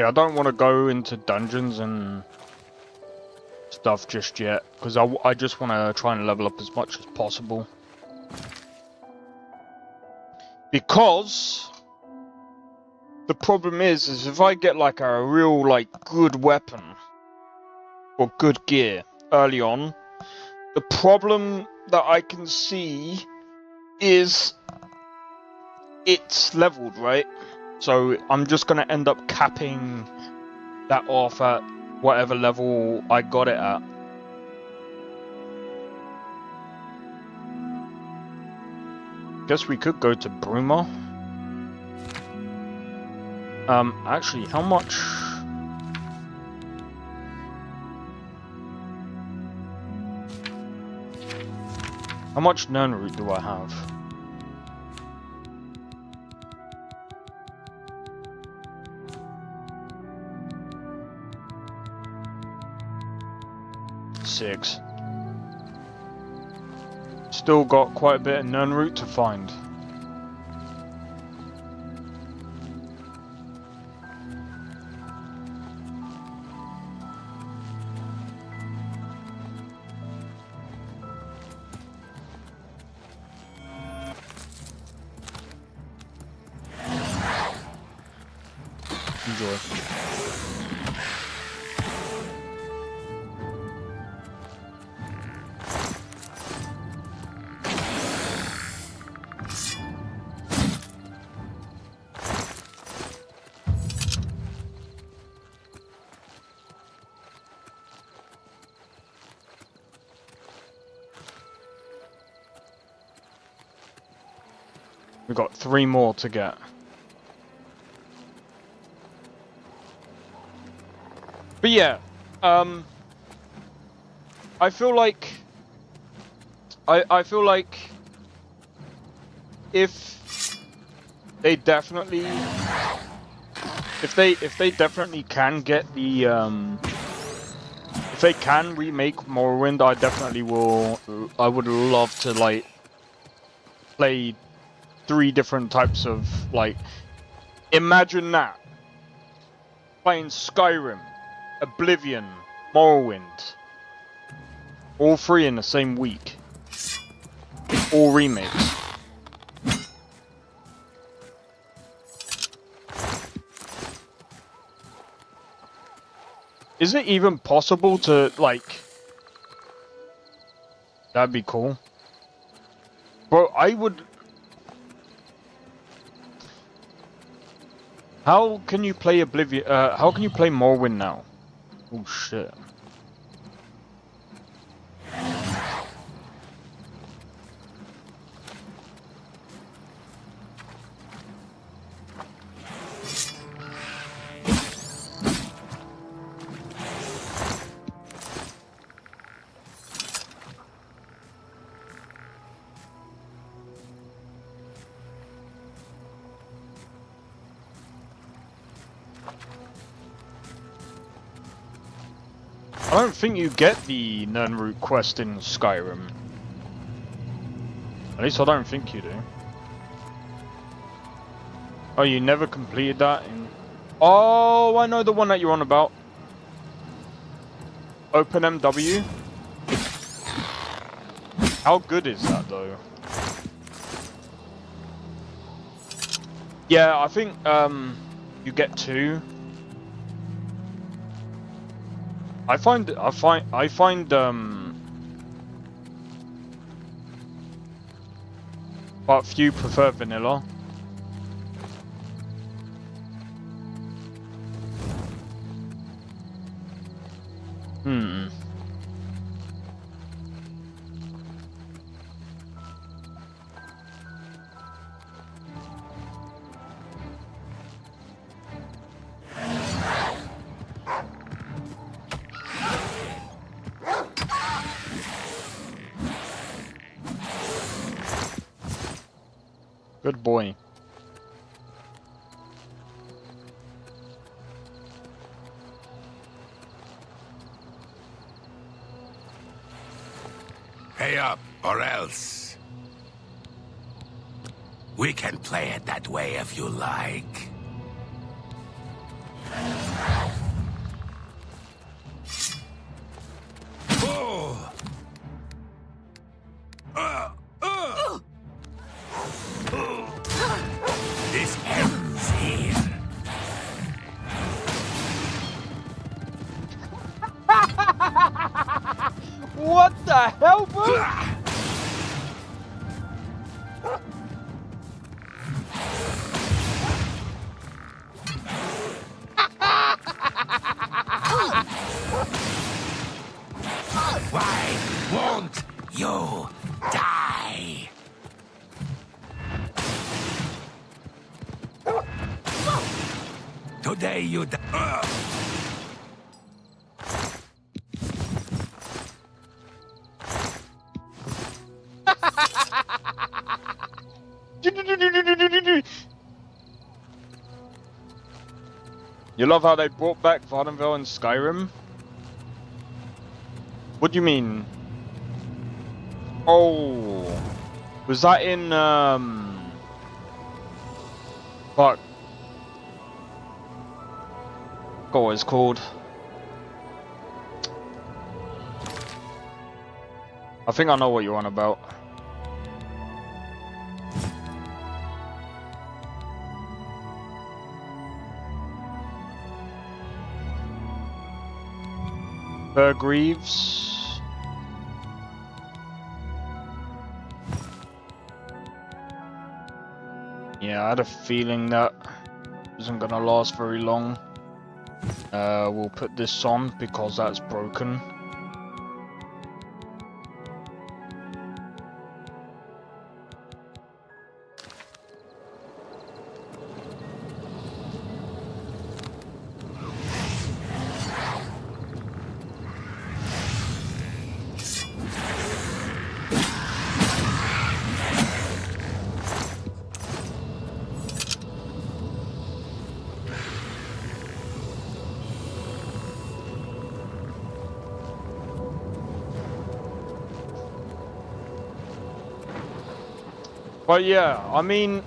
Yeah, I don't want to go into dungeons and stuff just yet, because I just want to try and level up as much as possible. Because the problem is if I get like a real like good weapon or good gear early on, the problem that I can see is it's leveled, right? So I'm just going to end up capping that off at whatever level I got it at. Guess we could go to Bruma. Actually, how much... how much Nernroot do I have? Six. Still got quite a bit of Nernroot to find. enjoy. We've got 3 more to get. But yeah, I feel like I feel like if they definitely can get the if they can remake Morrowind, I definitely will. I would love to like play 3 different types of like. Imagine that playing Skyrim, Oblivion, Morrowind, all 3 in the same week, all remakes. Is it even possible to like? That'd be cool. Bro, I would. How can you play Oblivion? How can you play Morrowind now? Oh shit. I don't think you get the Nirnroot quest in Skyrim. At least I don't think you do. Oh, you never completed that? Oh, I know the one that you're on about. OpenMW? How good is that though? Yeah, I think you get 2. I find quite few prefer vanilla. Good boy. Pay up, or else. We can play it that way if you like. Oh! This ends here. What the hell, bro? Why won't you die? Today you die. You love how they brought back Vardenville and Skyrim? What do you mean? Oh, was that in fuck? What it's called? I think I know what you're on about. Greaves. Yeah, I had a feeling that isn't gonna last very long. We'll put this on because that's broken. But yeah, I mean,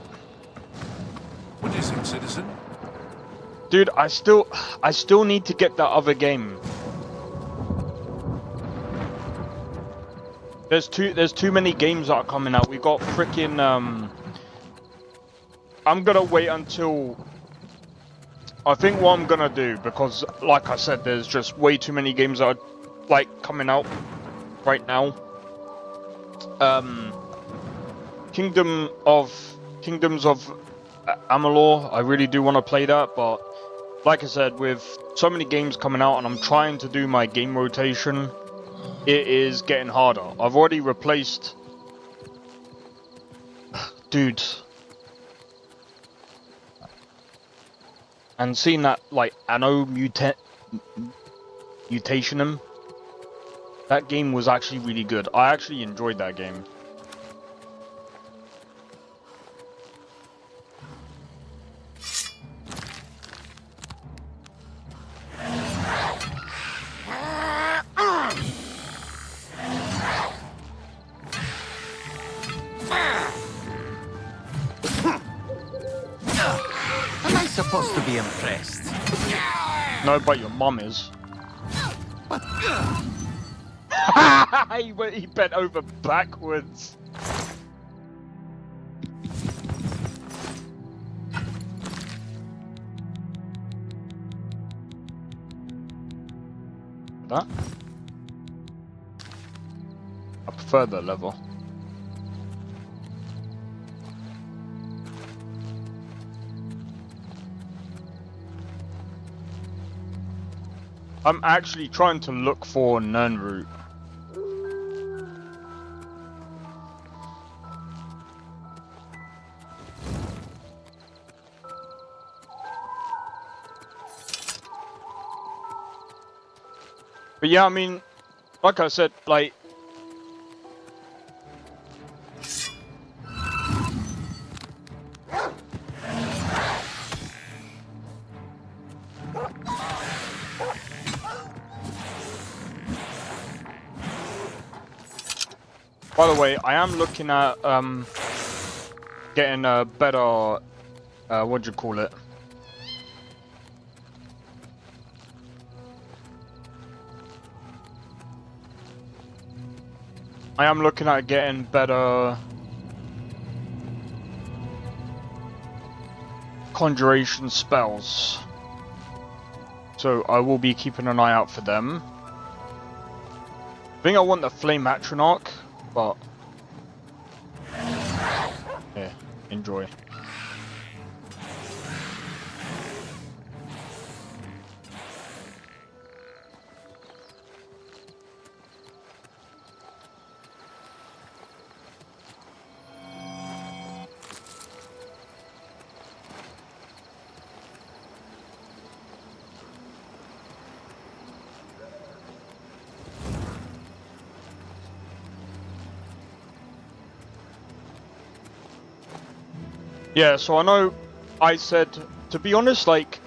What is it, citizen? dude, I still need to get that other game. There's too many games that are coming out. We got freaking I'm gonna wait until I think what I'm gonna do, because like I said, there's just way too many games that are like coming out right now. Kingdoms of Amalur, I really do want to play that, but like I said, with so many games coming out and I'm trying to do my game rotation, it is getting harder. I've already replaced... Dude. And seeing that, like, Anno Mutationum, that game was actually really good. I actually enjoyed that game. Am I supposed to be impressed? No, but your mum is. He bent over backwards. That? I prefer the level. I'm actually trying to look for Nernroot. But yeah, I mean, like I said, like... By the way, I am looking at getting a better, what do you call it? I am looking at getting better conjuration spells. So I will be keeping an eye out for them. I think I want the Flame Atronach, but yeah, enjoy. Yeah, so I know I said, to be honest, like,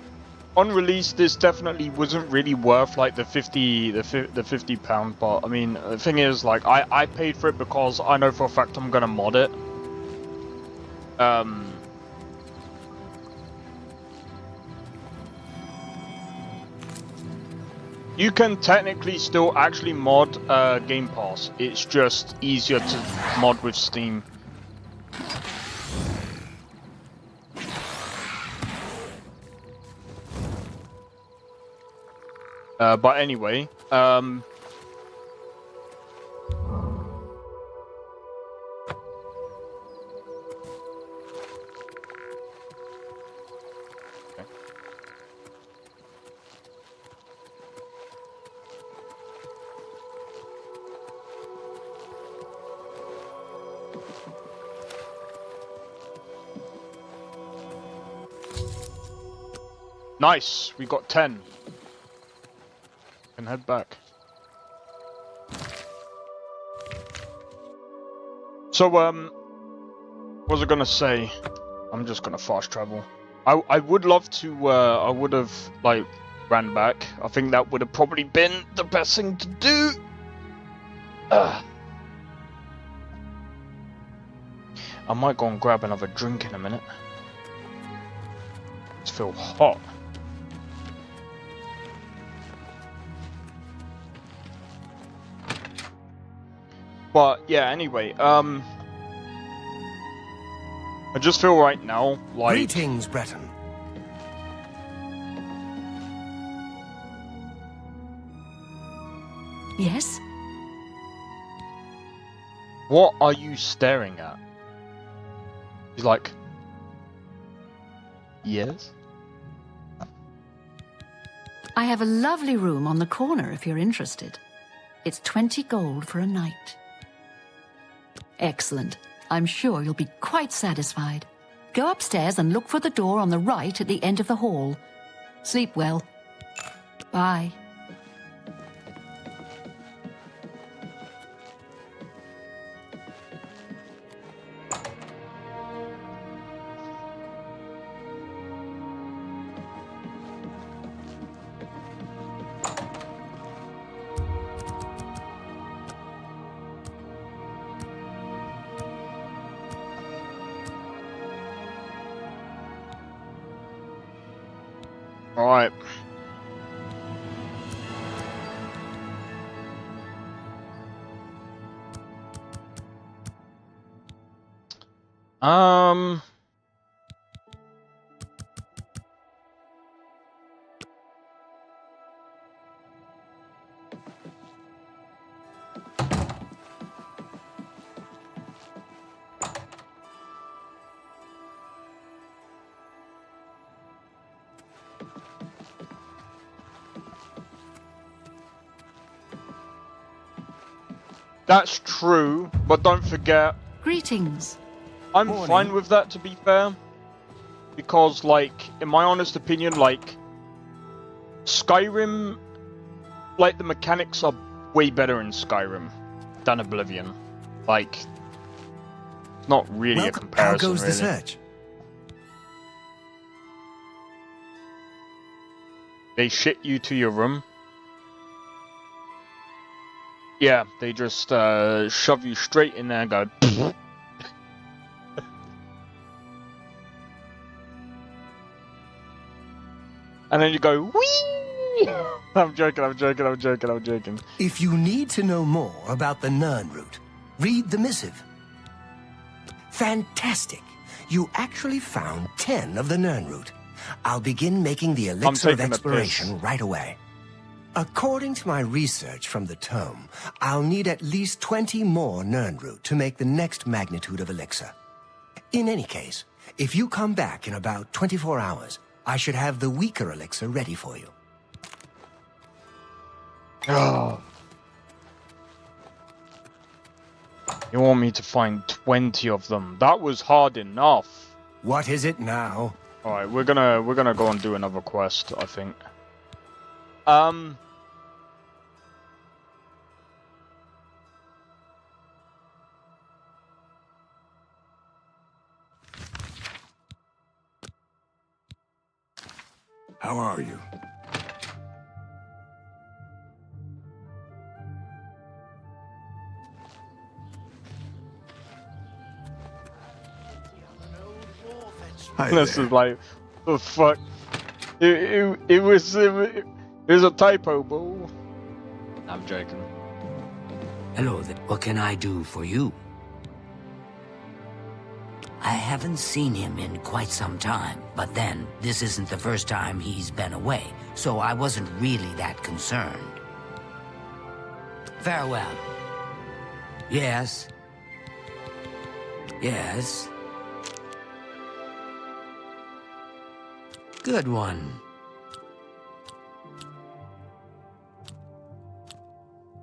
on release this definitely wasn't really worth like the £50, but I mean, the thing is, like, I paid for it because I know for a fact I'm gonna mod it. You can technically still actually mod Game Pass, it's just easier to mod with Steam. But anyway, nice, we got 10. And head back. So, what was I gonna say? I'm just gonna fast travel. I would love to, I would have, like, ran back. I think that would have probably been the best thing to do. I might go and grab another drink in a minute. I feel hot. But yeah, anyway, I just feel right now like... Greetings, Breton. Yes? What are you staring at? He's like... Yes? I have a lovely room on the corner if you're interested. It's 20 gold for a night. Excellent. I'm sure you'll be quite satisfied. Go upstairs and look for the door on the right at the end of the hall. Sleep well. Bye. Alright. That's true, but don't forget... Greetings. I'm fine with that, to be fair. Because, like, in my honest opinion, like... Skyrim... Like, the mechanics are way better in Skyrim than Oblivion. Like... It's not really a comparison, How goes really. the search? They shit you to your room. Yeah, they just shove you straight in there and go. And then you go, whee! I'm joking. If you need to know more about the Nern route, read the missive. Fantastic! You actually found 10 of the Nern route. I'll begin making the elixir of exploration right away. According to my research from the tome, I'll need at least 20 more Nern root to make the next magnitude of elixir. In any case, if you come back in about 24 hours, I should have the weaker elixir ready for you. Oh. You want me to find 20 of them? That was hard enough. What is it now? Alright, we're gonna go and do another quest, I think. How are you? This is like, the fuck. It was a typo, bro. I'm joking. Hello there. What can I do for you? I haven't seen him in quite some time, but then, this isn't the first time he's been away, so I wasn't really that concerned. Farewell. Yes. Yes. Good one.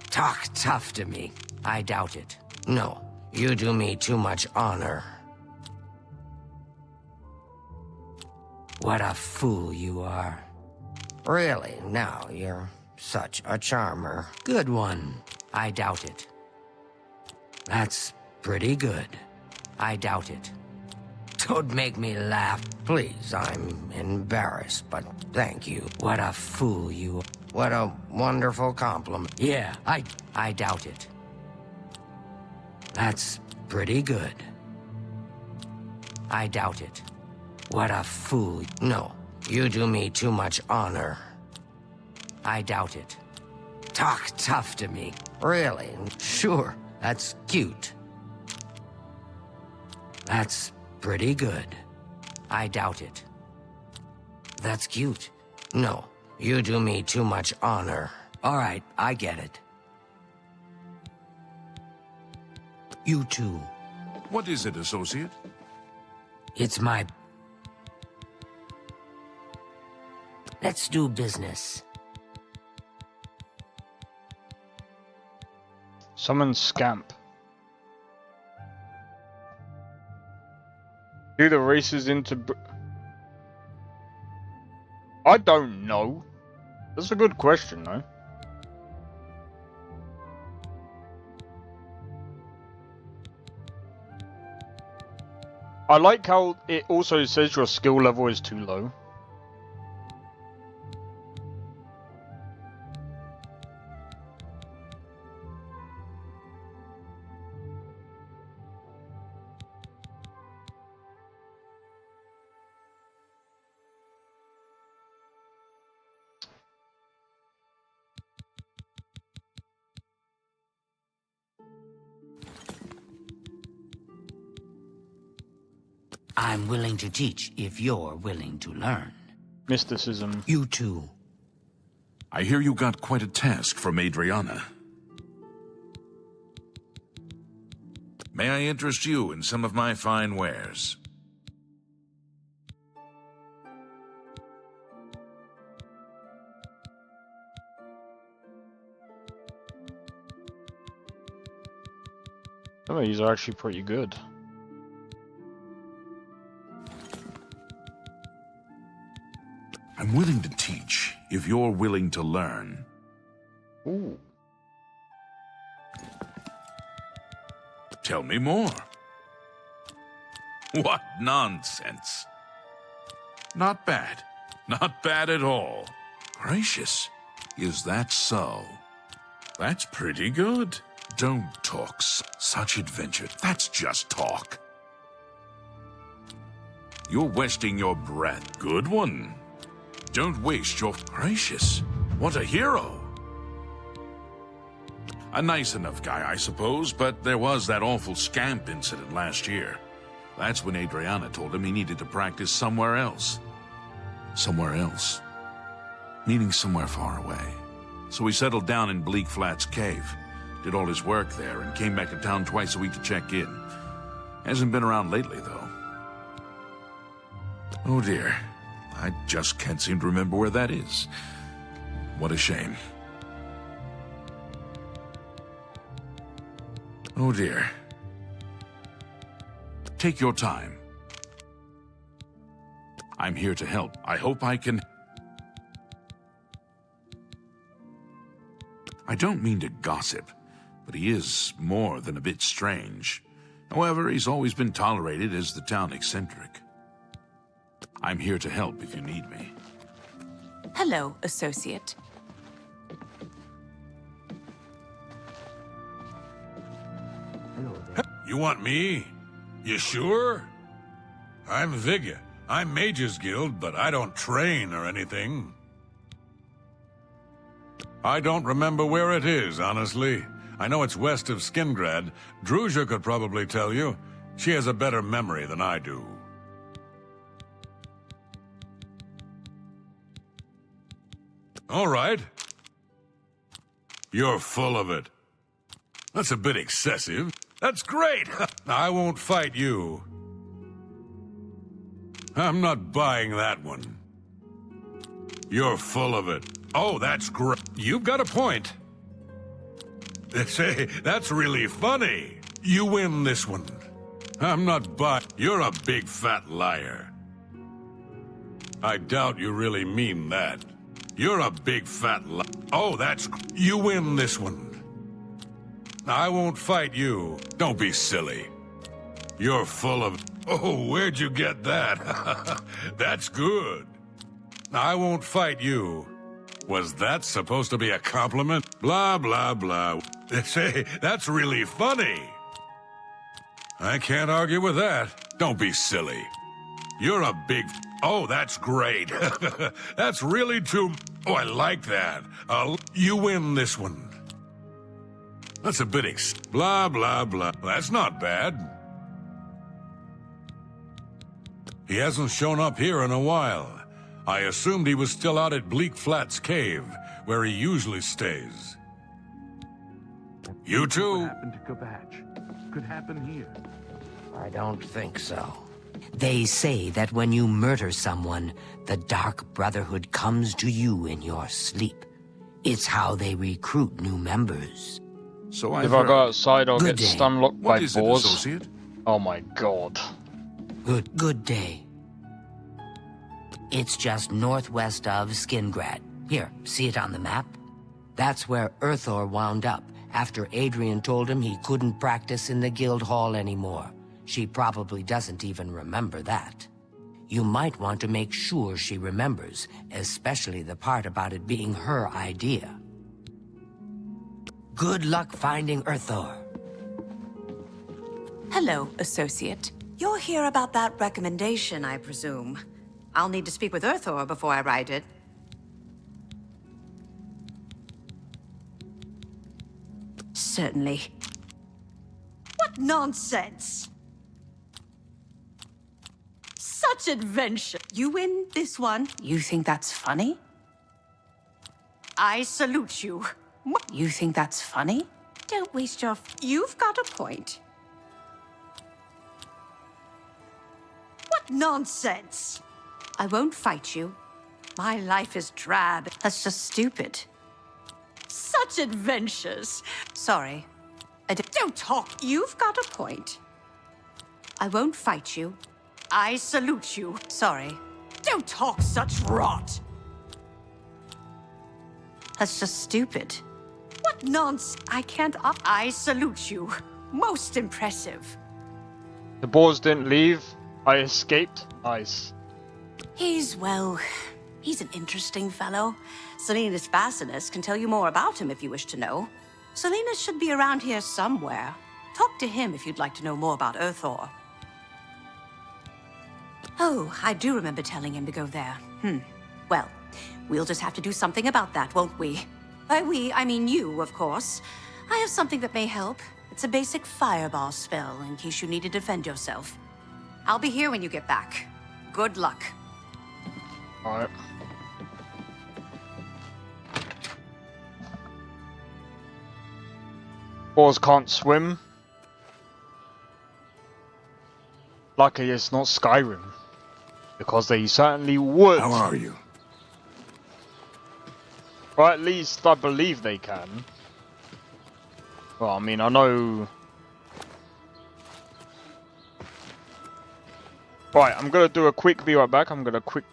Talk tough to me. I doubt it. No, you do me too much honor. What a fool you are. Really, now you're such a charmer. Good one. I doubt it. That's pretty good. I doubt it. Don't make me laugh. Please, I'm embarrassed, but thank you. What a fool you are. What a wonderful compliment. Yeah, I doubt it. That's pretty good. I doubt it. What a fool. No, you do me too much honor. I doubt it. Talk tough to me. Really? Sure, that's cute. That's pretty good. I doubt it. That's cute. No, you do me too much honor. All right, I get it. You too. What is it, associate? It's my... Let's do business. Summon Scamp. Do the races into... I don't know. That's a good question, though. I like how it also says your skill level is too low. I'm willing to teach if you're willing to learn. Mysticism. You too. I hear you got quite a task from Adriana. May I interest you in some of my fine wares? Some of these are actually pretty good. I'm willing to teach if you're willing to learn. Ooh. Tell me more. What nonsense. Not bad. Not bad at all. Gracious. Is that so? That's pretty good. Don't talk such adventure. That's just talk. You're wasting your breath. Good one. Don't waste your... Gracious. What a hero. A nice enough guy, I suppose, but there was that awful scamp incident last year. That's when Adriana told him he needed to practice somewhere else. Somewhere else. Meaning somewhere far away. So he settled down in Bleak Flats Cave, did all his work there, and came back to town twice a week to check in. Hasn't been around lately, though. Oh dear. I just can't seem to remember where that is. What a shame. Oh dear. Take your time. I'm here to help. I hope I can... I don't mean to gossip, but he is more than a bit strange. However, he's always been tolerated as the town eccentric. I'm here to help if you need me. Hello, associate. You want me? You sure? I'm Vigga. I'm Mage's Guild, but I don't train or anything. I don't remember where it is, honestly. I know it's west of Skingrad. Druzia could probably tell you. She has a better memory than I do. All right. You're full of it. That's a bit excessive. That's great! I won't fight you. I'm not buying that one. You're full of it. Oh, that's great. You've got a point. Say, that's really funny. You win this one. I'm not buying. You're a big fat liar. I doubt you really mean that. You're a big fat liar. Oh, that's... You win this one. I won't fight you. Don't be silly. You're full of... Oh, where'd you get that? That's good. I won't fight you. Was that supposed to be a compliment? Blah, blah, blah. Say, that's really funny. I can't argue with that. Don't be silly. You're a big... Oh, that's great. That's really too... Oh, I like that. You win this one. That's a bit blah, blah, blah. That's not bad. He hasn't shown up here in a while. I assumed he was still out at Bleak Flats Cave, where he usually stays. You too? What happened to Kvatch? Could happen here. I don't think so. They say that when you murder someone, the Dark Brotherhood comes to you in your sleep. It's how they recruit new members. So if I go outside, I'll get stunlocked by boars. Associate? Oh my god. Good day. It's just northwest of Skingrad. Here, see it on the map? That's where Earthor wound up after Adrian told him he couldn't practice in the guild hall anymore. She probably doesn't even remember that. You might want to make sure she remembers, especially the part about it being her idea. Good luck finding Earthor. Hello, Associate. You're here about that recommendation, I presume. I'll need to speak with Earthor before I write it. Certainly. What nonsense! Such adventure! You win this one. You think that's funny? I salute you. You think that's funny? Don't waste your... You've got a point. What nonsense! I won't fight you. My life is drab. That's just stupid. Such adventures. Sorry. Don't talk. You've got a point. I won't fight you. I salute you. Sorry. Don't talk such rot. That's just stupid. What nonsense. I can't... I salute you. Most impressive. The boars didn't leave. I escaped. Nice. He's an interesting fellow. Salinas Bassinus can tell you more about him if you wish to know. Salinas should be around here somewhere. Talk to him if you'd like to know more about Earthor. Oh, I do remember telling him to go there. Well, we'll just have to do something about that, won't we? By we, I mean you, of course. I have something that may help. It's a basic fireball spell, in case you need to defend yourself. I'll be here when you get back. Good luck. Alright. Boars can't swim. Lucky it's not Skyrim. Because they certainly would. How are you? Or at least I believe they can. Well, I mean, I know... Right, I'm gonna do a quick be right back. I'm gonna quick...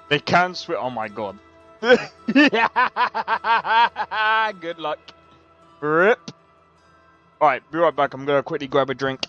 They can swim. Oh my god. Good luck. Rip. Alright, be right back. I'm gonna quickly grab a drink.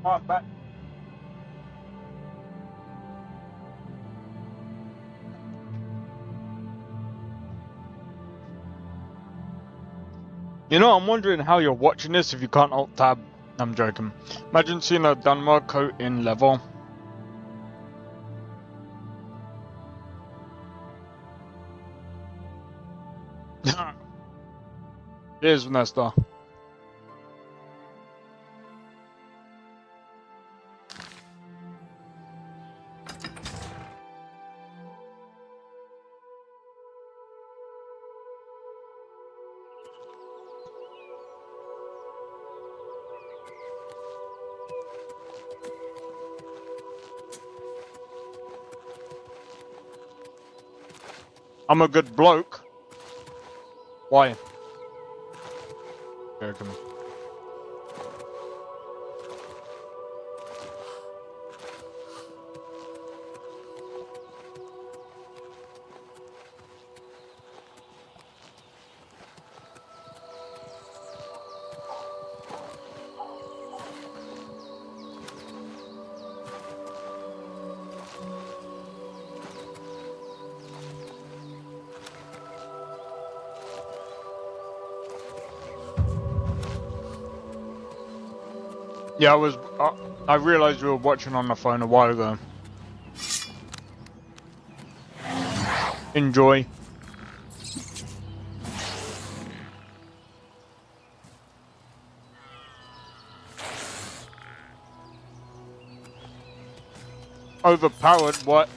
Alright, back. You know, I'm wondering how you're watching this if you can't alt tab. I'm joking. Imagine seeing a Dunmer coat in level. Cheers, Vanessa. I'm a good bloke. Why? Joking. Yeah, I realized you were watching on the phone a while ago. Enjoy. Overpowered, what?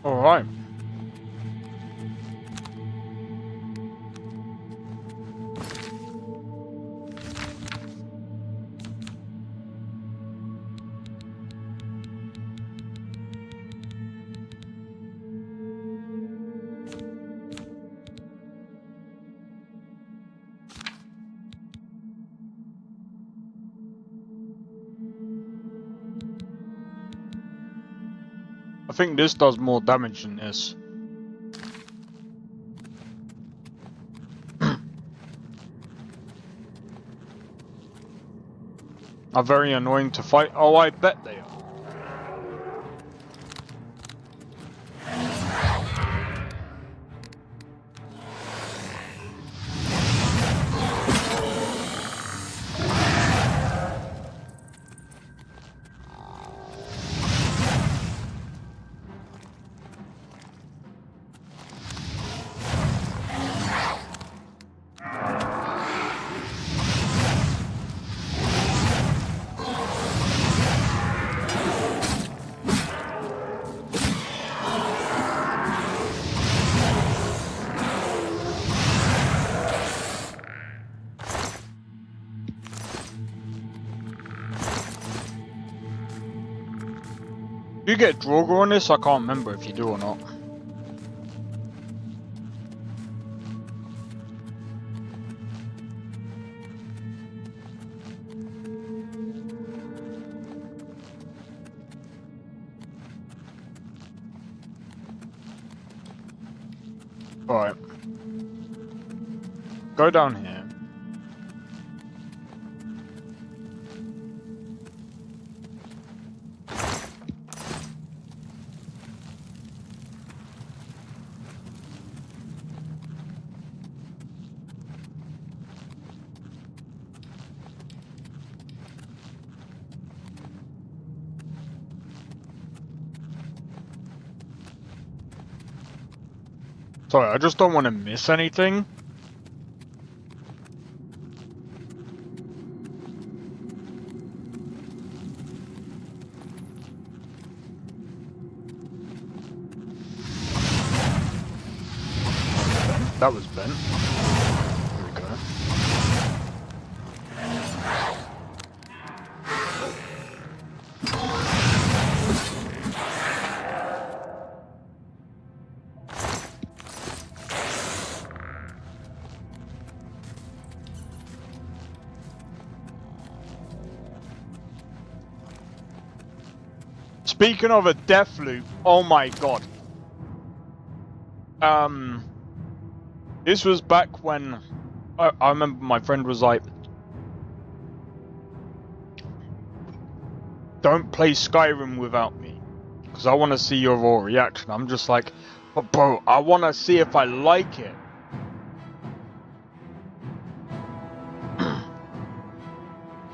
Alright. I think this does more damage than this. Are very annoying to fight. Oh, I bet they are. Do you get Drogo on this? I can't remember if you do or not. Alright. Go down here. Sorry, I just don't want to miss anything. That was bent. There we go. Speaking of a death loop, oh my god. This was back when I remember my friend was like, don't play Skyrim without me, because I want to see your raw reaction. I'm just like, but bro, I want to see if I like it.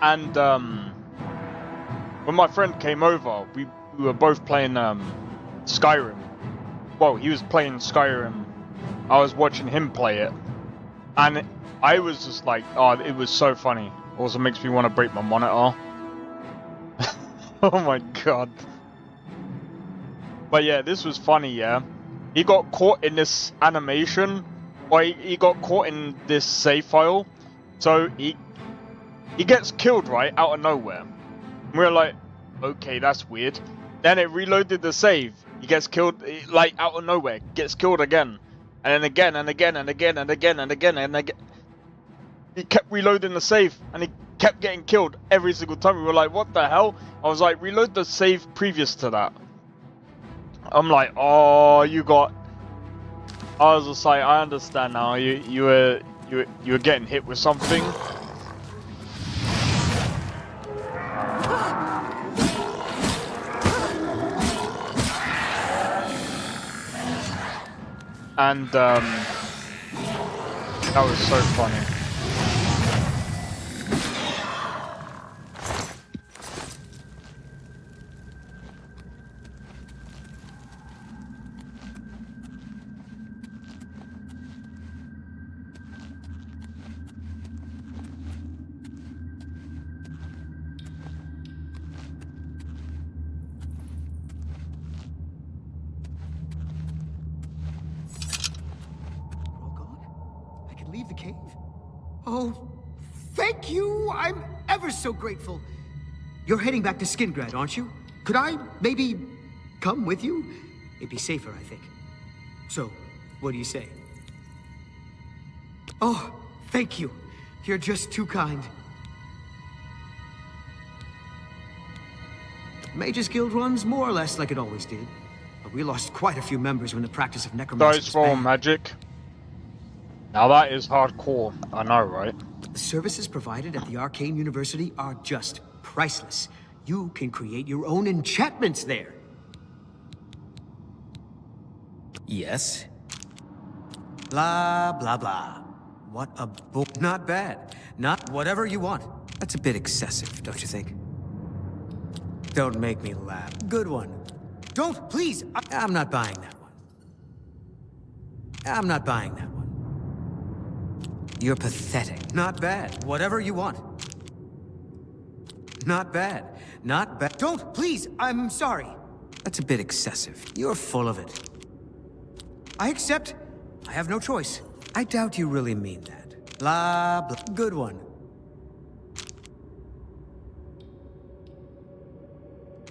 And when my friend came over, we were both playing Skyrim. Well, he was playing Skyrim. I was watching him play it. And I was just like, oh, it was so funny. Also makes me want to break my monitor. Oh my god. But yeah, this was funny, yeah. He got caught in this animation. Or he got caught in this save file. So he gets killed, right, out of nowhere. And we're like, okay, that's weird. Then it reloaded the save. He gets killed, like, out of nowhere. Gets killed again. And then again, and again, and again, and again, and again, and again. He kept reloading the save, and he kept getting killed every single time. We were like, what the hell? I was like, reload the save previous to that. I'm like, oh, you got... I was just like, I understand now. You were getting hit with something. And that was so funny. Leave the cave? Oh, thank you! I'm ever so grateful. You're heading back to Skingrad, aren't you? Could I maybe come with you? It'd be safer, I think. So, what do you say? Oh, thank you. You're just too kind. Mages Guild runs more or less like it always did. But we lost quite a few members when the practice of necromancy was Dice roll magic. Now that is hardcore, I know, right? The services provided at the Arcane University are just priceless. You can create your own enchantments there. Yes. Blah, blah, blah. What a book. Not bad. Not whatever you want. That's a bit excessive, don't you think? Don't make me laugh. Good one. Don't, please! I'm not buying that one. I'm not buying that one. You're pathetic. Not bad. Whatever you want. Not bad. Not bad. Don't, please! I'm sorry. That's a bit excessive. You're full of it. I accept. I have no choice. I doubt you really mean that. Blah, blah. Good one.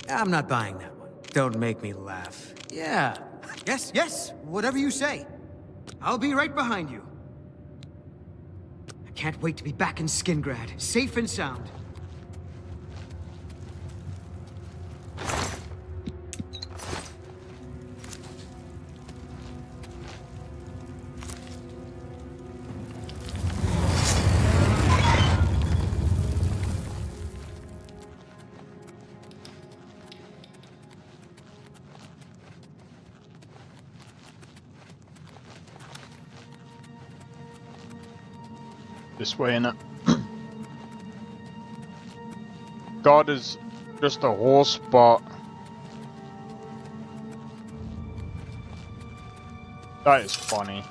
I'm not buying that one. Don't make me laugh. Yeah. Yes, yes. Whatever you say. I'll be right behind you. I can't wait to be back in Skingrad, safe and sound. This way, innit? God is just a horse, but that is funny.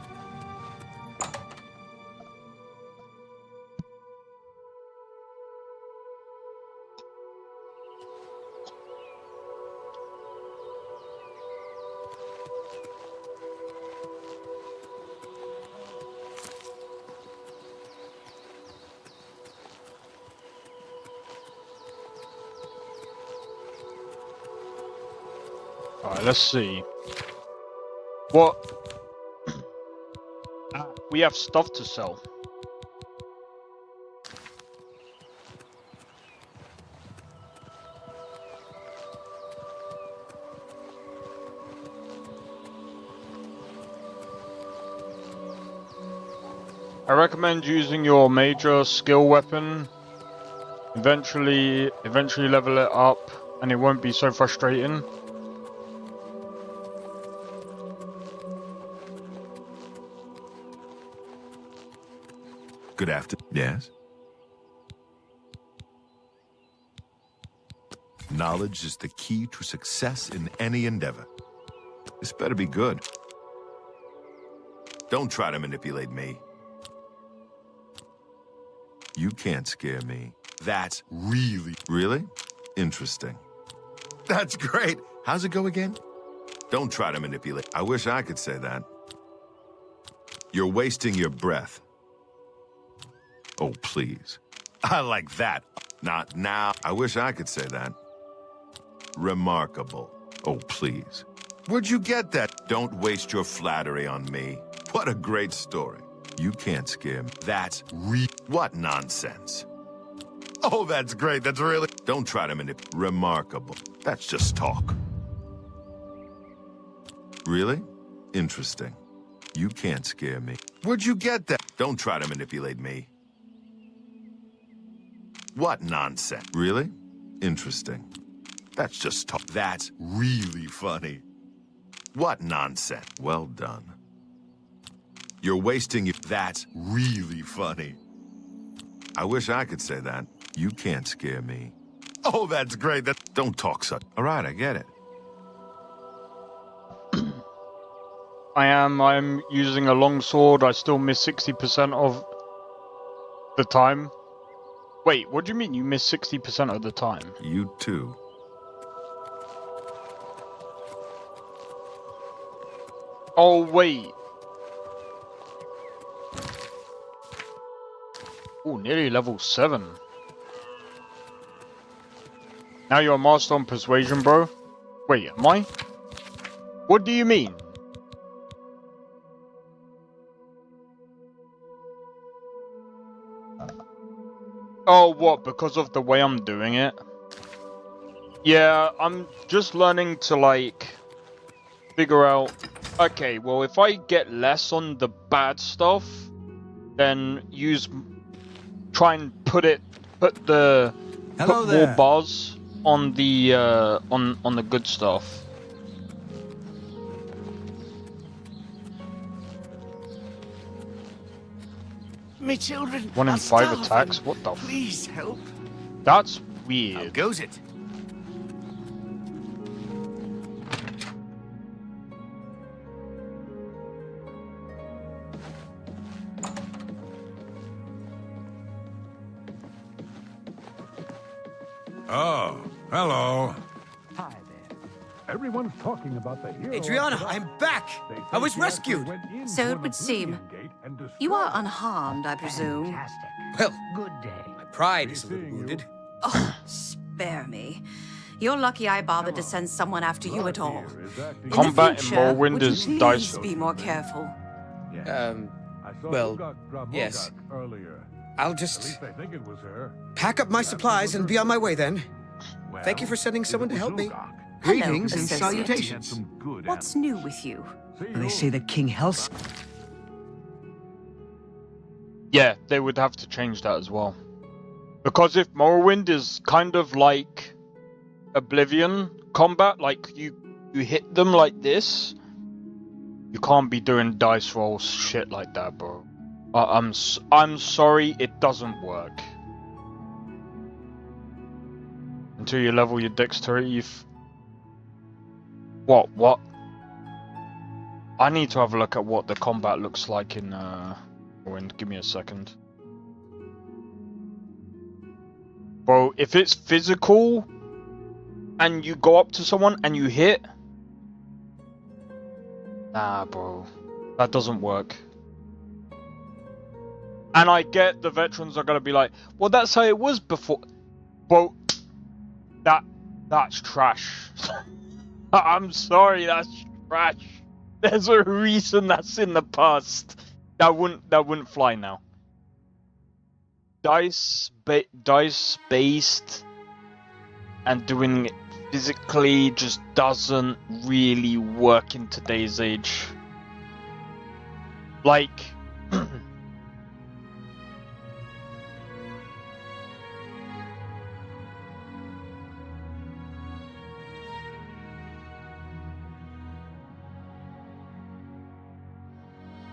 Alright, let's see. What? We have stuff to sell. I recommend using your major skill weapon. Eventually level it up, and it won't be so frustrating. Good afternoon. Yes? Knowledge is the key to success in any endeavor. This better be good. Don't try to manipulate me. You can't scare me. That's really interesting. That's great. How's it go again? Don't try to manipulate. I wish I could say that. You're wasting your breath. Oh, please. I like that. Not now. I wish I could say that. Remarkable. Oh, please. Where'd you get that? Don't waste your flattery on me. What a great story. You can't scare me. That's what nonsense. Oh, that's great. That's really... Don't try to manipulate. Remarkable. That's just talk. Really? Interesting. You can't scare me. Where'd you get that? Don't try to manipulate me. What nonsense. Really? Interesting. That's just talk. That's really funny. What nonsense. Well done. You're wasting your... That's really funny. I wish I could say that. You can't scare me. Oh, that's great. Don't talk such... All right, I get it. I'm using a longsword. I still miss 60% of the time. Wait, what do you mean you miss 60% of the time? You too. Oh, wait. Oh, nearly level 7. Now you're a master on persuasion, bro? Wait, am I? What do you mean? Oh, what? Because of the way I'm doing it? Yeah, I'm just learning to, like, figure out... Okay, well, if I get less on the bad stuff, then try and put more bars on the on the good stuff. Me children 1 in are 5 starving. attacks? What the Please help. That's weird. How goes it? Oh, hello. Hi there. Everyone's talking about the hero. Adriana, I'm back! I was rescued! So it would seem. You are unharmed, I presume. Well, good day. My pride is a little wounded. Oh, spare me. You're lucky I bothered to send someone after you at all. Combat in Morrowind would you is please dice. be more careful? Well, yes. I'll just pack up my supplies and be on my way then. Thank you for sending someone to help me. Hello, Greetings and associate. salutations. What's new with you? They say that King Hels... Yeah, they would have to change that as well. Because if Morrowind is kind of like Oblivion combat, like you hit them like this, you can't be doing dice rolls shit like that, bro. I'm sorry, it doesn't work. Until you level your dexterity, What? I need to have a look at what the combat looks like in Morrowind. Give me a second. Bro, if it's physical and you go up to someone and you hit, nah, bro, that doesn't work. And I get the veterans are gonna be like, well, that's how it was before. Bro, that's trash. I'm sorry, that's trash. There's a reason that's in the past. That wouldn't fly now. Dice based and doing it physically just doesn't really work in today's age. Like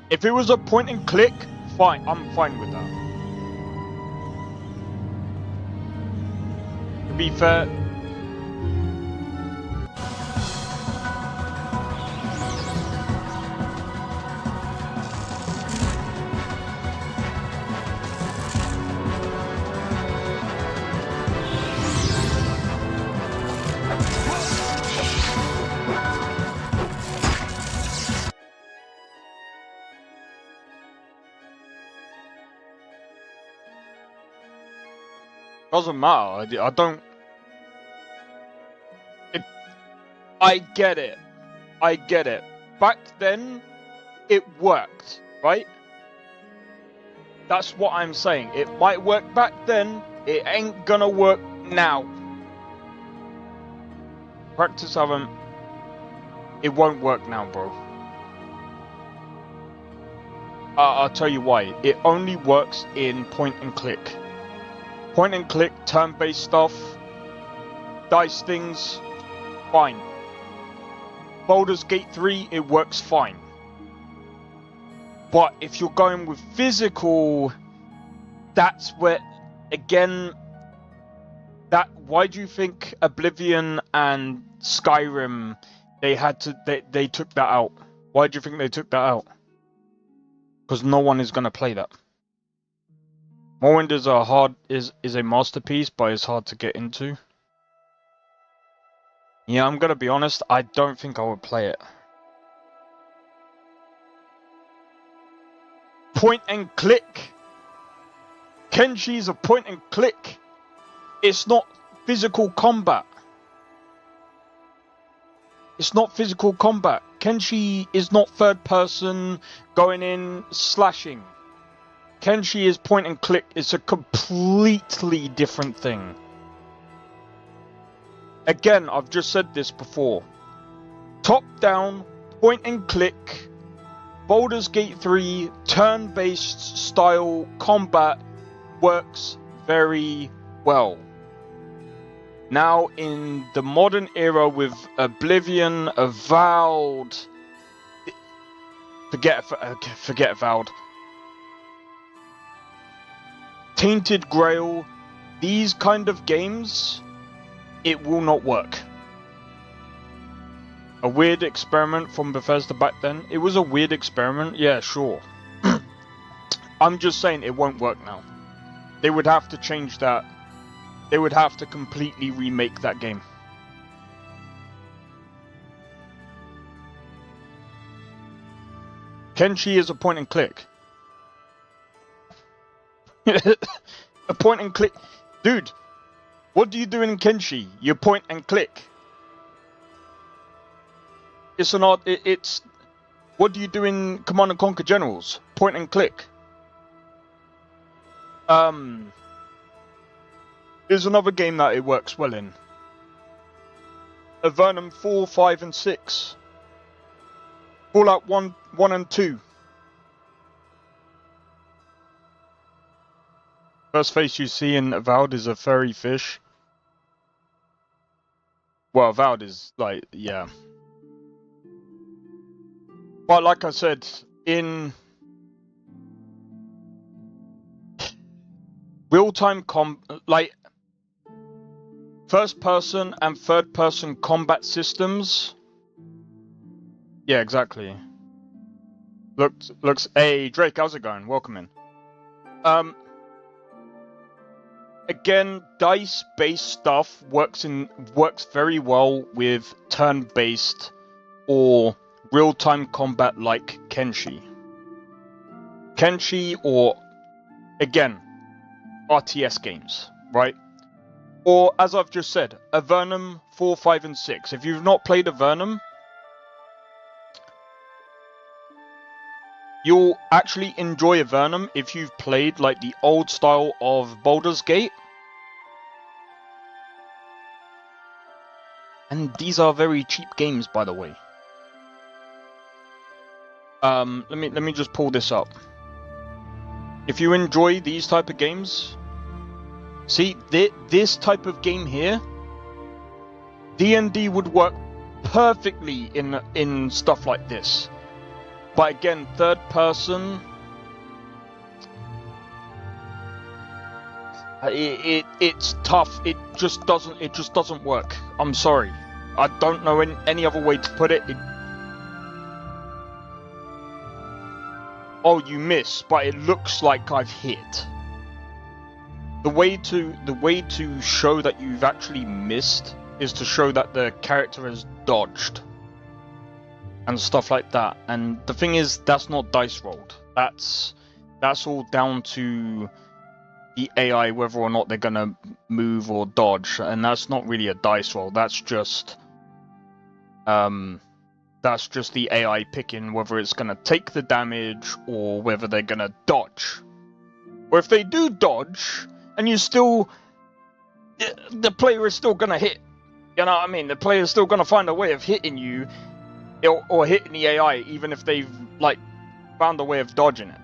If it was a point and click, fine. I'm fine with that. To be fair. Doesn't matter. I don't. I get it. I get it. Back then, it worked, right? That's what I'm saying. It might work back then. It ain't gonna work now. Practice haven't. It won't work now, bro. I'll tell you why. It only works in point and click. Point and click, turn-based stuff, dice things, fine. Baldur's Gate 3, it works fine. But if you're going with physical, that's where, again, why do you think Oblivion and Skyrim, they took that out? Why do you think they took that out? Because no one is going to play that. Morrowind is a masterpiece, but it's hard to get into. Yeah, I'm gonna be honest, I don't think I would play it. Point and click! Kenshi's a point and click! It's not physical combat. It's not physical combat. Kenshi is not third person, going in, slashing. Kenshi is point and click. It's a completely different thing. Again, I've just said this before. Top down, point and click, Baldur's Gate 3, turn-based style combat works very well. Now in the modern era with Oblivion, Avowed, forget Avowed. Tainted Grail, these kind of games, it will not work. A weird experiment from Bethesda back then. It was a weird experiment, yeah, sure. I'm just saying it won't work now. They would have to change that. They would have to completely remake that game. Kenshi is a point and click. A point and click. Dude, what do you do in Kenshi? You point and click. It's an odd. It's. What do you do in Command & Conquer Generals? Point and click. There's another game that it works well in. Avernum 4, 5, and 6. Fallout 1 and 2. First face you see in Avowed is a furry fish. Well, Avowed is like, yeah. But like I said, in real-time like first-person and third-person combat systems. Yeah, exactly. Looks. Hey, Drake, how's it going? Welcome in. Again, dice-based stuff works very well with turn-based or real-time combat like Kenshi. Kenshi or, again, RTS games, right? Or, as I've just said, Avernum 4, 5, and 6. If you've not played Avernum, you'll actually enjoy Avernum if you've played like the old style of Baldur's Gate. And these are very cheap games, by the way. Let me just pull this up. If you enjoy these type of games, see this type of game here, D&D would work perfectly in stuff like this. But again, third person, it's tough. It just doesn't work. I'm sorry. I don't know any other way to put it. Oh, you miss, but it looks like I've hit. The way to show that you've actually missed is to show that the character has dodged and stuff like that. And the thing is, that's not dice rolled. That's all down to the AI, whether or not they're gonna move or dodge, and that's not really a dice roll. That's just the AI picking whether it's gonna take the damage or whether they're gonna dodge. Or if they do dodge, and the player is still gonna hit. You know what I mean? The player is still gonna find a way of hitting you, or hitting the AI, even if they've like found a way of dodging it.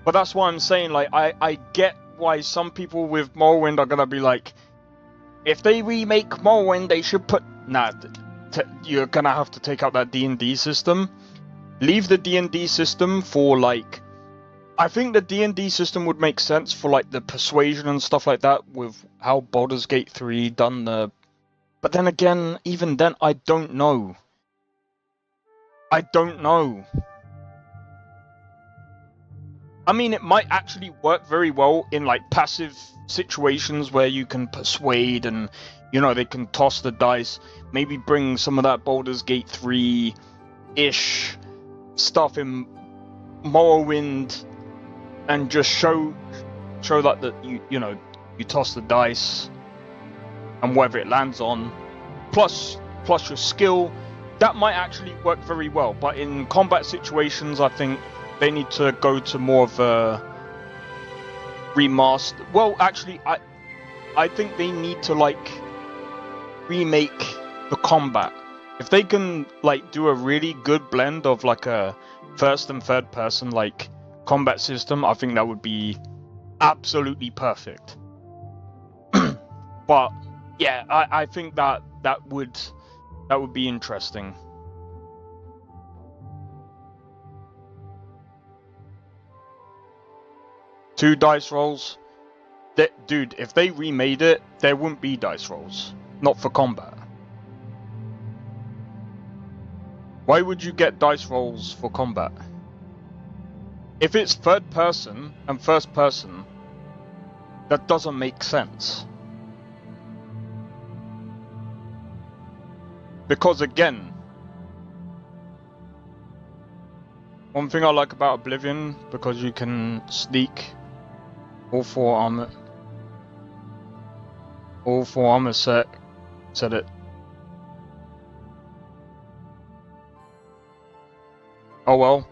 But that's why I'm saying, like, I get why some people with Morrowind are gonna be like, if they remake Morrowind, they should put you're gonna have to take out that D&D system. Leave the D&D system for like, I think the D&D system would make sense for like the persuasion and stuff like that with how Baldur's Gate 3 done the. But then again, even then, I don't know. I mean, it might actually work very well in like passive situations where you can persuade and, you know, they can toss the dice. Maybe bring some of that Baldur's Gate 3-ish stuff in Morrowind and just show that you know, you toss the dice and whatever it lands on, plus your skill, that might actually work very well. But in combat situations, I think they need to go to more of a remaster. Well, actually, I think they need to like remake the combat. If they can like do a really good blend of like a first and third person like combat system, I think that would be absolutely perfect. But yeah, I think that would be interesting. Two dice rolls? Dude, if they remade it, there wouldn't be dice rolls. Not for combat. Why would you get dice rolls for combat? If it's third person and first person, that doesn't make sense. Because again, one thing I like about Oblivion, because you can sneak all four armor said it. Oh well,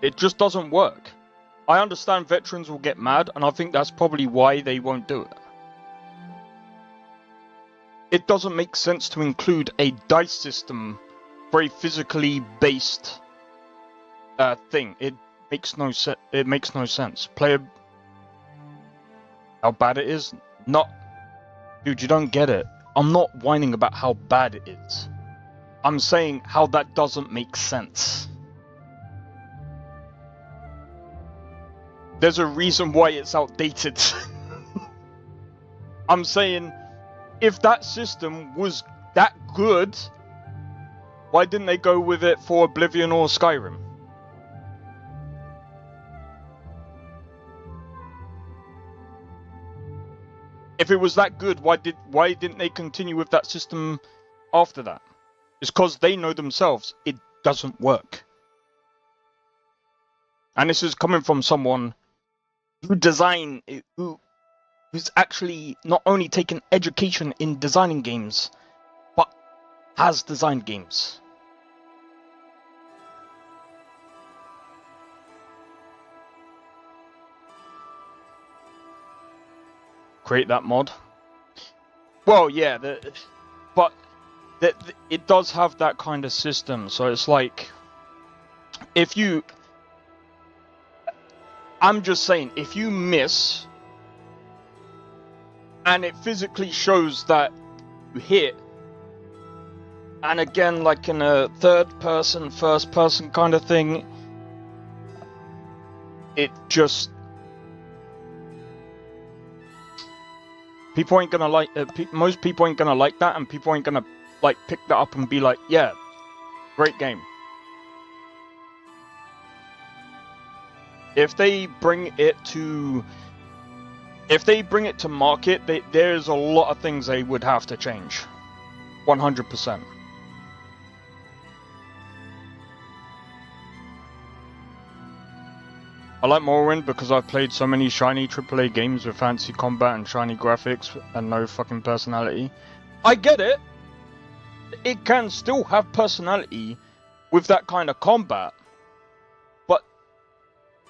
it just doesn't work. I understand veterans will get mad, and I think that's probably why they won't do it. It doesn't make sense to include a dice system for a physically based thing. It makes no sense. Player, how bad it is? Not, dude, you don't get it. I'm not whining about how bad it is. I'm saying how that doesn't make sense. There's a reason why it's outdated. I'm saying, if that system was that good, why didn't they go with it for Oblivion or Skyrim? If it was that good, why didn't they continue with that system after that? It's because they know themselves it doesn't work. And this is coming from someone who's actually not only taken education in designing games, but has designed games. Create that mod. Well, yeah, but it does have that kind of system, so it's like, if you... I'm just saying, if you miss, and it physically shows that you hit, and again, like in a third person, first person kind of thing, it just... People ain't gonna like... most people ain't gonna like that, and people ain't gonna, like, pick that up and be like, yeah, great game. If they bring it to... If they bring it to market, there's a lot of things they would have to change. 100%. I like Morrowind because I've played so many shiny AAA games with fancy combat and shiny graphics and no fucking personality. I get it! It can still have personality with that kind of combat. But,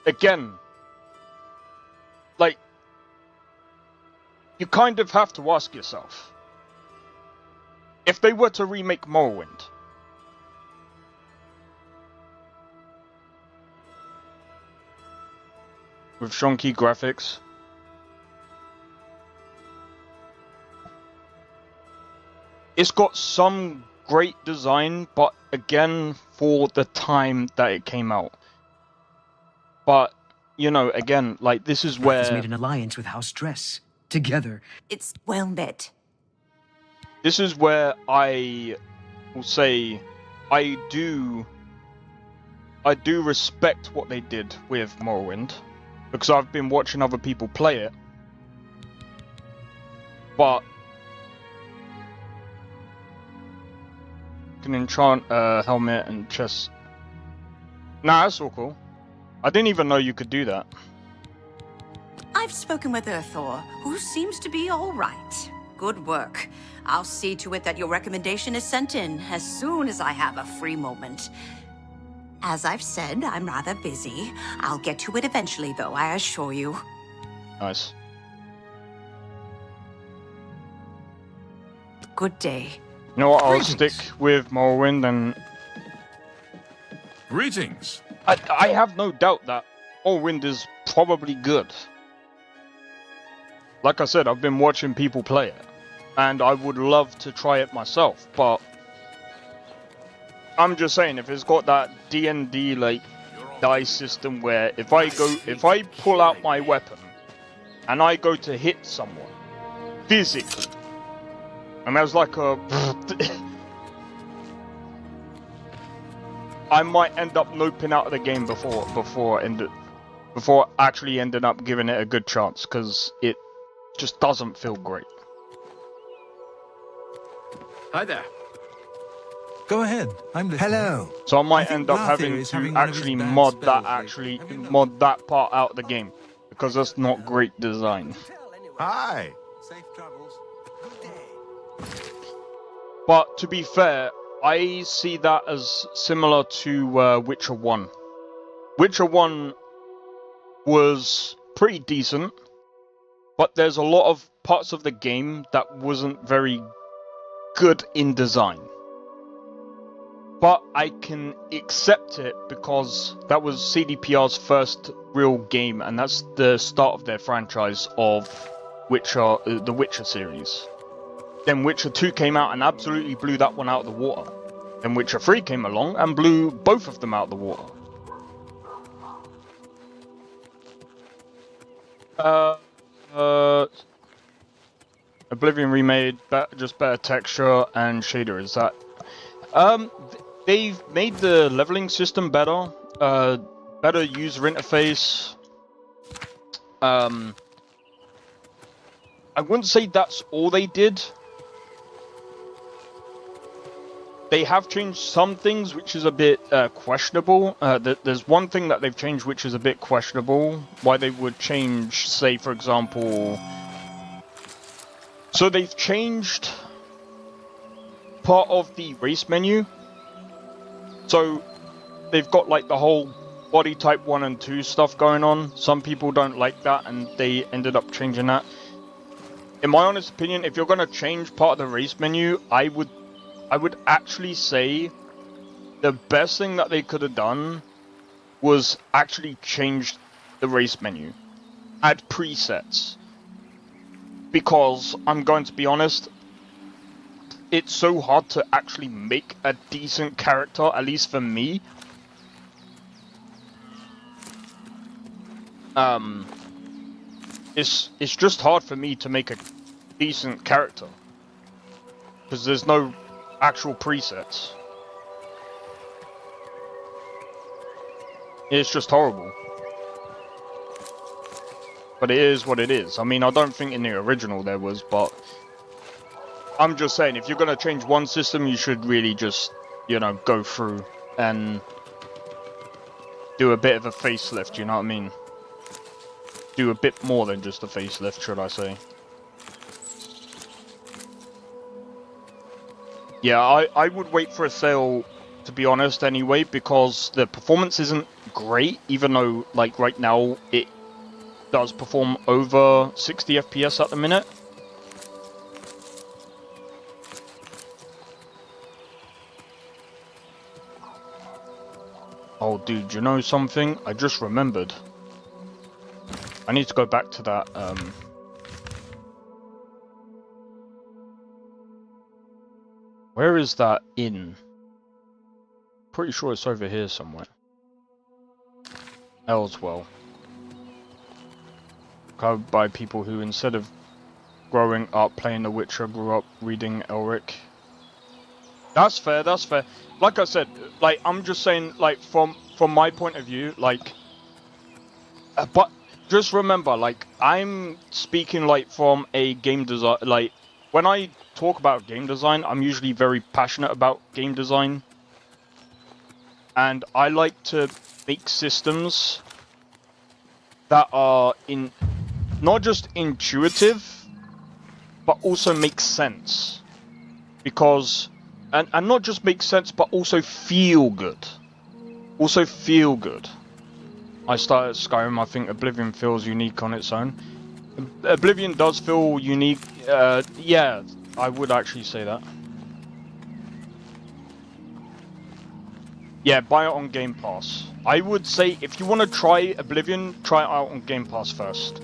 again, like, you kind of have to ask yourself, if they were to remake Morrowind, with shonky graphics, it's got some great design, but again, for the time that it came out. But, you know, again, like, this is where... Has made an alliance with House Dress. Together. It's well met. This is where I will say I do respect what they did with Morrowind, because I've been watching other people play it. But you can enchant helmet and chest. Nah, that's all cool. I didn't even know you could do that. I've spoken with Earthor, who seems to be all right. Good work. I'll see to it that your recommendation is sent in as soon as I have a free moment. As I've said, I'm rather busy. I'll get to it eventually, though, I assure you. Nice. Good day. You know what, I'll stick with Morrowind and... Greetings. I have no doubt that Morrowind is probably good. Like I said, I've been watching people play it, and I would love to try it myself, but I'm just saying, if it's got that D&D like dice system where if I pull out my weapon and I go to hit someone physically, and there's like a I might end up noping out of the game before actually ending up giving it a good chance, because it just doesn't feel great. Hi there. Go ahead. I'm listening. Hello. So I might end up having to actually mod that part out of the game, because that's not great design. Hi. Safe travels. But to be fair, I see that as similar to Witcher 1. Witcher 1 was pretty decent, but there's a lot of parts of the game that wasn't very good in design. But I can accept it because that was CDPR's first real game, and that's the start of their franchise of Witcher, the Witcher series. Then Witcher 2 came out and absolutely blew that one out of the water. Then Witcher 3 came along and blew both of them out of the water. Oblivion Remade, just better texture and shader, is that? They've made the leveling system better, better user interface. I wouldn't say that's all they did. They have changed some things, which is a bit questionable. There's one thing that they've changed which is a bit questionable. Why they would change, say, for example... So they've changed part of the race menu. So they've got like the whole body type 1 and 2 stuff going on. Some people don't like that, and they ended up changing that. In my honest opinion, if you're going to change part of the race menu, I would actually say the best thing that they could have done was actually change the race menu. Add presets. Because, I'm going to be honest, it's so hard to actually make a decent character, at least for me. it's just hard for me to make a decent character because there's no actual presets. It's just horrible. But it is what it is. I mean, I don't think in the original there was, but I'm just saying, if you're going to change one system, you should really just, you know, go through and do a bit of a facelift, you know what I mean? Do a bit more than just a facelift, should I say. Yeah, I would wait for a sale, to be honest, anyway, because the performance isn't great, even though, like, right now, it does perform over 60 FPS at the minute. Oh, dude, you know something? I just remembered. I need to go back to that, Where is that inn? Pretty sure it's over here somewhere. Elsewell. Covered by people who, instead of growing up playing The Witcher, grew up reading Elric. That's fair, that's fair. Like I said, like, I'm just saying, like, from my point of view, like, but just remember, like, I'm speaking, like, from a game design, like, when I talk about game design, I'm usually very passionate about game design. And I like to make systems that are not just intuitive, but also make sense. Because, and not just make sense, but also feel good. Also feel good. I started Skyrim, I think Oblivion feels unique on its own. Oblivion does feel unique, yeah, I would actually say that. Yeah, buy it on Game Pass. I would say, if you want to try Oblivion, try it out on Game Pass first.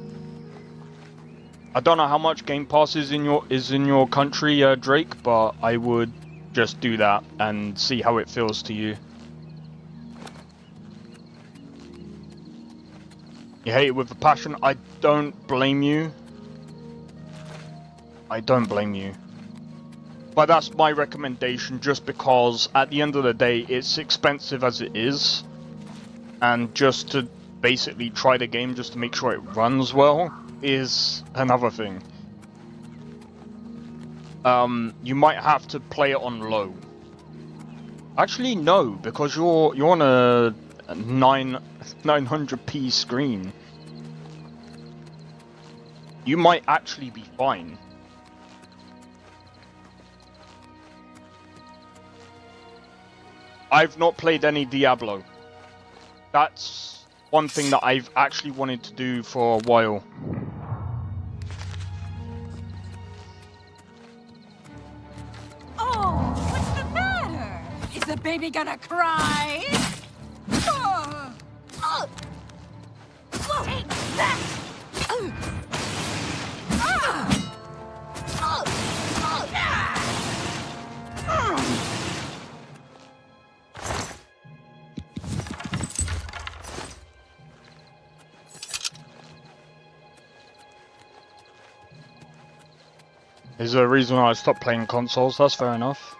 I don't know how much Game Pass is in your country, Drake, but I would just do that and see how it feels to you. You hate it with a passion. I don't blame you. I don't blame you. But that's my recommendation, just because at the end of the day, it's expensive as it is. And just to basically try the game just to make sure it runs well is another thing. You might have to play it on low. Actually, no, because you're on a 900p screen. You might actually be fine. I've not played any Diablo. That's one thing that I've actually wanted to do for a while. Oh, what's the matter? Is the baby gonna cry? Oh. Oh. Take that! Is there a reason why I stopped playing consoles? That's fair enough.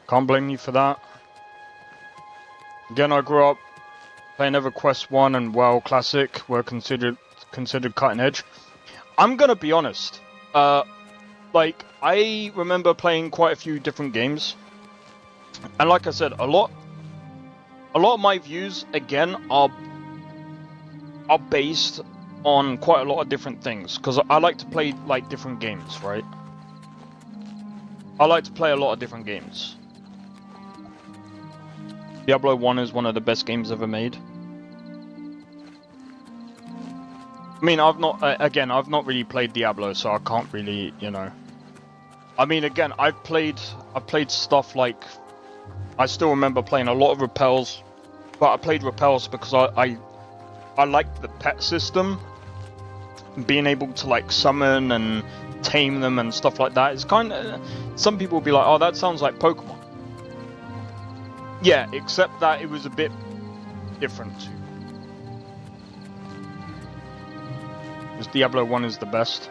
Can't blame you for that. Again, I grew up playing EverQuest 1 and WoW Classic were considered cutting edge. I'm gonna be honest. Like, I remember playing quite a few different games. And like I said, a lot of my views, again, are based on quite a lot of different things, because I like to play like different games, right? I like to play a lot of different games. Diablo 1 is one of the best games ever made. I mean, I've not really played Diablo, so I can't really, you know. I mean, again, I've played stuff like, I still remember playing a lot of Repels, but I played Repels because I liked the pet system. Being able to like summon and tame them and stuff like that. It's kind of, some people will be like, oh, that sounds like Pokemon. Yeah, except that it was a bit different. Because Diablo 1 is the best.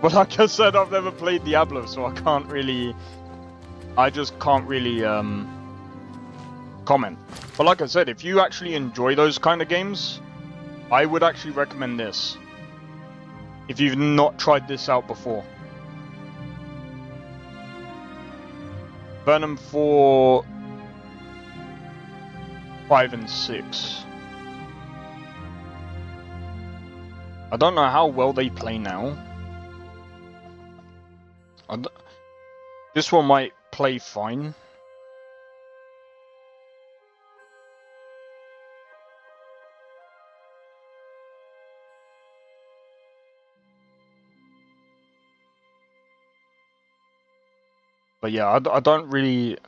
But like I said, I've never played Diablo, so I can't really... I just can't really comment. But like I said, if you actually enjoy those kind of games, I would actually recommend this. If you've not tried this out before. Venom 4, 5 and 6. I don't know how well they play now. This one might play fine. But yeah, I don't really...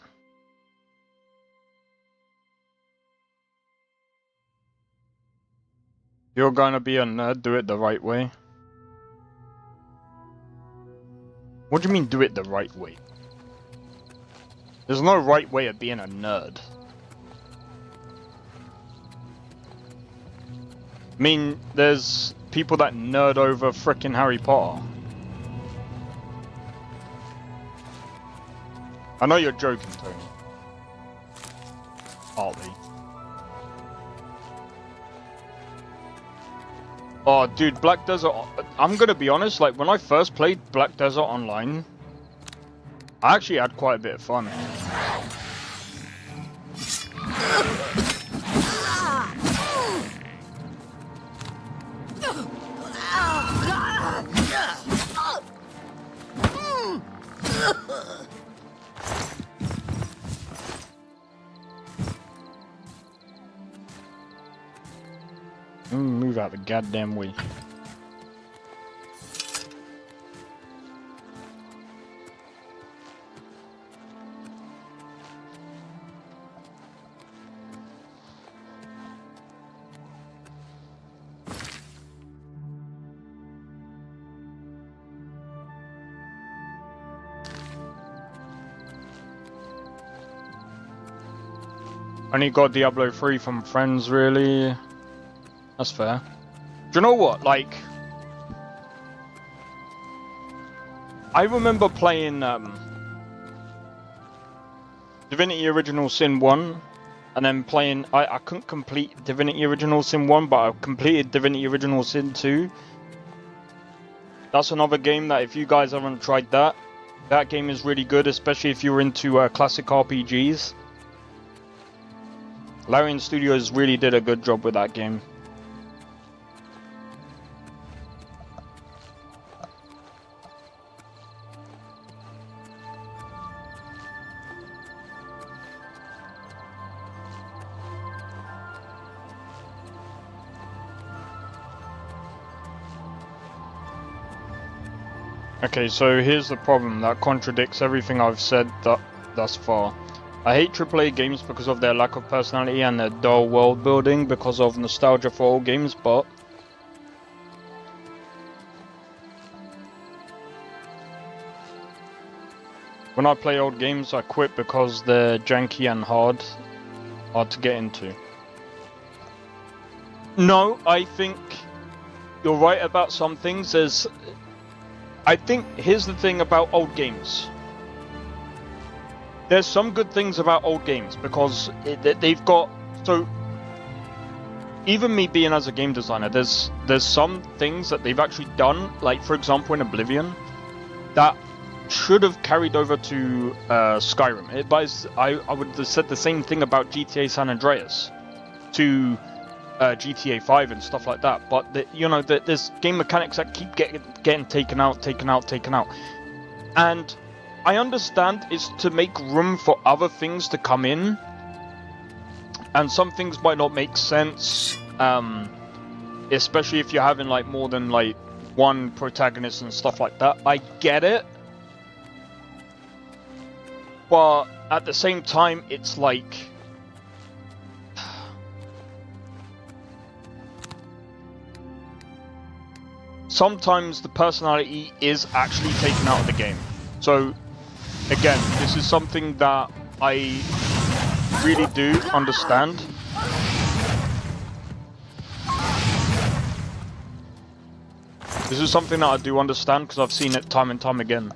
You're gonna be a nerd, do it the right way. What do you mean, do it the right way? There's no right way of being a nerd. I mean, there's people that nerd over frickin' Harry Potter. I know you're joking, Tony. Partly. Oh, dude, Black Desert... I'm gonna be honest, like, when I first played Black Desert Online, I actually had quite a bit of fun. Move out the goddamn way. Only got Diablo 3 from friends, really. That's fair. Do you know what? Like, I remember playing Divinity Original Sin 1, and then playing... I couldn't complete Divinity Original Sin 1, but I completed Divinity Original Sin 2. That's another game that if you guys haven't tried that, that game is really good, especially if you're into classic RPGs. Larian Studios really did a good job with that game. Okay, so here's the problem that contradicts everything I've said thus far. I hate AAA games because of their lack of personality and their dull world building because of nostalgia for old games, but when I play old games, I quit because they're janky and hard to get into. No, I think you're right about some things. I think here's the thing about old games. There's some good things about old games because they've got... So, even me being as a game designer, there's some things that they've actually done, like for example in Oblivion, that should have carried over to Skyrim. I would have said the same thing about GTA San Andreas to GTA 5 and stuff like that. But you know, there's game mechanics that keep getting taken out. And I understand it's to make room for other things to come in, and some things might not make sense, especially if you're having like more than like one protagonist and stuff like that. I get it, but at the same time, it's like sometimes the personality is actually taken out of the game. So again, this is something that I really do understand. This is something that I do understand because I've seen it time and time again.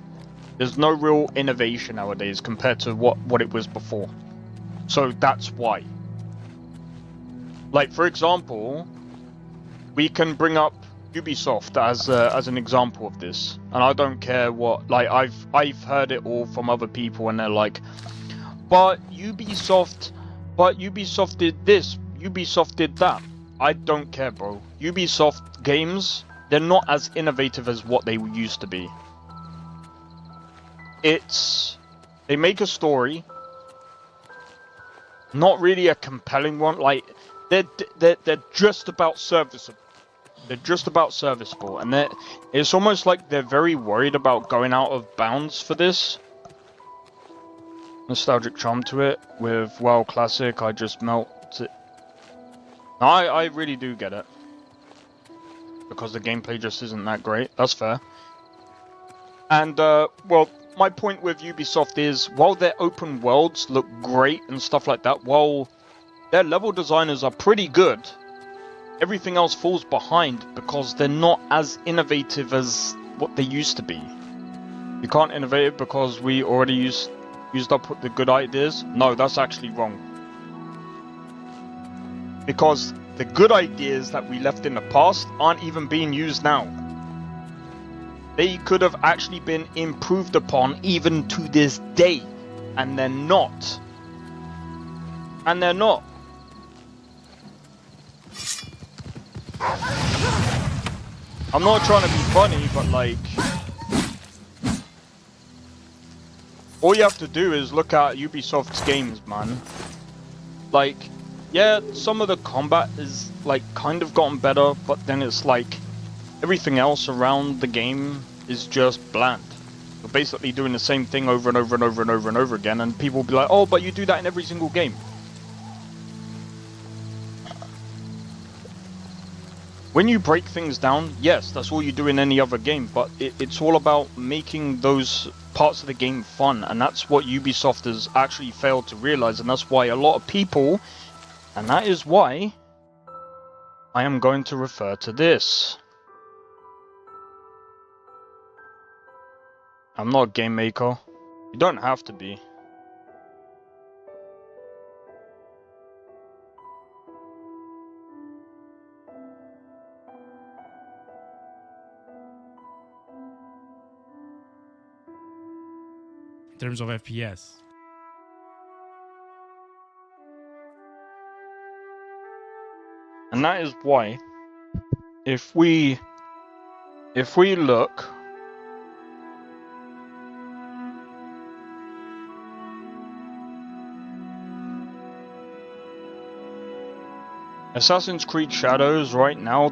There's no real innovation nowadays compared to what it was before. So that's why. Like, for example, we can bring up Ubisoft as an example of this, and I don't care what. Like, I've heard it all from other people, and they're like, but Ubisoft did this, Ubisoft did that. I don't care, bro. Ubisoft games, they're not as innovative as what they used to be. They make a story, not really a compelling one. Like, they're just about serviceable. They're just about serviceable, and it's almost like they're very worried about going out of bounds for this. Nostalgic charm to it with WoW Classic. I just melt it. No, I really do get it, because the gameplay just isn't that great. That's fair. And well, my point with Ubisoft is, while their open worlds look great and stuff like that, while their level designers are pretty good, everything else falls behind because they're not as innovative as what they used to be. You can't innovate it because we already used up the good ideas. No, that's actually wrong. Because the good ideas that we left in the past aren't even being used now. They could have actually been improved upon even to this day, and they're not. And they're not. I'm not trying to be funny, but like, all you have to do is look at Ubisoft's games, man. Like, yeah, some of the combat is like kind of gotten better, but then it's like everything else around the game is just bland. You're basically doing the same thing over and over and over and over and over again, and people will be like, oh, but you do that in every single game. When you break things down, yes, that's all you do in any other game, but it's all about making those parts of the game fun, and that's what Ubisoft has actually failed to realize, and that's why a lot of people, and that is why I am going to refer to this. I'm not a game maker. You don't have to be. In terms of FPS. And that is why, if we look, Assassin's Creed Shadows right now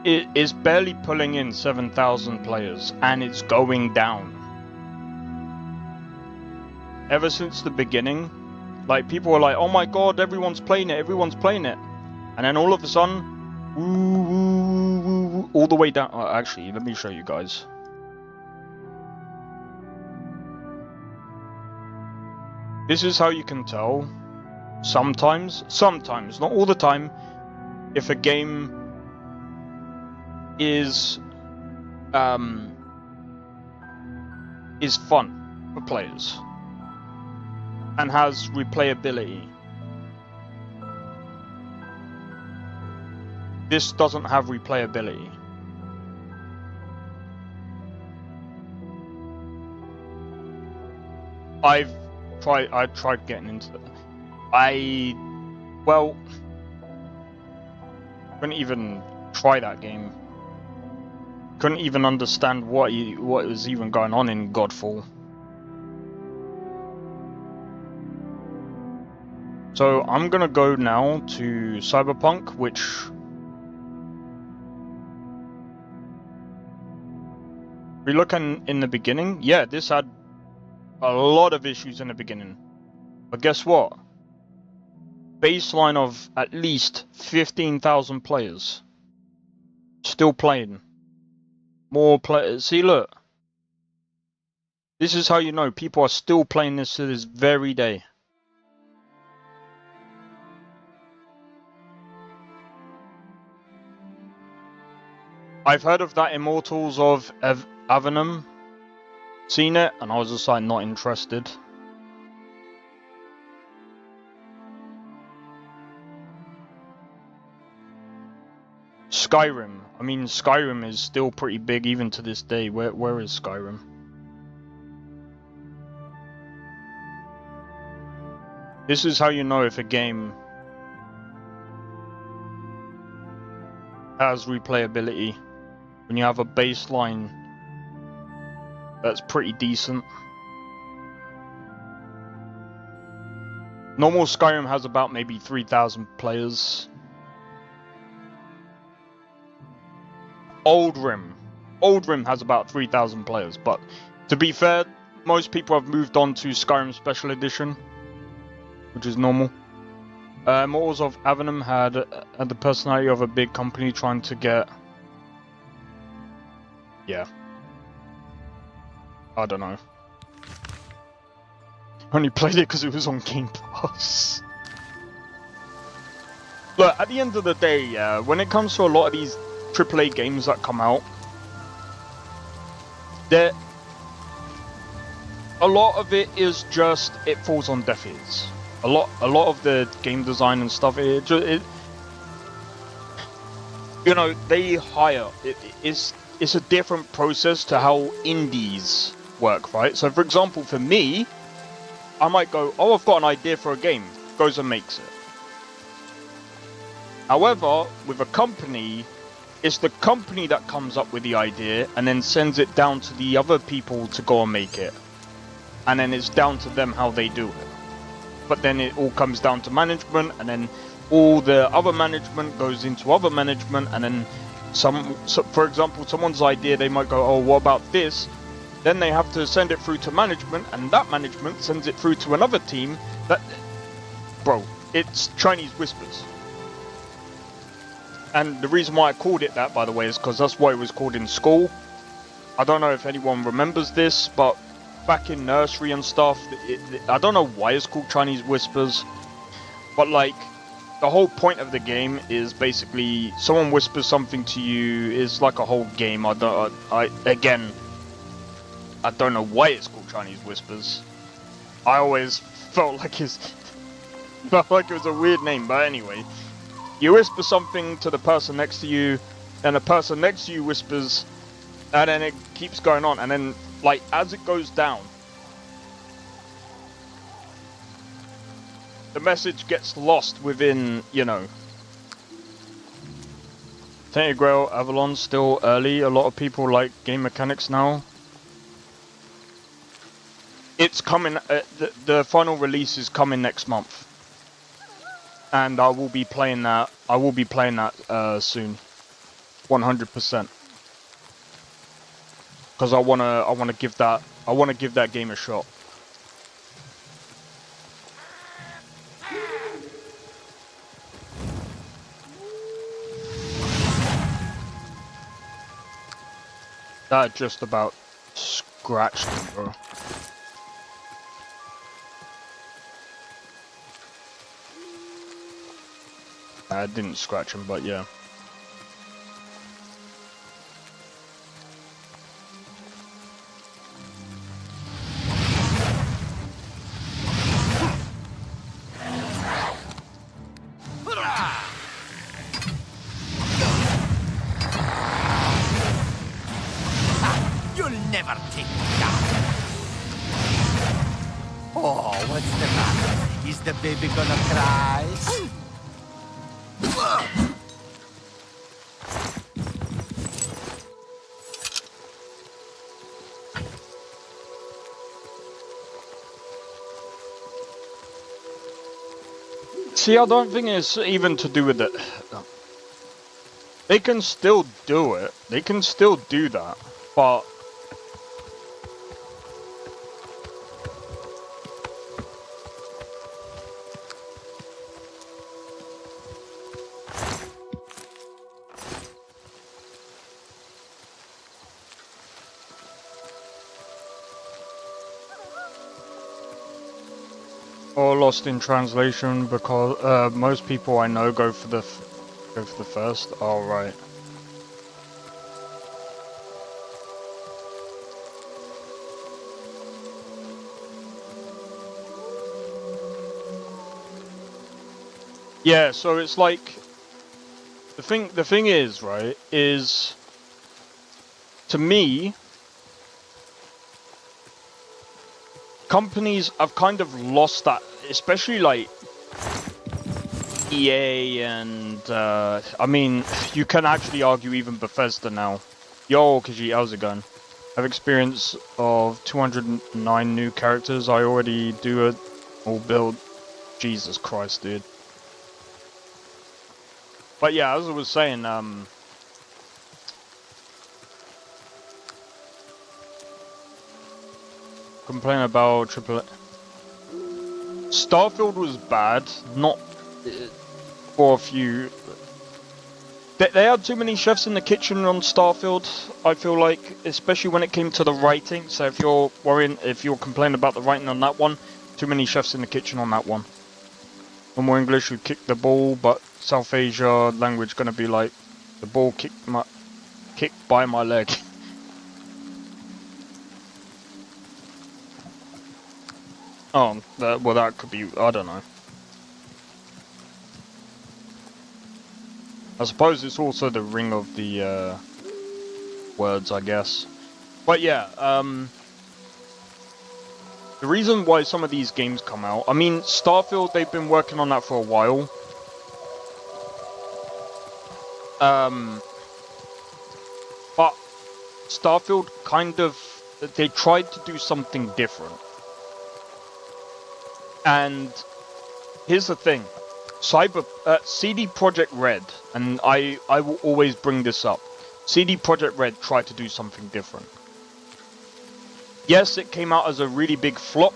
it is barely pulling in 7,000 players, and it's going down. Ever since the beginning, like, people were like, oh my god, everyone's playing it, and then all of a sudden, all the way down. Oh, actually, let me show you guys. This is how you can tell, sometimes, not all the time, if a game is fun for players and has replayability. This doesn't have replayability. I tried getting into it. Well, couldn't even try that game. Couldn't even understand what was even going on in Godfall. So I'm gonna go now to Cyberpunk, which we look in the beginning. Yeah, this had a lot of issues in the beginning, but guess what? Baseline of at least 15,000 players still playing. More players. See, look. This is how you know people are still playing this to this very day. I've heard of that Immortals of Avenum. Seen it, and I was just like not interested. Skyrim. I mean, Skyrim is still pretty big even to this day. Where is Skyrim? This is how you know if a game has replayability. When you have a baseline that's pretty decent. Normal Skyrim has about maybe 3,000 players. Old Rim has about 3,000 players, but to be fair, most people have moved on to Skyrim Special Edition, which is normal. Immortals of Avenum had the personality of a big company trying to get... Yeah. I don't know. Only played it because it was on Game Pass. Look, at the end of the day, when it comes to a lot of these AAA games that come out, a lot of it is just, it falls on deaf ears. A lot of the game design and stuff, you know, they hire. It's a different process to how indies work, right? So, for example, for me, I might go, oh, I've got an idea for a game, goes and makes it. However, with a company, it's the company that comes up with the idea and then sends it down to the other people to go and make it. And then it's down to them how they do it. But then it all comes down to management, and then all the other management goes into other management, and then for example, someone's idea, they might go, oh, what about this? Then they have to send it through to management, and that management sends it through to another team. Bro, it's Chinese whispers. And the reason why I called it that, by the way, is because that's what it was called in school. I don't know if anyone remembers this, but back in nursery and stuff, I don't know why it's called Chinese whispers, but like, the whole point of the game is basically someone whispers something to you. Is like a whole game. I don't know why it's called Chinese whispers. I always felt like it was a weird name, but anyway. You whisper something to the person next to you, and the person next to you whispers, and then it keeps going on, and then, like, as it goes down, the message gets lost within, you know. Tainted Grail Avalon's still early. A lot of people like game mechanics now. It's coming, the final release is coming next month. And I will be playing that. Soon, 100%. Because I wanna give that game a shot. That just about scratched him, bro. I didn't scratch him, but yeah. You'll never take me down. Oh, what's the matter? Is the baby gonna cry? See, I don't think it's even to do with it. They can still do it. They can still do that, but or lost in translation because most people I know go for the first. Oh right. Yeah, so it's like the thing is, right, is to me companies have kind of lost that, especially like EA and I mean you can actually argue even Bethesda now. Yo Kiji, how's it going? I have experience of 209 new characters. I already do a all build. Jesus Christ, dude. But yeah, as I was saying, complain about AAA. Starfield was bad, not for a few. They had too many chefs in the kitchen on Starfield, I feel like, especially when it came to the writing. So if you're complaining about the writing on that one, too many chefs in the kitchen on that one. Normal English would kick the ball, but South Asia language gonna be like, the ball kicked by my leg. Oh, well that could be, I don't know. I suppose it's also the ring of the words, I guess. But yeah, the reason why some of these games come out, I mean, Starfield, they've been working on that for a while. But Starfield kind of, they tried to do something different. And here's the thing. CD Projekt Red, and I will always bring this up. CD Projekt Red tried to do something different. Yes, it came out as a really big flop,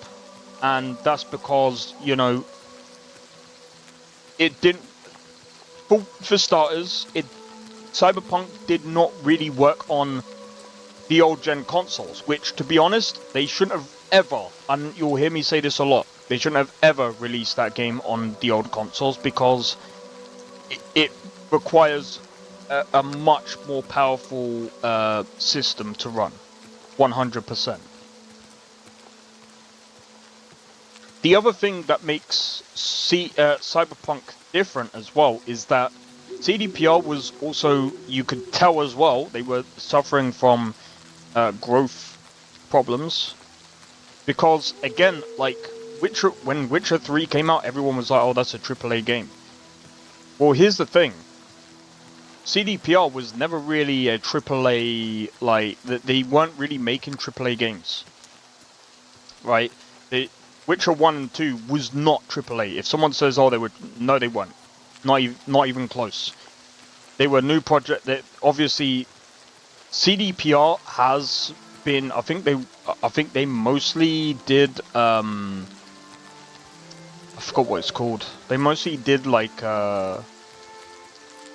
and that's because, you know, it didn't. For starters, Cyberpunk did not really work on the old gen consoles, which, to be honest, they shouldn't have ever. And you'll hear me say this a lot. They shouldn't have ever released that game on the old consoles because it requires a much more powerful system to run, 100%. The other thing that makes Cyberpunk different as well is that CDPR was also, you could tell as well, they were suffering from growth problems because, again, like, when Witcher 3 came out, everyone was like, oh, that's a AAA game. Well, here's the thing. CDPR was never really a AAA, like, they weren't really making AAA games. Right? Witcher 1 and 2 was not AAA. If someone says, oh, they were, no, they weren't. Not even close. They were new project that, obviously, CDPR has been, I think they mostly did, I forgot what it's called. They mostly did like, well,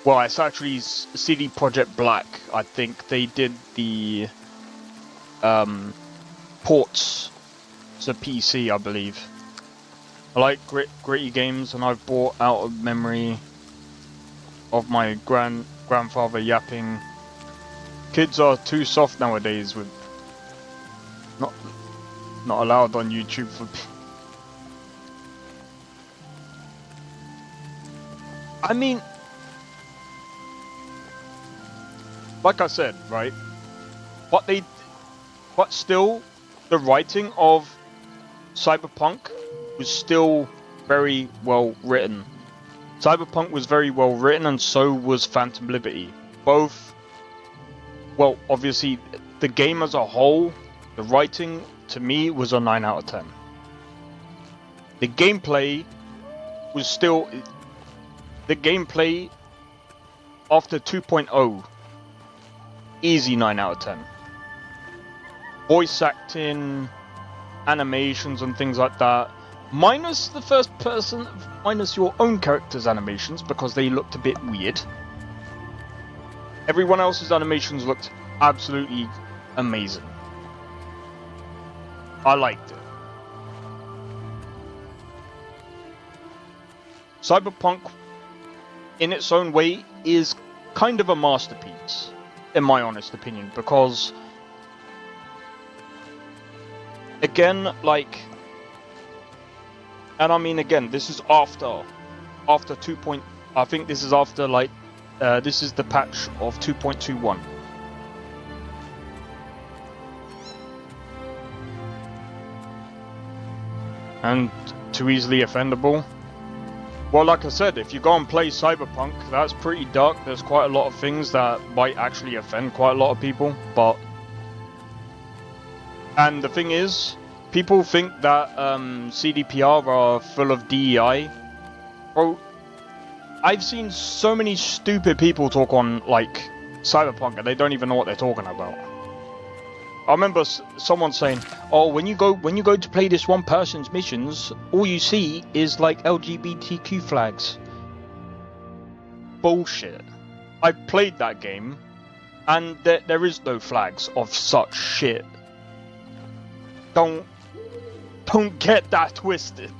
it's actually CD Projekt Black. I think they did the ports to PC, I believe. I like gritty games, and I've bought out of memory of my grandfather yapping. Kids are too soft nowadays with not allowed on YouTube for. I mean, like I said, right? But still, the writing of Cyberpunk was still very well written. Cyberpunk was very well written, and so was Phantom Liberty. Both, well, obviously, the game as a whole, the writing, to me, was a 9 out of 10. The gameplay was still... The gameplay, after 2.0, easy 9 out of 10. Voice acting, animations and things like that, minus the first person, minus your own character's animations, because they looked a bit weird. Everyone else's animations looked absolutely amazing. I liked it. Cyberpunk, in its own way, is kind of a masterpiece, in my honest opinion, because, again, like, and I mean, again, this is after after 2. I think this is after like this is the patch of 2.21. And too easily offendable. Well, like I said, if you go and play Cyberpunk, that's pretty dark. There's quite a lot of things that might actually offend quite a lot of people, but... And the thing is, people think that CDPR are full of DEI. Bro, I've seen so many stupid people talk on, like, Cyberpunk, and they don't even know what they're talking about. I remember someone saying, "Oh, when you go to play this one person's missions, all you see is like LGBTQ flags." Bullshit. I played that game, and there is no flags of such shit. Don't get that twisted.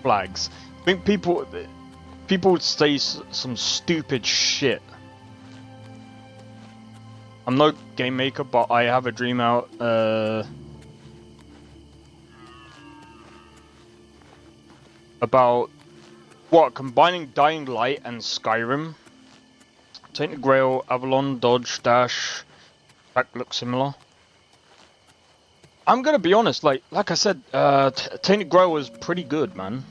Flags. I think people would say some stupid shit. I'm no game maker, but I have a dream out. About what, combining Dying Light and Skyrim. Tainted Grail, Avalon, Dodge, Dash. That looks similar. I'm gonna be honest, like I said, Tainted Grail was pretty good, man.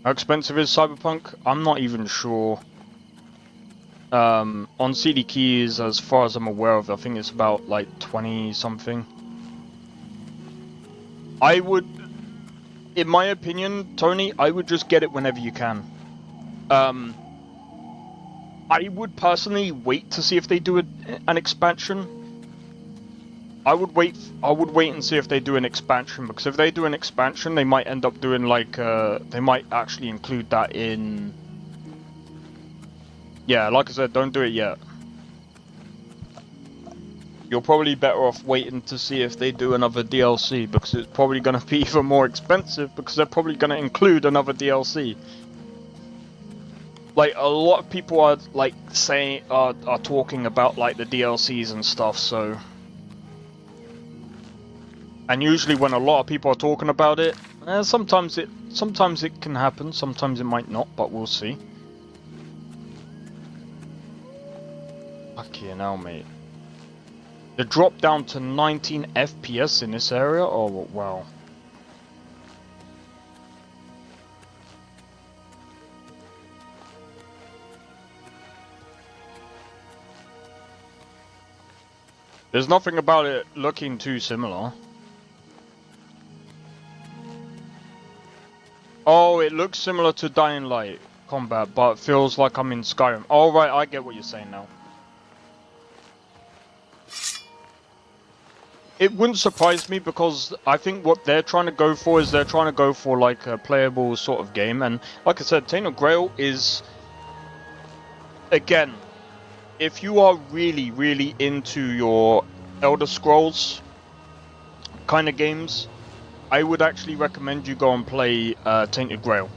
How expensive is Cyberpunk? I'm not even sure. On CD Keys, as far as I'm aware of, I think it's about like 20 something. I would, in my opinion, Tony, I would just get it whenever you can. I would personally wait to see if they do an expansion. I would wait and see if they do an expansion, because if they do an expansion, they might end up doing like they might actually include that in. Yeah, like I said, don't do it yet. You're probably better off waiting to see if they do another DLC, because it's probably going to be even more expensive, because they're probably going to include another DLC. Like, a lot of people are like saying are talking about like the DLCs and stuff, so. And usually when a lot of people are talking about it, sometimes it can happen, sometimes it might not, but we'll see. Fucking hell, mate. The drop down to 19 FPS in this area? Oh, wow. There's nothing about it looking too similar. Oh, it looks similar to Dying Light combat, but it feels like I'm in Skyrim. Oh, right, I get what you're saying now. It wouldn't surprise me, because I think what they're trying to go for is they're trying to go for like a playable sort of game. And like I said, Tainted Grail is, again, if you are really, really into your Elder Scrolls kind of games, I would actually recommend you go and play Tainted Grail.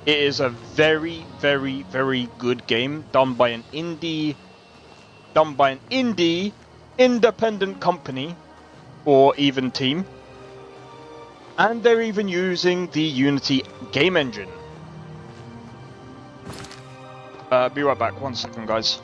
It is a very, very, very good game done by an indie independent company, or even team, and they're even using the Unity game engine. Be right back, 1 second, guys.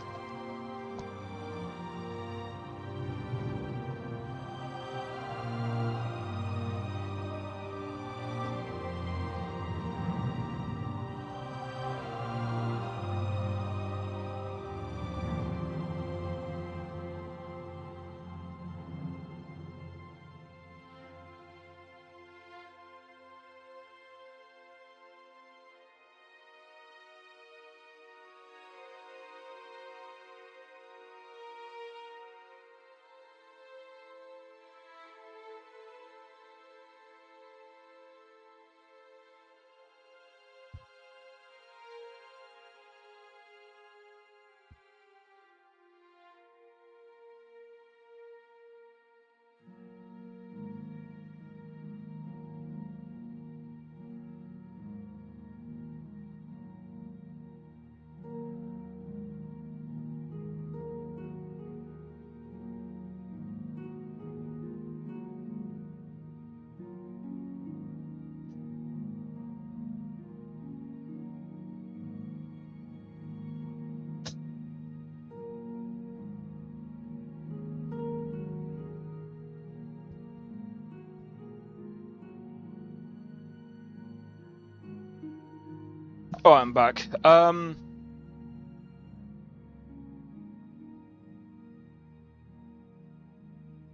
Oh, I'm back.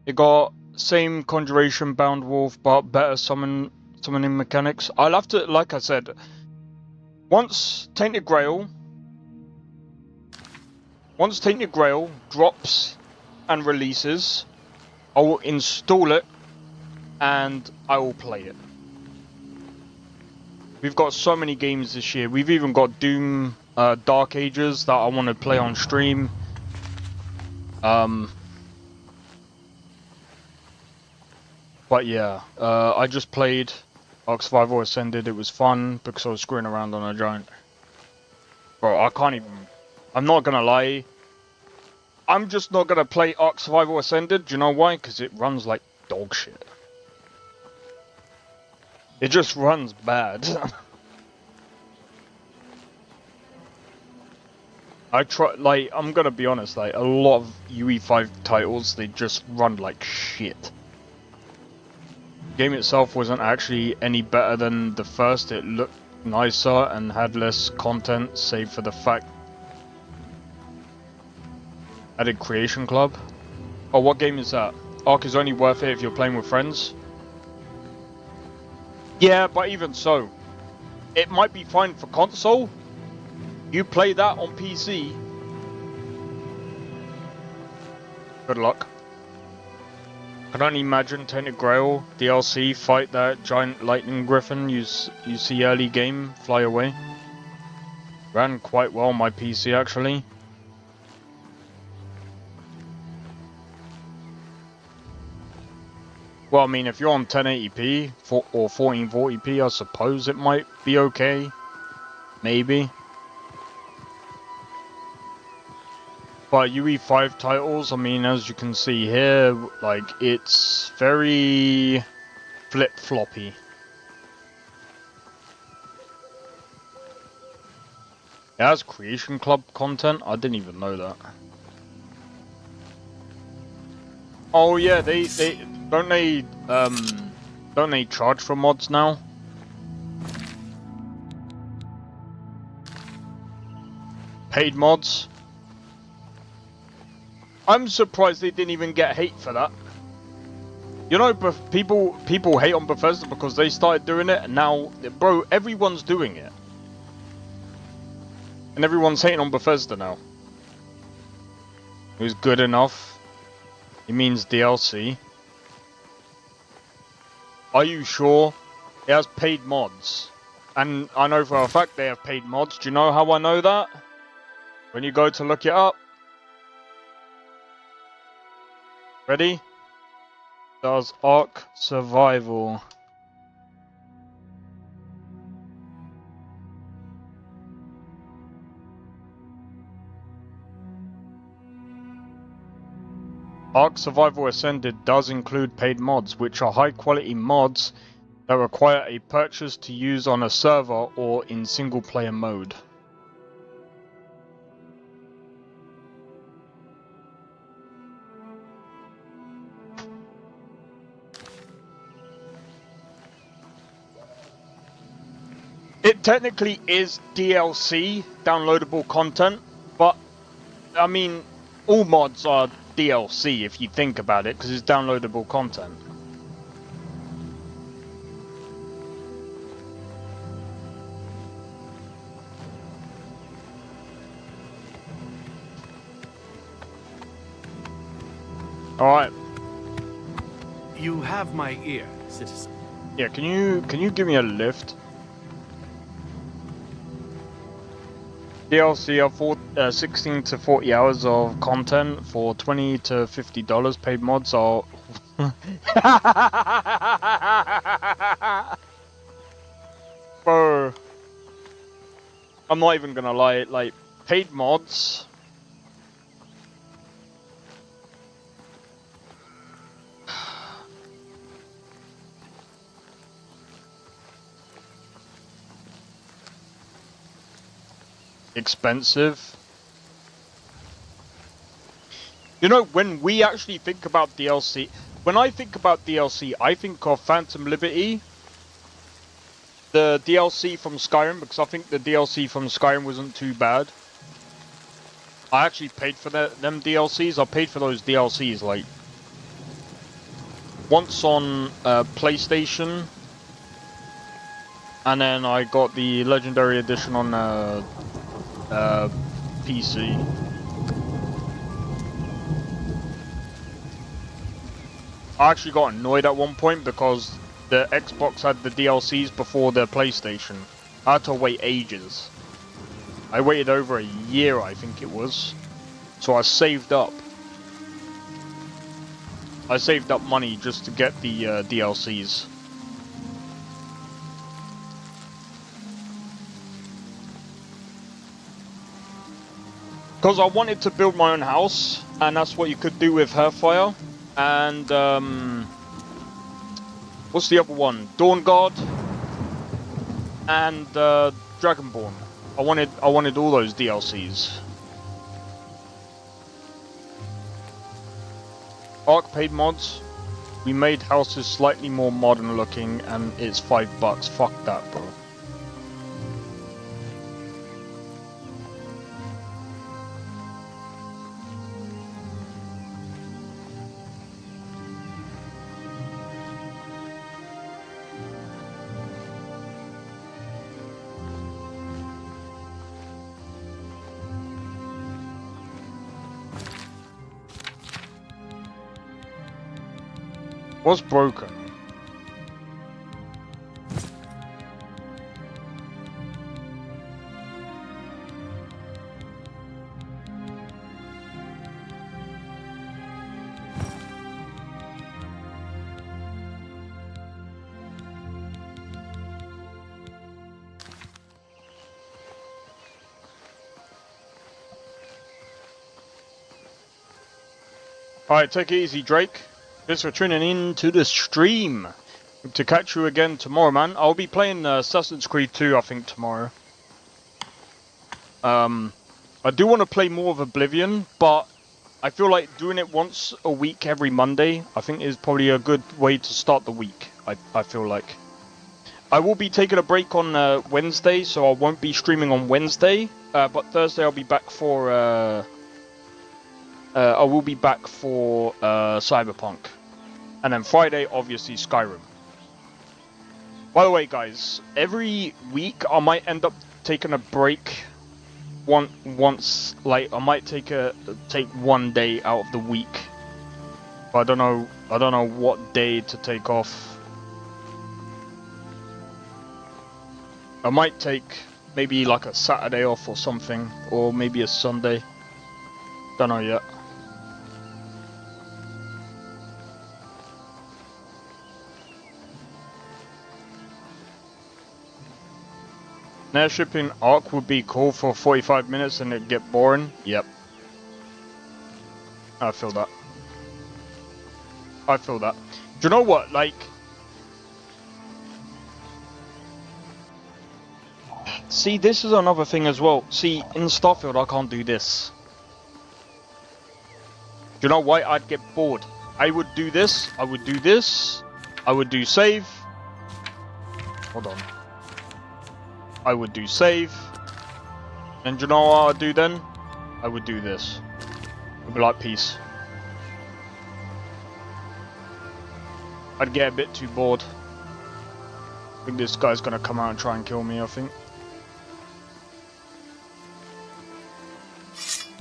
It got same conjuration bound wolf, but better summoning mechanics. I'll have to, like I said, once Tainted Grail drops and releases, I will install it and I will play it. We've got so many games this year. We've even got Doom Dark Ages that I want to play on stream. But yeah, I just played Ark Survival Ascended. It was fun because I was screwing around on a giant. Bro, I can't even... I'm not gonna lie. I'm just not gonna play Ark Survival Ascended. Do you know why? Because it runs like dog shit. It just runs bad. I'm gonna be honest, like, a lot of UE5 titles, they just run like shit. The game itself wasn't actually any better than the first. It looked nicer and had less content, save for the fact added Creation Club. Oh, what game is that? Ark is only worth it if you're playing with friends. Yeah, but even so, it might be fine for console. You play that on PC. Good luck. I can only imagine Tainted Grail DLC fight that giant lightning griffin you see early game fly away. Ran quite well on my PC actually. Well, I mean, if you're on 1080p or 1440p, I suppose it might be okay. Maybe. But UE5 titles, I mean, as you can see here, like, it's very flip-floppy. It has Creation Club content? I didn't even know that. Oh yeah, don't they charge for mods now? Paid mods? I'm surprised they didn't even get hate for that. You know, people hate on Bethesda because they started doing it, and now, bro, everyone's doing it. And everyone's hating on Bethesda now. It was good enough. It means DLC. Are you sure? It has paid mods. And I know for a fact they have paid mods. Do you know how I know that? When you go to look it up. Ready? Does Ark Survival. Ark Survival Ascended does include paid mods, which are high quality mods that require a purchase to use on a server or in single player mode. It technically is DLC, downloadable content, but I mean, all mods are DLC if you think about it, because it's downloadable content. Alright. You have my ear, citizen. Yeah, can you give me a lift? DLC are 16 to 40 hours of content for $20 to $50. Paid mods are... Bro. I'm not even gonna lie, like, paid mods... expensive. You know, when we actually think about DLC, when I think about DLC, I think of Phantom Liberty, the DLC from Skyrim, because I think the DLC from Skyrim wasn't too bad. I actually paid for them DLCs. I paid for those DLCs like once on PlayStation, and then I got the Legendary Edition on PC. I actually got annoyed at one point because the Xbox had the DLCs before the PlayStation. I had to wait ages. I waited over a year, I think it was. So I saved up. I saved up money just to get the DLCs. Because I wanted to build my own house, and that's what you could do with Hearthfire. And what's the other one? Dawn Guard and Dragonborn. I wanted all those DLCs. Arc paid mods. We made houses slightly more modern looking, and it's $5. Fuck that, bro. What's broken? Alright, take it easy, Drake. Thanks for tuning in to the stream. Hope to catch you again tomorrow, man. I'll be playing Assassin's Creed 2, I think, tomorrow. I do want to play more of Oblivion, but I feel like doing it once a week every Monday, I think is probably a good way to start the week, I feel like. I will be taking a break on Wednesday, so I won't be streaming on Wednesday, but Thursday I'll be back for... I will be back for Cyberpunk. And then Friday, obviously, Skyrim. By the way, guys, every week I might end up taking a break. Once, like, I might take one day out of the week. But I don't know what day to take off. I might take maybe like a Saturday off or something, or maybe a Sunday. Don't know yet. An airship in Ark would be cool for 45 minutes and it'd get boring. Yep. I feel that. I feel that. Do you know what? Like... See, this is another thing as well. See, in Starfield I can't do this. Do you know why? I'd get bored. I would do this. I would do this. I would do save. Hold on. I would do save, and you know what I'd do then? I would do this. I'd be like, peace. I'd get a bit too bored. I think this guy's gonna come out and try and kill me, I think.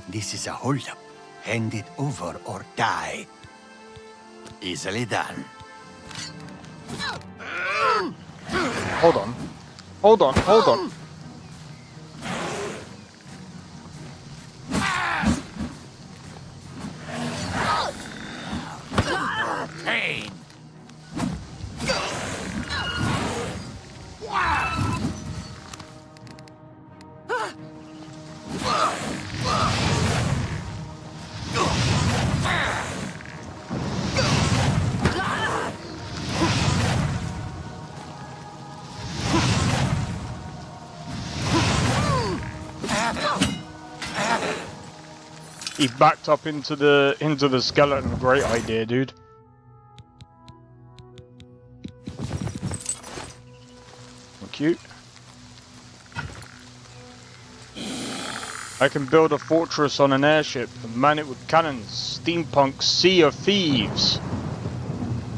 This is a holdup. Hand it over or die. Easily done. Hold on. Hold on, hold on. Pain. He backed up into the skeleton. Great idea, dude. cute. I can build a fortress on an airship and man it with cannons. Steampunk Sea of Thieves.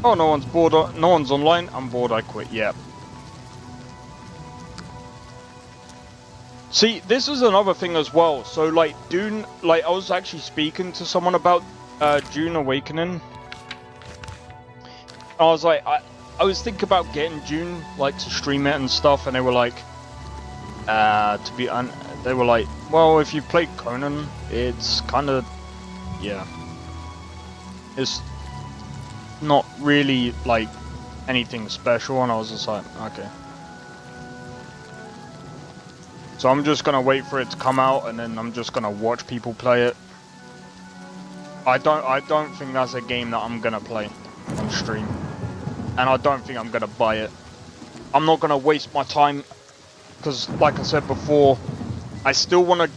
Oh, no one's bored. No one's online. I'm bored. I quit. Yeah. See, this is another thing as well. So, like, Dune, like, I was actually speaking to someone about Dune Awakening. I was like, I was thinking about getting Dune, like, to stream it and stuff, and they were like, they were like, well, if you played Conan, it's kind of, yeah, it's not really, like, anything special, and I was just like, okay. So I'm just gonna wait for it to come out, and then I'm just gonna watch people play it. I don't think that's a game that I'm gonna play on stream, and I don't think I'm gonna buy it. I'm not gonna waste my time, because like I said before, I still wanna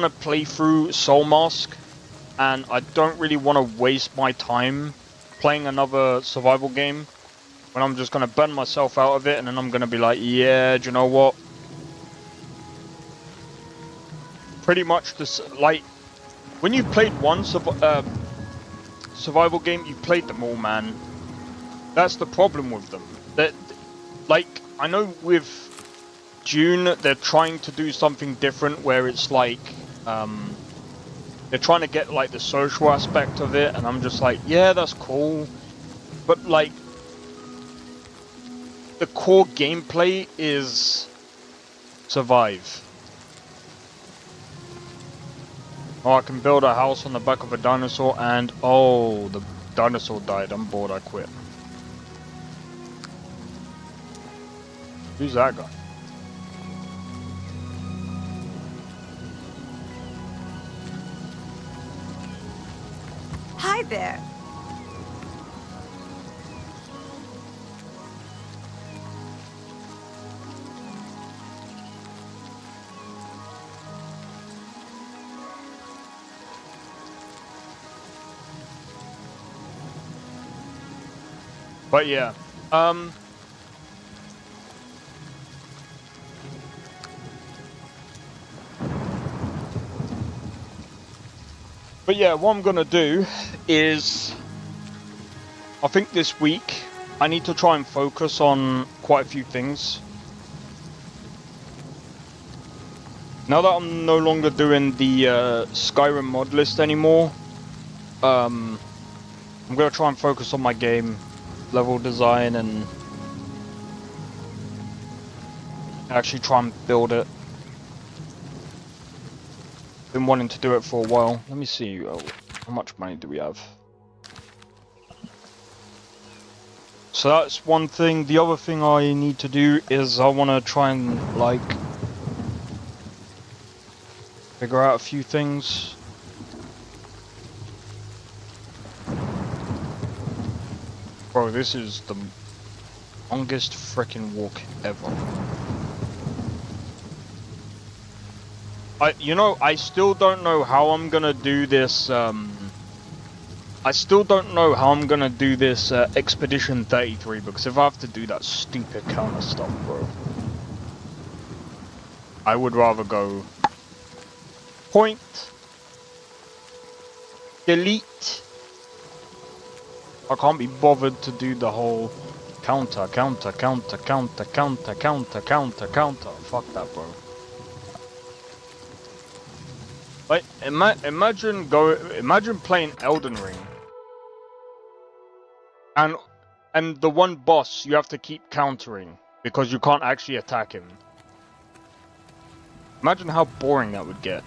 play through Soul Mask, and I don't really wanna waste my time playing another survival game when I'm just gonna burn myself out of it, and then I'm gonna be like, yeah, do you know what? Pretty much this, like, when you played one survival game, you played them all, man. That's the problem with them. That, like, I know with Dune, they're trying to do something different where it's like, they're trying to get, like, the social aspect of it, and I'm just like, yeah, that's cool. But, like, the core gameplay is survive. Oh, I can build a house on the back of a dinosaur and... oh, the dinosaur died. I'm bored. I quit. Who's that guy? Hi there. But yeah, but yeah, what I'm gonna do is, I think this week I need to try and focus on quite a few things. Now that I'm no longer doing the Skyrim mod list anymore, I'm gonna try and focus on my game level design and actually try and build it. Been wanting to do it for a while. Let me see, how much money do we have? So that's one thing. The other thing I need to do is I want to try and, like, figure out a few things. Bro, this is the longest frickin' walk ever. I still don't know how I'm gonna do this, I still don't know how I'm gonna do this, Expedition 33, because if I have to do that stupid counter stuff, bro, I would rather go point, delete. I can't be bothered to do the whole counter. Fuck that, bro. Like, imagine playing Elden Ring, and the one boss you have to keep countering because you can't actually attack him. Imagine how boring that would get.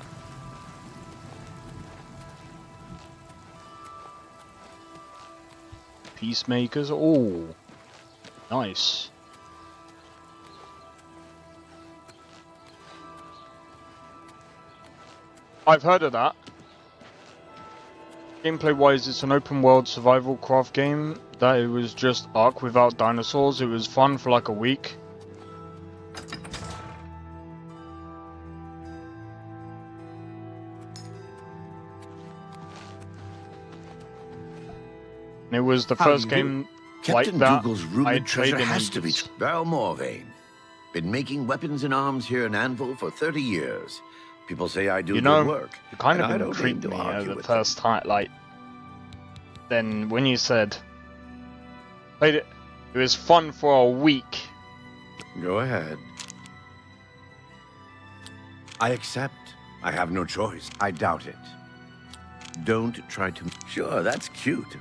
Peacemakers, oh, nice. I've heard of that. Gameplay wise, it's an open world survival craft game that it was just Ark without dinosaurs. It was fun for like a week. It was the first game like that Google's I rumored played treasure in has to be ages. Balmorvane. Been making weapons and arms here in Anvil for 30 years. People say I do You know, good work. you kind and I of don't intrigued mean me to argue the with first time. Like, then when you said played it, it was fun for a week. Go ahead. I accept. I have no choice. I doubt it. Don't try to... Sure, that's cute.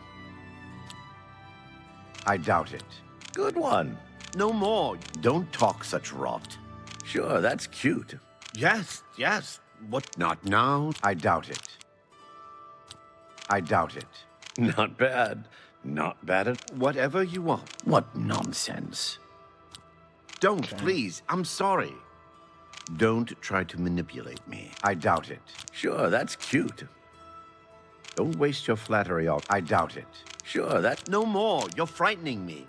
I doubt it. Good one. No more. Don't talk such rot. Sure, that's cute. Yes, yes. What? Not now. I doubt it. I doubt it. Not bad. Not bad at whatever you want. What nonsense. Don't, please. I'm sorry. Don't try to manipulate me. I doubt it. Sure, that's cute. Don't waste your flattery on... I doubt it. Sure, that's... No more. You're frightening me.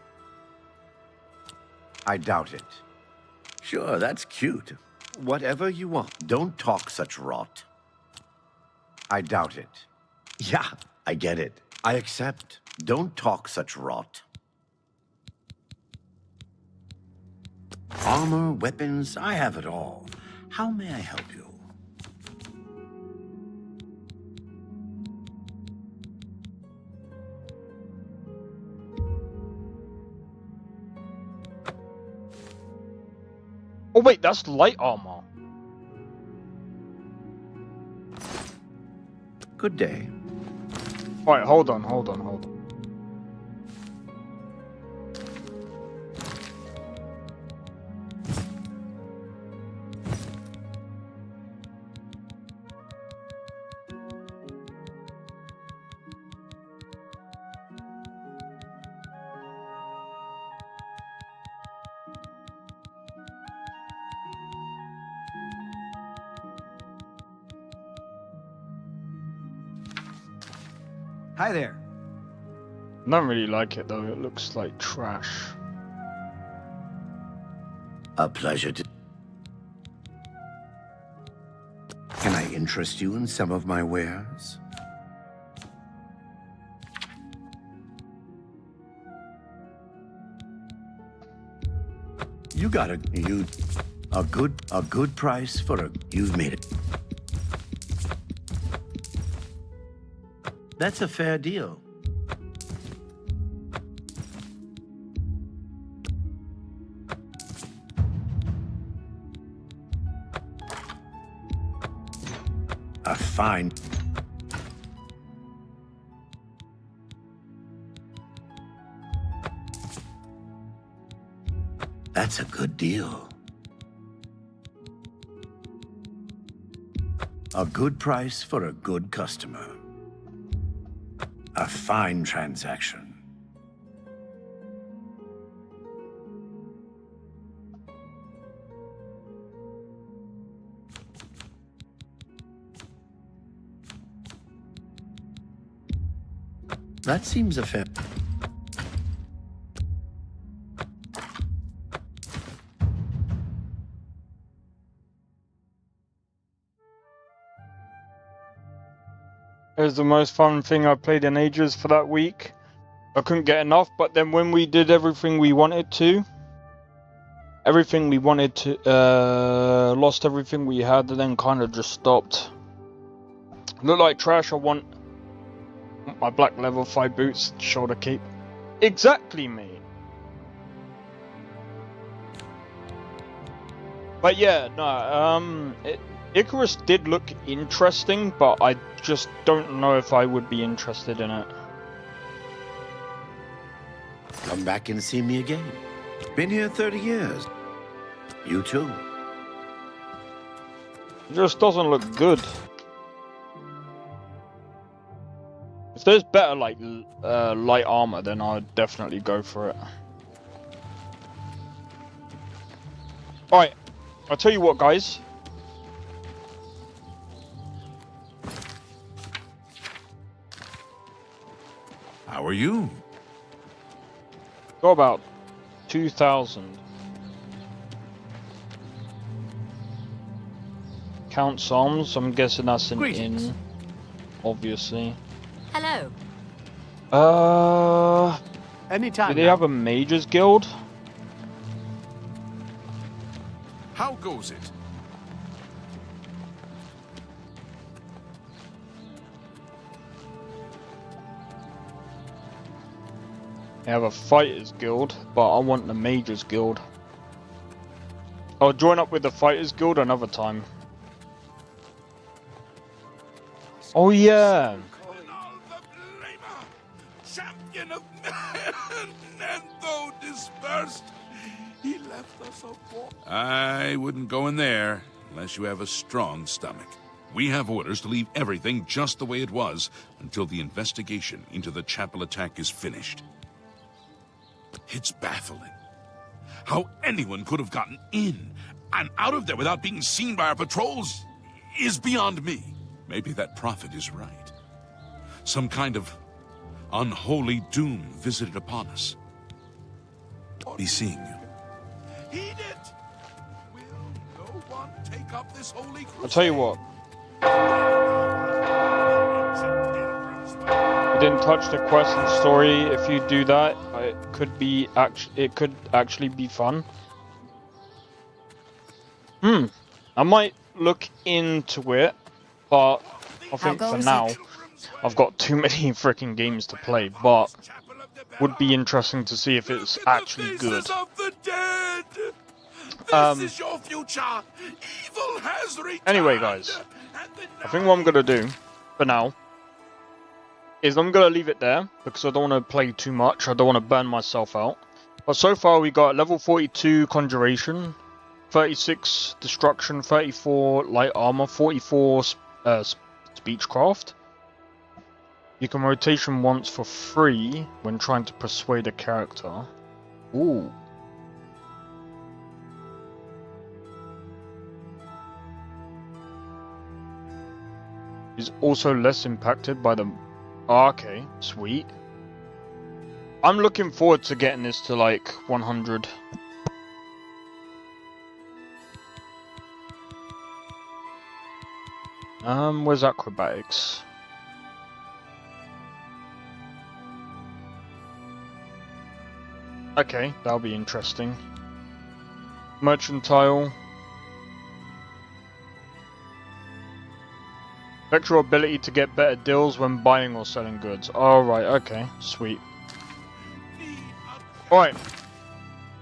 I doubt it. Sure, that's cute. Whatever you want. Don't talk such rot. I doubt it. Yeah, I get it. I accept. Don't talk such rot. Armor, weapons, I have it all. How may I help you? Oh wait, that's light armor. Good day. Alright, hold on. Hi there. I don't really like it though, it looks like trash. A pleasure to... Can I interest you in some of my wares? You got a good price for a... You've made it. That's a fair deal. A fine... That's a good deal. A good price for a good customer. A fine transaction. That seems a fair... It was the most fun thing I played in ages for that week. I couldn't get enough, but then when we did everything we wanted to, lost everything we had, and then kind of just stopped. Look like trash. I want my black level 5 boots, shoulder cape. Exactly, mate. But yeah, no, Icarus did look interesting, but I just don't know if I would be interested in it. Come back and see me again. Been here 30 years. You too. It just doesn't look good. If there's better like light armor, then I'd definitely go for it. Alright, I'll tell you what, guys. How are you? Got about 2,000. Count Psalms, I'm guessing that's an inn, obviously. Hello. Anytime. Do they have a Mages Guild? goes it? I have a fighters guild, but I want the mages guild. I'll join up with the fighters guild another time. Oh yeah. Champion of men, and though dispersed, he left us a poor. I wouldn't go in there unless you have a strong stomach. We have orders to leave everything just the way it was until the investigation into the chapel attack is finished. It's baffling. How anyone could have gotten in and out of there without being seen by our patrols is beyond me. Maybe that prophet is right. Some kind of unholy doom visited upon us. Be seeing you. Heed it! Will no one take up this holy crusade? I'll tell you what. We didn't touch the quest and story. If you do that, it could actually be fun. I might look into it, but I think for now I've got too many freaking games to play. But would be interesting to see if it's actually good. Anyway, guys, I think what I'm gonna do for now is I'm gonna leave it there because I don't want to play too much. I don't want to burn myself out. But so far we got level 42 conjuration, 36 destruction, 34 light armor, 44 speechcraft. You can rotation once for free when trying to persuade a character. Ooh. Is also less impacted by the... Oh, okay, sweet. I'm looking forward to getting this to like 100. Where's acrobatics? Okay, that'll be interesting. Mercantile. Affect your ability to get better deals when buying or selling goods. Alright, okay, sweet. Alright.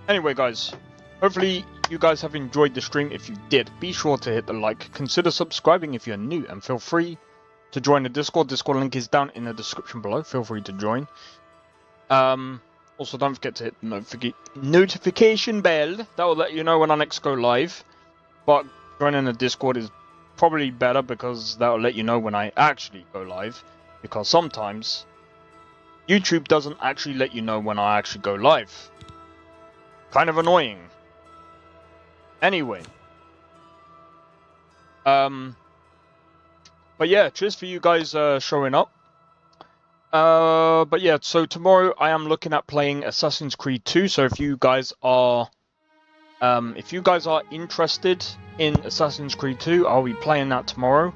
Anyway, guys, hopefully you guys have enjoyed the stream. If you did, be sure to hit the like. Consider subscribing if you're new, and feel free to join the Discord. Discord link is down in the description below. Feel free to join. Also, don't forget to hit the notification bell. That will let you know when I next go live. But joining the Discord is probably better because that will let you know when I actually go live. Because sometimes YouTube doesn't actually let you know when I actually go live. Kind of annoying. Anyway. But yeah, cheers for you guys showing up. But yeah, so tomorrow I am looking at playing Assassin's Creed 2. So if you guys are interested in Assassin's Creed 2, I'll be playing that tomorrow.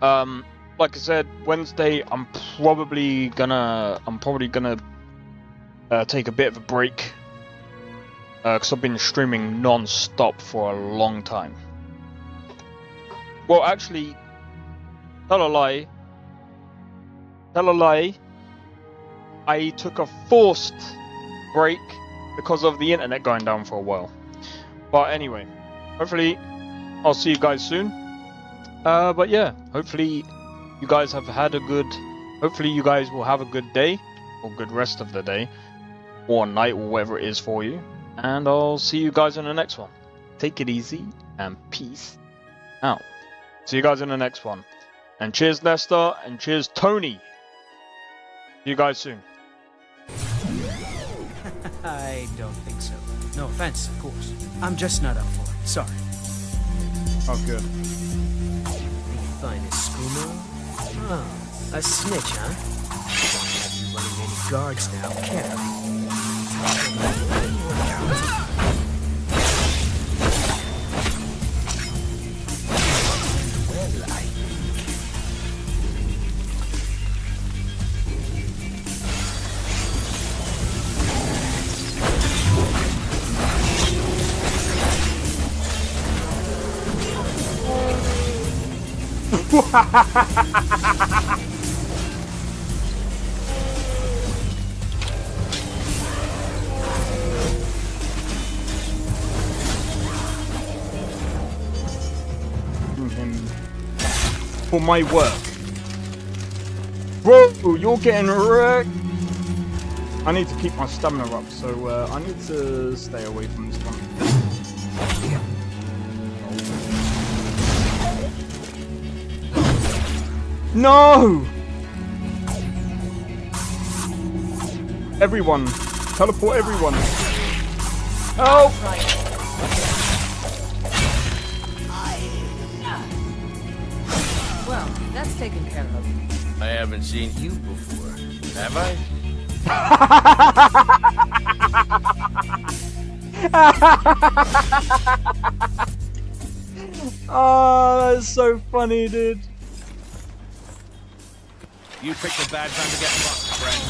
Like I said, Wednesday I'm probably gonna take a bit of a break because I've been streaming non-stop for a long time. Well, actually, tell a lie. I took a forced break because of the internet going down for a while. But anyway, hopefully I'll see you guys soon. But yeah, hopefully you guys have had a good... Hopefully you guys will have a good day, or good rest of the day, or night, or whatever it is for you. And I'll see you guys in the next one. Take it easy, and peace out. See you guys in the next one. And cheers Nesta, and cheers Tony. See you guys soon. I don't think so. No offense, of course. I'm just not up for it. Sorry. Oh, good. The finest skooma? Oh, a snitch, huh? Don't have you running any guards now, can I? For my work. Bro, you're getting wrecked. I need to keep my stamina up, so I need to stay away from this one. No! Everyone. Teleport everyone. Help! Well, that's taken care of. I haven't seen you before, have I? Oh, that's so funny, dude. You picked a bad time to get fucked, friend.